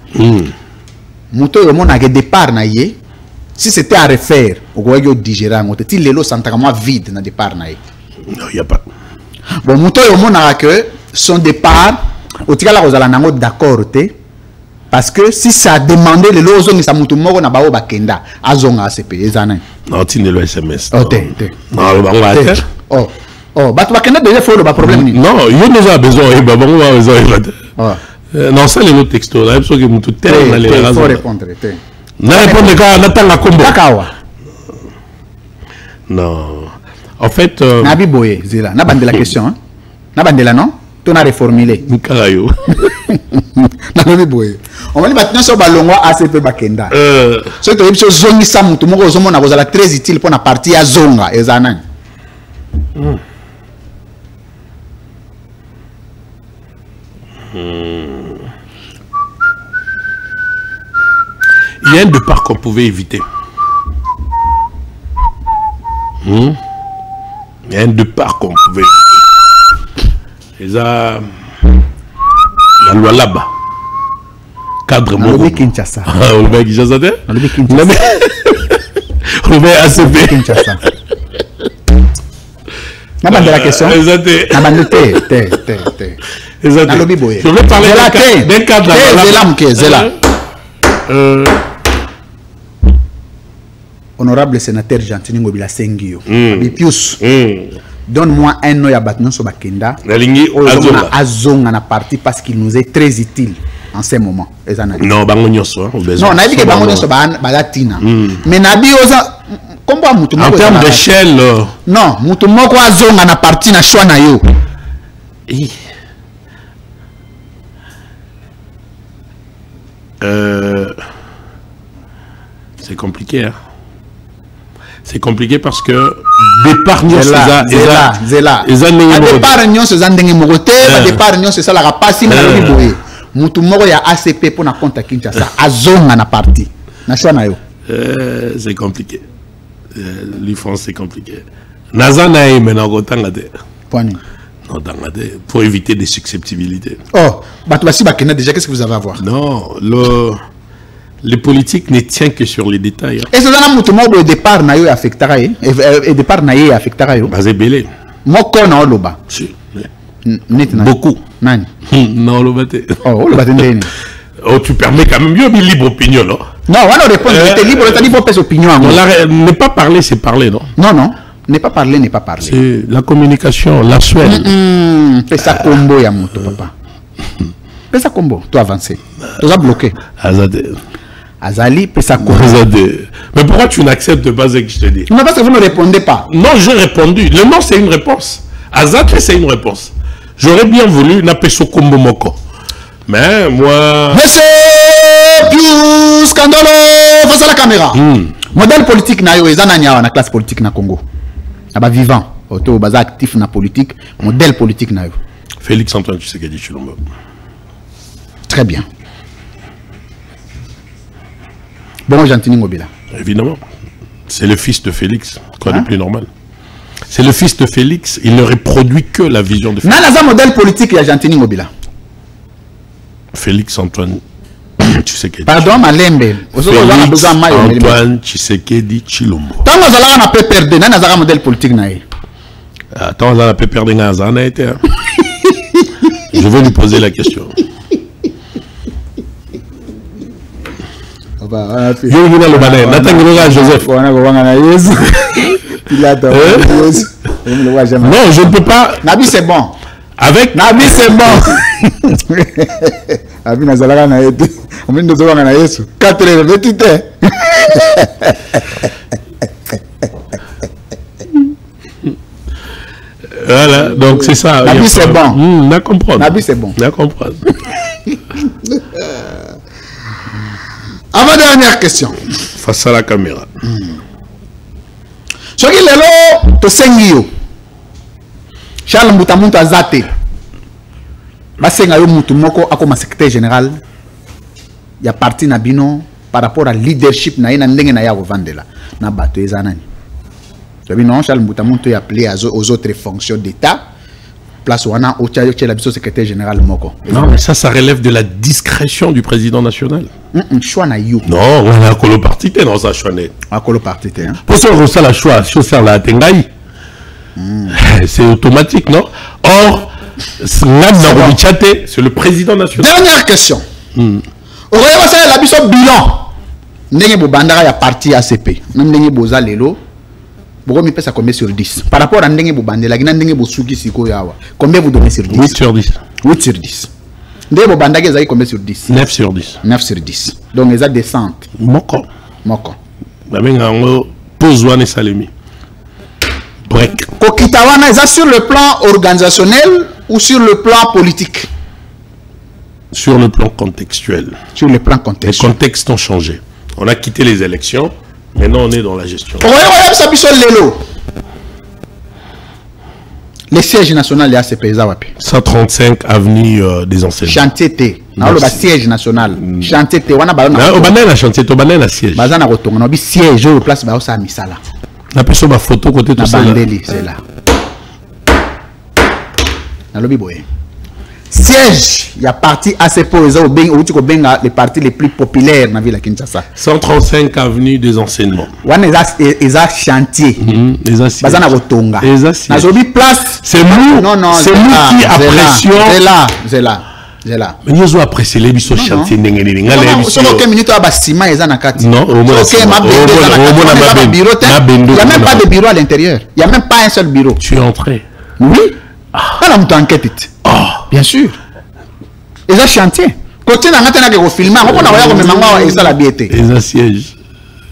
Muto yo mona ke départ na ye. Si c'était à refaire, au goyo digérer ngote ti lelo santaka moi vide na départ na ye. Non, il y a pas. Bon muto yo mona que son départ au tika la kozala nango d'accord te parce que si ça demandait le lozo ni sa mutu moko na bao bakenda azonga ACP ezana. Non, tu ne le SMS. Oh te. Non, le bango oh. Oh, bah tu vas déjà faire le problème. Non, il y a déjà besoin. Il y a besoin. Non, ça les autres textos. Là, il faut que vous tout il faut répondre. Non, répondre quand on attend la combo. Non. En fait. Nabi Boye, Zela. N'a pas de la question. N'a pas de la non. Tu n'as reformulé. Nikarayo. Nabi Boye. On va dire maintenant sur Balongwa ACP Bakenda. Ce que tu as zongi sam, tout le monde a très utile pour la partie à zonga. Ezana. Il y a un départ qu'on pouvait éviter. Il y a un départ qu'on pouvait éviter. Et ça, la loi là-bas. Cadre Moro. Kinshasa. On le met Kinshasa. On le met ACP. Kinshasa. N'a pas de la question. N'a pas de thé. Je veux parler d'un cadre. Honorable sénateur Gentilly Ngobila Sengio. Pius. Donne-moi un nom à Batnon sur Bakenda. Azonga na parti parce qu'il nous est très utile en ce moment. Non, Bangonyoso. Non, on a dit que Bangonyoso Bagatina. Mais Nabi Oza. En termes d'échelle. Non, Moutoumoko Azonga na parti na choix na yo. C'est compliqué, hein. C'est compliqué parce que départ Zela. Départ Nyon c'est Zandenge Morote, départ Nyon c'est ça la rapasi na Boye. Mutu moko ya ACP pour na compte à Kinshasa, azonga na parti. Na choix na yo. C'est compliqué. Les France c'est compliqué. Nazana est maintenant gotanga de. Point. Pour éviter des susceptibilités. Oh, Batouassi Bakena, déjà, qu'est-ce que vous avez à voir? Non, le politique ne tient que sur les détails. Et c'est dans le départ, naïe affectera, et départ naïe affectera. Basé belé. Moko na oloba. Beaucoup. Nani? Non, oloba. Oh, oloba tendeni. Oh, tu permets quand même mieux une libre opinion, non? Non, on va répondre. Tu es libre, tu as libre opinion. Ne pas parler, c'est parler, non? Non. Ne pas parler, n'est pas parler. C'est la communication, la souhaite. Fais ça combo, Yamoto, papa. Fais ça combo, tu avances. Tu as bloqué. Azali, fais ça combo. Mais pourquoi tu n'acceptes pas ce que je te dis? Non, parce que vous ne répondez pas. Non, j'ai répondu. Le non, c'est une réponse. Azate, c'est une réponse. J'aurais bien voulu n'appeler ce combo moko. Mais moi. Monsieur Pius Kandolo, face à la caméra. Modèle politique na yo ezana nya na classe politique na Congo. Aba vivant, auto baza actif na politique, modèle politique na yo. Félix Antoine Tshisekedi Tshilombo. Très bien. Bon, Gentilly Ngobila. Évidemment. C'est le fils de Félix, quoi de plus normal. C'est le fils de Félix, il ne reproduit que la vision de Félix. Nana modèle politique ya Gentilly Ngobila. Félix Antoine Tshisekedi. Pardon, Malembe. Félix Antoine Tshisekedi Tshilombo. Tant que vous avez un perdre, nana zara modèle politique naïe. Attends, on a pu perdre un an. Je vais lui poser la question. Joseph. Pilato. Non, je ne peux pas. Nabi, c'est bon. Avec Nabi, c'est bon. Nabi, Nazalaka na été. On vient de se voir na Yesu. 4 heures, petite. Voilà, donc c'est ça. Nabi, c'est bon. Na comprendre. Nabi, c'est bon. Na comprendre. Avant-dernière question. Face à la caméra. Ce qui est là, to sengio. Charles Mbutamuntu azate. Basenga yo mutu moko akoma secrétaire général. Ya parti na bino par rapport à leadership na ina ndenge na ya kovandela. Na bato ezanani. Non, Charles Mbutamuntu est appelé aux autres fonctions d'État. Place wana au la secrétaire général moko. Non, mais ça relève de la discrétion du président national. Choix na you. Non, on a colo parti non ça choisir. A colo parti hein. Pour ça la choix, ça la tengai. C'est automatique, non? Or, c'est le président national. Dernière question. Au revoir, c'est la biso bilan. Ndenge bo bandara ya parti ACP. Ndenge boza lelo. Pourquoi mi pesa combien sur 10? Par rapport à ndenge bo bandela, gina ndenge bo suki siko yawa. Combien vous donnez sur 10? 8 sur 10. 8 sur 10. Ndenge bo bandage ezaki combien sur 10? 9 sur 10. 9 sur 10. Donc ils ont descente. Moko. Moko. La menga ngo pozwane salemi. Break. Kokitawana, est-ce sur le plan organisationnel ou sur le plan politique? Sur le plan contextuel. Sur le plan contextuel. Les contextes ont changé. On a quitté les élections. Maintenant, on est dans la gestion. Le siège national de ACP, 135 avenue des enseignants. Chantier T. Le siège national. Chantier T. On a un chantier, on a un siège. On a un siège au place de la misala. La personne ma photo côté tout ça. C'est là. Siège, il y a parti ACP, les partis les plus populaires dans la ville de Kinshasa. 135 avenue des enseignements. Ils ont chantier. Ils ont place. C'est nous. Non, non, c'est nous qui apprécions. C'est là. Mais nous avons apprécié les bisous chantier. Non, minute à bâtiment, ils ont non, il n'y a même pas de bureau à l'intérieur. Il n'y a même pas un seul bureau. Tu es entré? Oui. Ah, on t'enquête. Bien sûr. Ils ont chantier. Côté n'a pas de filmer. On a regardé ça la biété. Ils ont siège.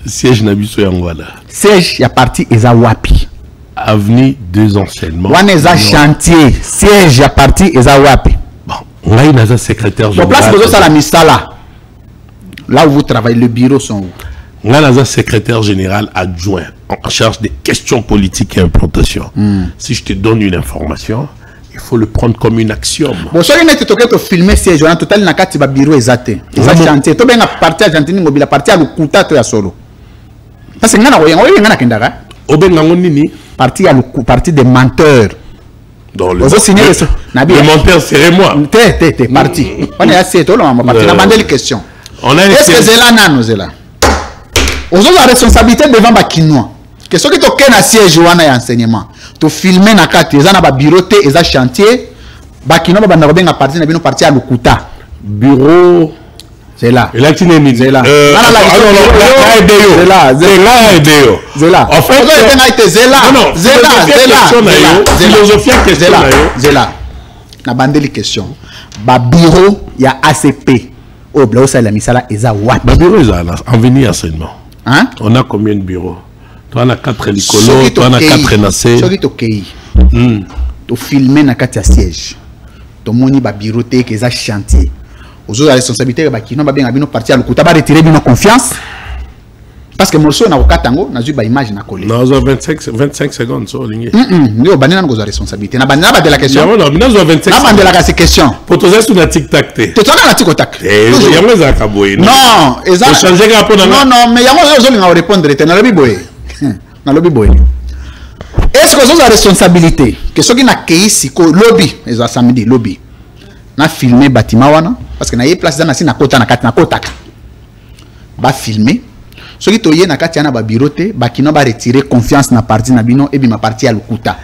Siège n'habite Yangwala. Siège, il y a parti Eza Wapi. Avenue des enseignements. On a chantier. Siège, il y a parti Eza Wapi. Bon, on a une secrétaire général. Place de ça la misala. Là où vous travaillez, le bureau sont où? On a un secrétaire général adjoint en charge des questions politiques et implantation. Si je te donne une information, il faut le prendre comme une axiome. Bon, si tu as filmé siège, on a total na kati ba bureau exacté. Ils ont chantier. Tu bien parti Argentine mobile, parti à Lukuta to ya solo. Parce que ngana ngana kendara. Obenga nini? Parti à parti des menteurs. Dans le menteur serait moi. T'es parti. On est assez tôt là, on va partir. On a demandé les questions. Est-ce que c'est là nano c'est là? Aux autres la responsabilité devant Bakinois. Que ce qui toque na siège wana ya enseignement. To filmer na kati eza na ba bureau te eza chantier. Bakinois ba banda benga parti na bino parti à Lukuta. Bureau c'est là. Et là tu n'es c'est là. C'est là. En fait, c'est là. Na bandé les questions. Ba bureau ya ACP. Oh bla ça la misala eza wa. Ba bureau eza en venir enseignement. Hein? On a combien de bureaux? Toi, on a 4 licolos, toi, on a 4 nacés. Ce qui est OK. Tu filmes dans le siège. Tu moni ba bureau te que ça chantier. Aux autres responsabilités ba qui non ba bien parti à l'Ukuta ba retirer bien confiance. Parce que morceau na okatango na ba image na coller. Non, 25 secondes so lingi. Yo banana ngo responsabilité. Na banana ba de la question. Non, non, 25. Na bande la question. Pour toi sur la tic-tac te. Tu toka na tic-tac. Yango za kaboy. Non, exact. Changer rapport na. Non, mais yango zo linga répondre te na lobi boy. Na lobi boy. Est-ce que vous avez responsabilité que ceux qui n'a qu'à ko lobby les samedi lobby na filmer bâtiment wana parce que na y place dans na kota na kati na kota ba filmer ceux qui toye na kati na ba bureau te ba kino ba retirer confiance na parti na bino et bi ma parti à Lukuta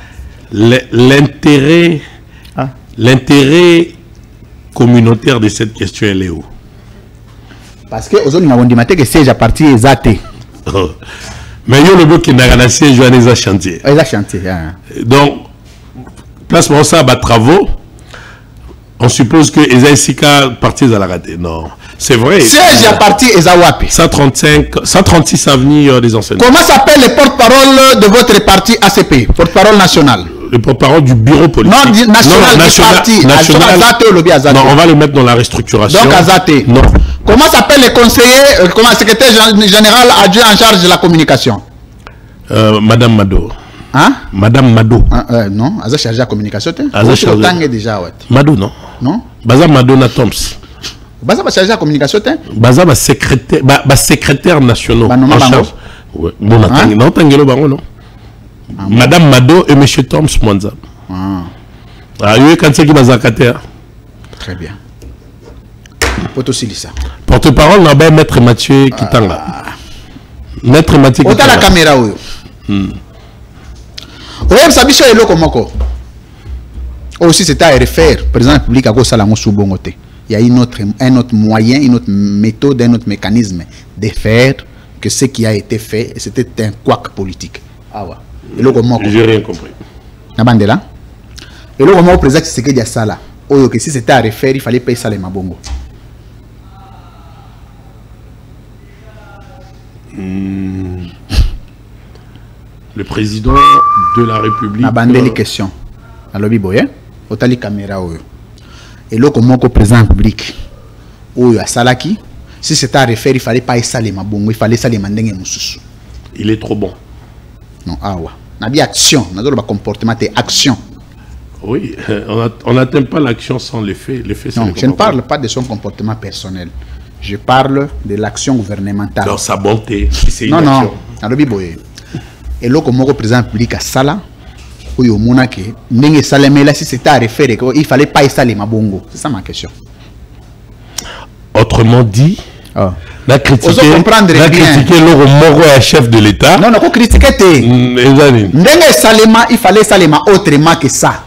l'intérêt l'intérêt communautaire de cette question elle est où? Parce que aujourd'hui na ondimate que siège à parti exacté. Mais il y a le bloc qui n'a rien assez, Johannes a chantier. Il a chantier. Donc, place pour ça, travaux. On suppose que Ezaïsika partis à la raté. Non, c'est vrai. Siège à parti Ezawapi. 136 avenue des enseignants. Comment s'appelle le porte-parole de votre parti ACP, porte-parole national? Le porte-parole du bureau politique. Non, national, du parti. National. Non, on va le mettre dans la restructuration. Donc Azate. Non. Comment s'appelle le conseiller, secrétaire général adjoint en charge de la communication? Madame Mado. Hein? Madame Mado. Non, Aza chargé de la communication. Aza chargé déjà, ouais. Mado, non? Non? Baza Mado na Toms. Baza va chargé de la communication. Baza va secrétaire national en charge. Ouais. Bon, non, Tangelo Bango, non? Madame Mado et Monsieur Toms Mwanza. Ah, oui, quand c'est qui baza kater. Très bien. Potosili ça. Porte-parole, on a Maître Mathieu Kitanga. Maître Mathieu Kitanga. Ota la caméra, oui. Oui, ça biche est là comme quoi. Aussi, c'est à refaire. Président de la République a go salango sous bongote. Il y a un autre moyen, une autre méthode, un autre mécanisme de faire que ce qui a été fait, c'était un couac politique. Ah ouais. Et là comme j'ai rien compris. Nabandela. Et là comme le président c'est que il y a ça là. Oh que si c'était à refaire, il fallait payer ça les mabongo. Le président de la République. Nabandeli question. Alobi boye. Otali caméra oyo. Et là comme le président de la République. Oyo a salaki. Si c'était à refaire, il fallait payer ça les mabongo, il fallait ça les mandenge mususu. Il est trop bon. Non, ah ouais. On a dit action, on a dit comportement, c'est action. Oui, on n'atteint pas l'action sans l'effet. Non, je ne parle pas de son comportement personnel. Je parle de l'action gouvernementale. Dans sa bonté. Non, non. Et là, comme le président public a ça là, si c'était à refaire, il fallait pas ça les mabongo. C'est ça ma question. Autrement dit, la critiquer le Moro est chef de l'État. Non, non, faut critiquer. Il fallait Salema autrement que ça.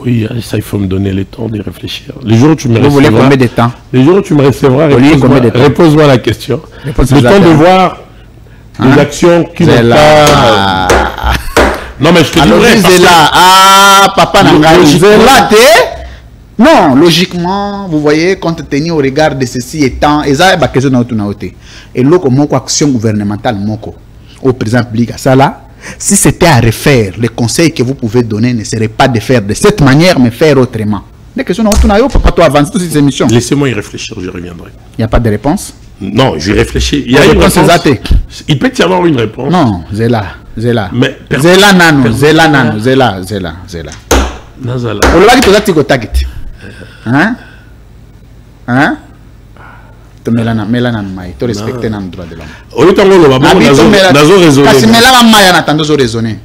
Oui, ça il faut me donner le temps de réfléchir. Les jours où tu me recevras. Vous voulez combien de temps? Les jours où tu me recevras, repose-moi la question. Le temps de voir les actions qui n'ont pas. Non, mais je te dis. C'est là. Ah, papa n'a pas non, logiquement, vous voyez, compte tenu au regard de ceci étant, et ça, et là, comme action gouvernementale, au président public, ça là, si c'était à refaire, les conseils que vous pouvez donner ne seraient pas de faire de cette manière, mais faire autrement. Des questions, papa, toi, avance toutes ces émissions. Laissez-moi y réfléchir, je reviendrai. Il n'y a pas de réponse? Non, je réfléchis. Il y a une réponse. Il peut y avoir une réponse. Non, Zela. Mais Zela nano. Nazala. Hein? Hein? Melana mai, tu respectes le droit de l'homme. Au lieu de nazo raisonner. Kasi melana mai anatando zo raisonner.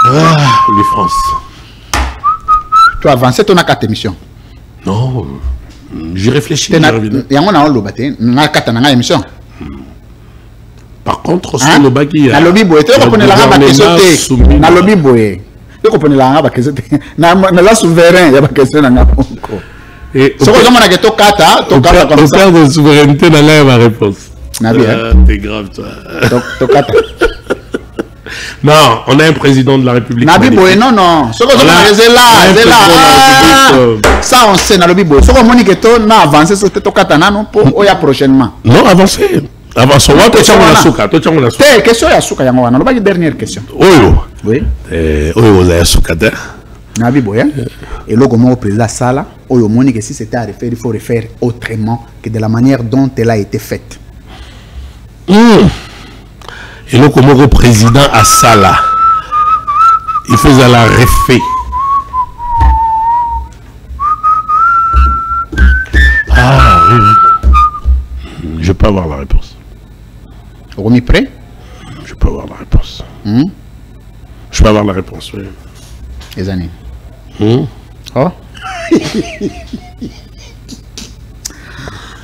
Les France. Tu avances ton a 4 émissions. Non, j'y réfléchis. Il y a un lobaté, na 4 na émission. Par contre, sur le bagui, na lobby boy, tu connais la raba question te. Na lobby boy. Tu connais la raba question te. Na la souverain, il y a pas question na ngako. Et ce que je to kata comme ça. De souveraineté dans la réponse. T'es grave toi. To kata. Non, on a un président de la République. Nabi boy, non. Ce que je là. Ça on sait na lobby boy. Ce que moni que to na avancer sur to kata na non pour oya prochainement. Non, avancer. Avançons. Question Yasuka yango wana. Loba dernière question. Oyo. Oui. Oyo za Yasuka ta. Nabi boya. Et le comment président Sala, oyo moni que si c'était à refaire, il faut refaire autrement que de la manière dont elle a été faite. Et le comment le président à Sala, il faisait la refait. Ah oui. Je peux avoir la réponse. Remis prêt? Je peux avoir la réponse. Je peux avoir la réponse, oui. Les années. Oh.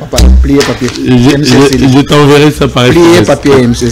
Papa, pliez papier. Je t'enverrai ça par pliez papier, monsieur.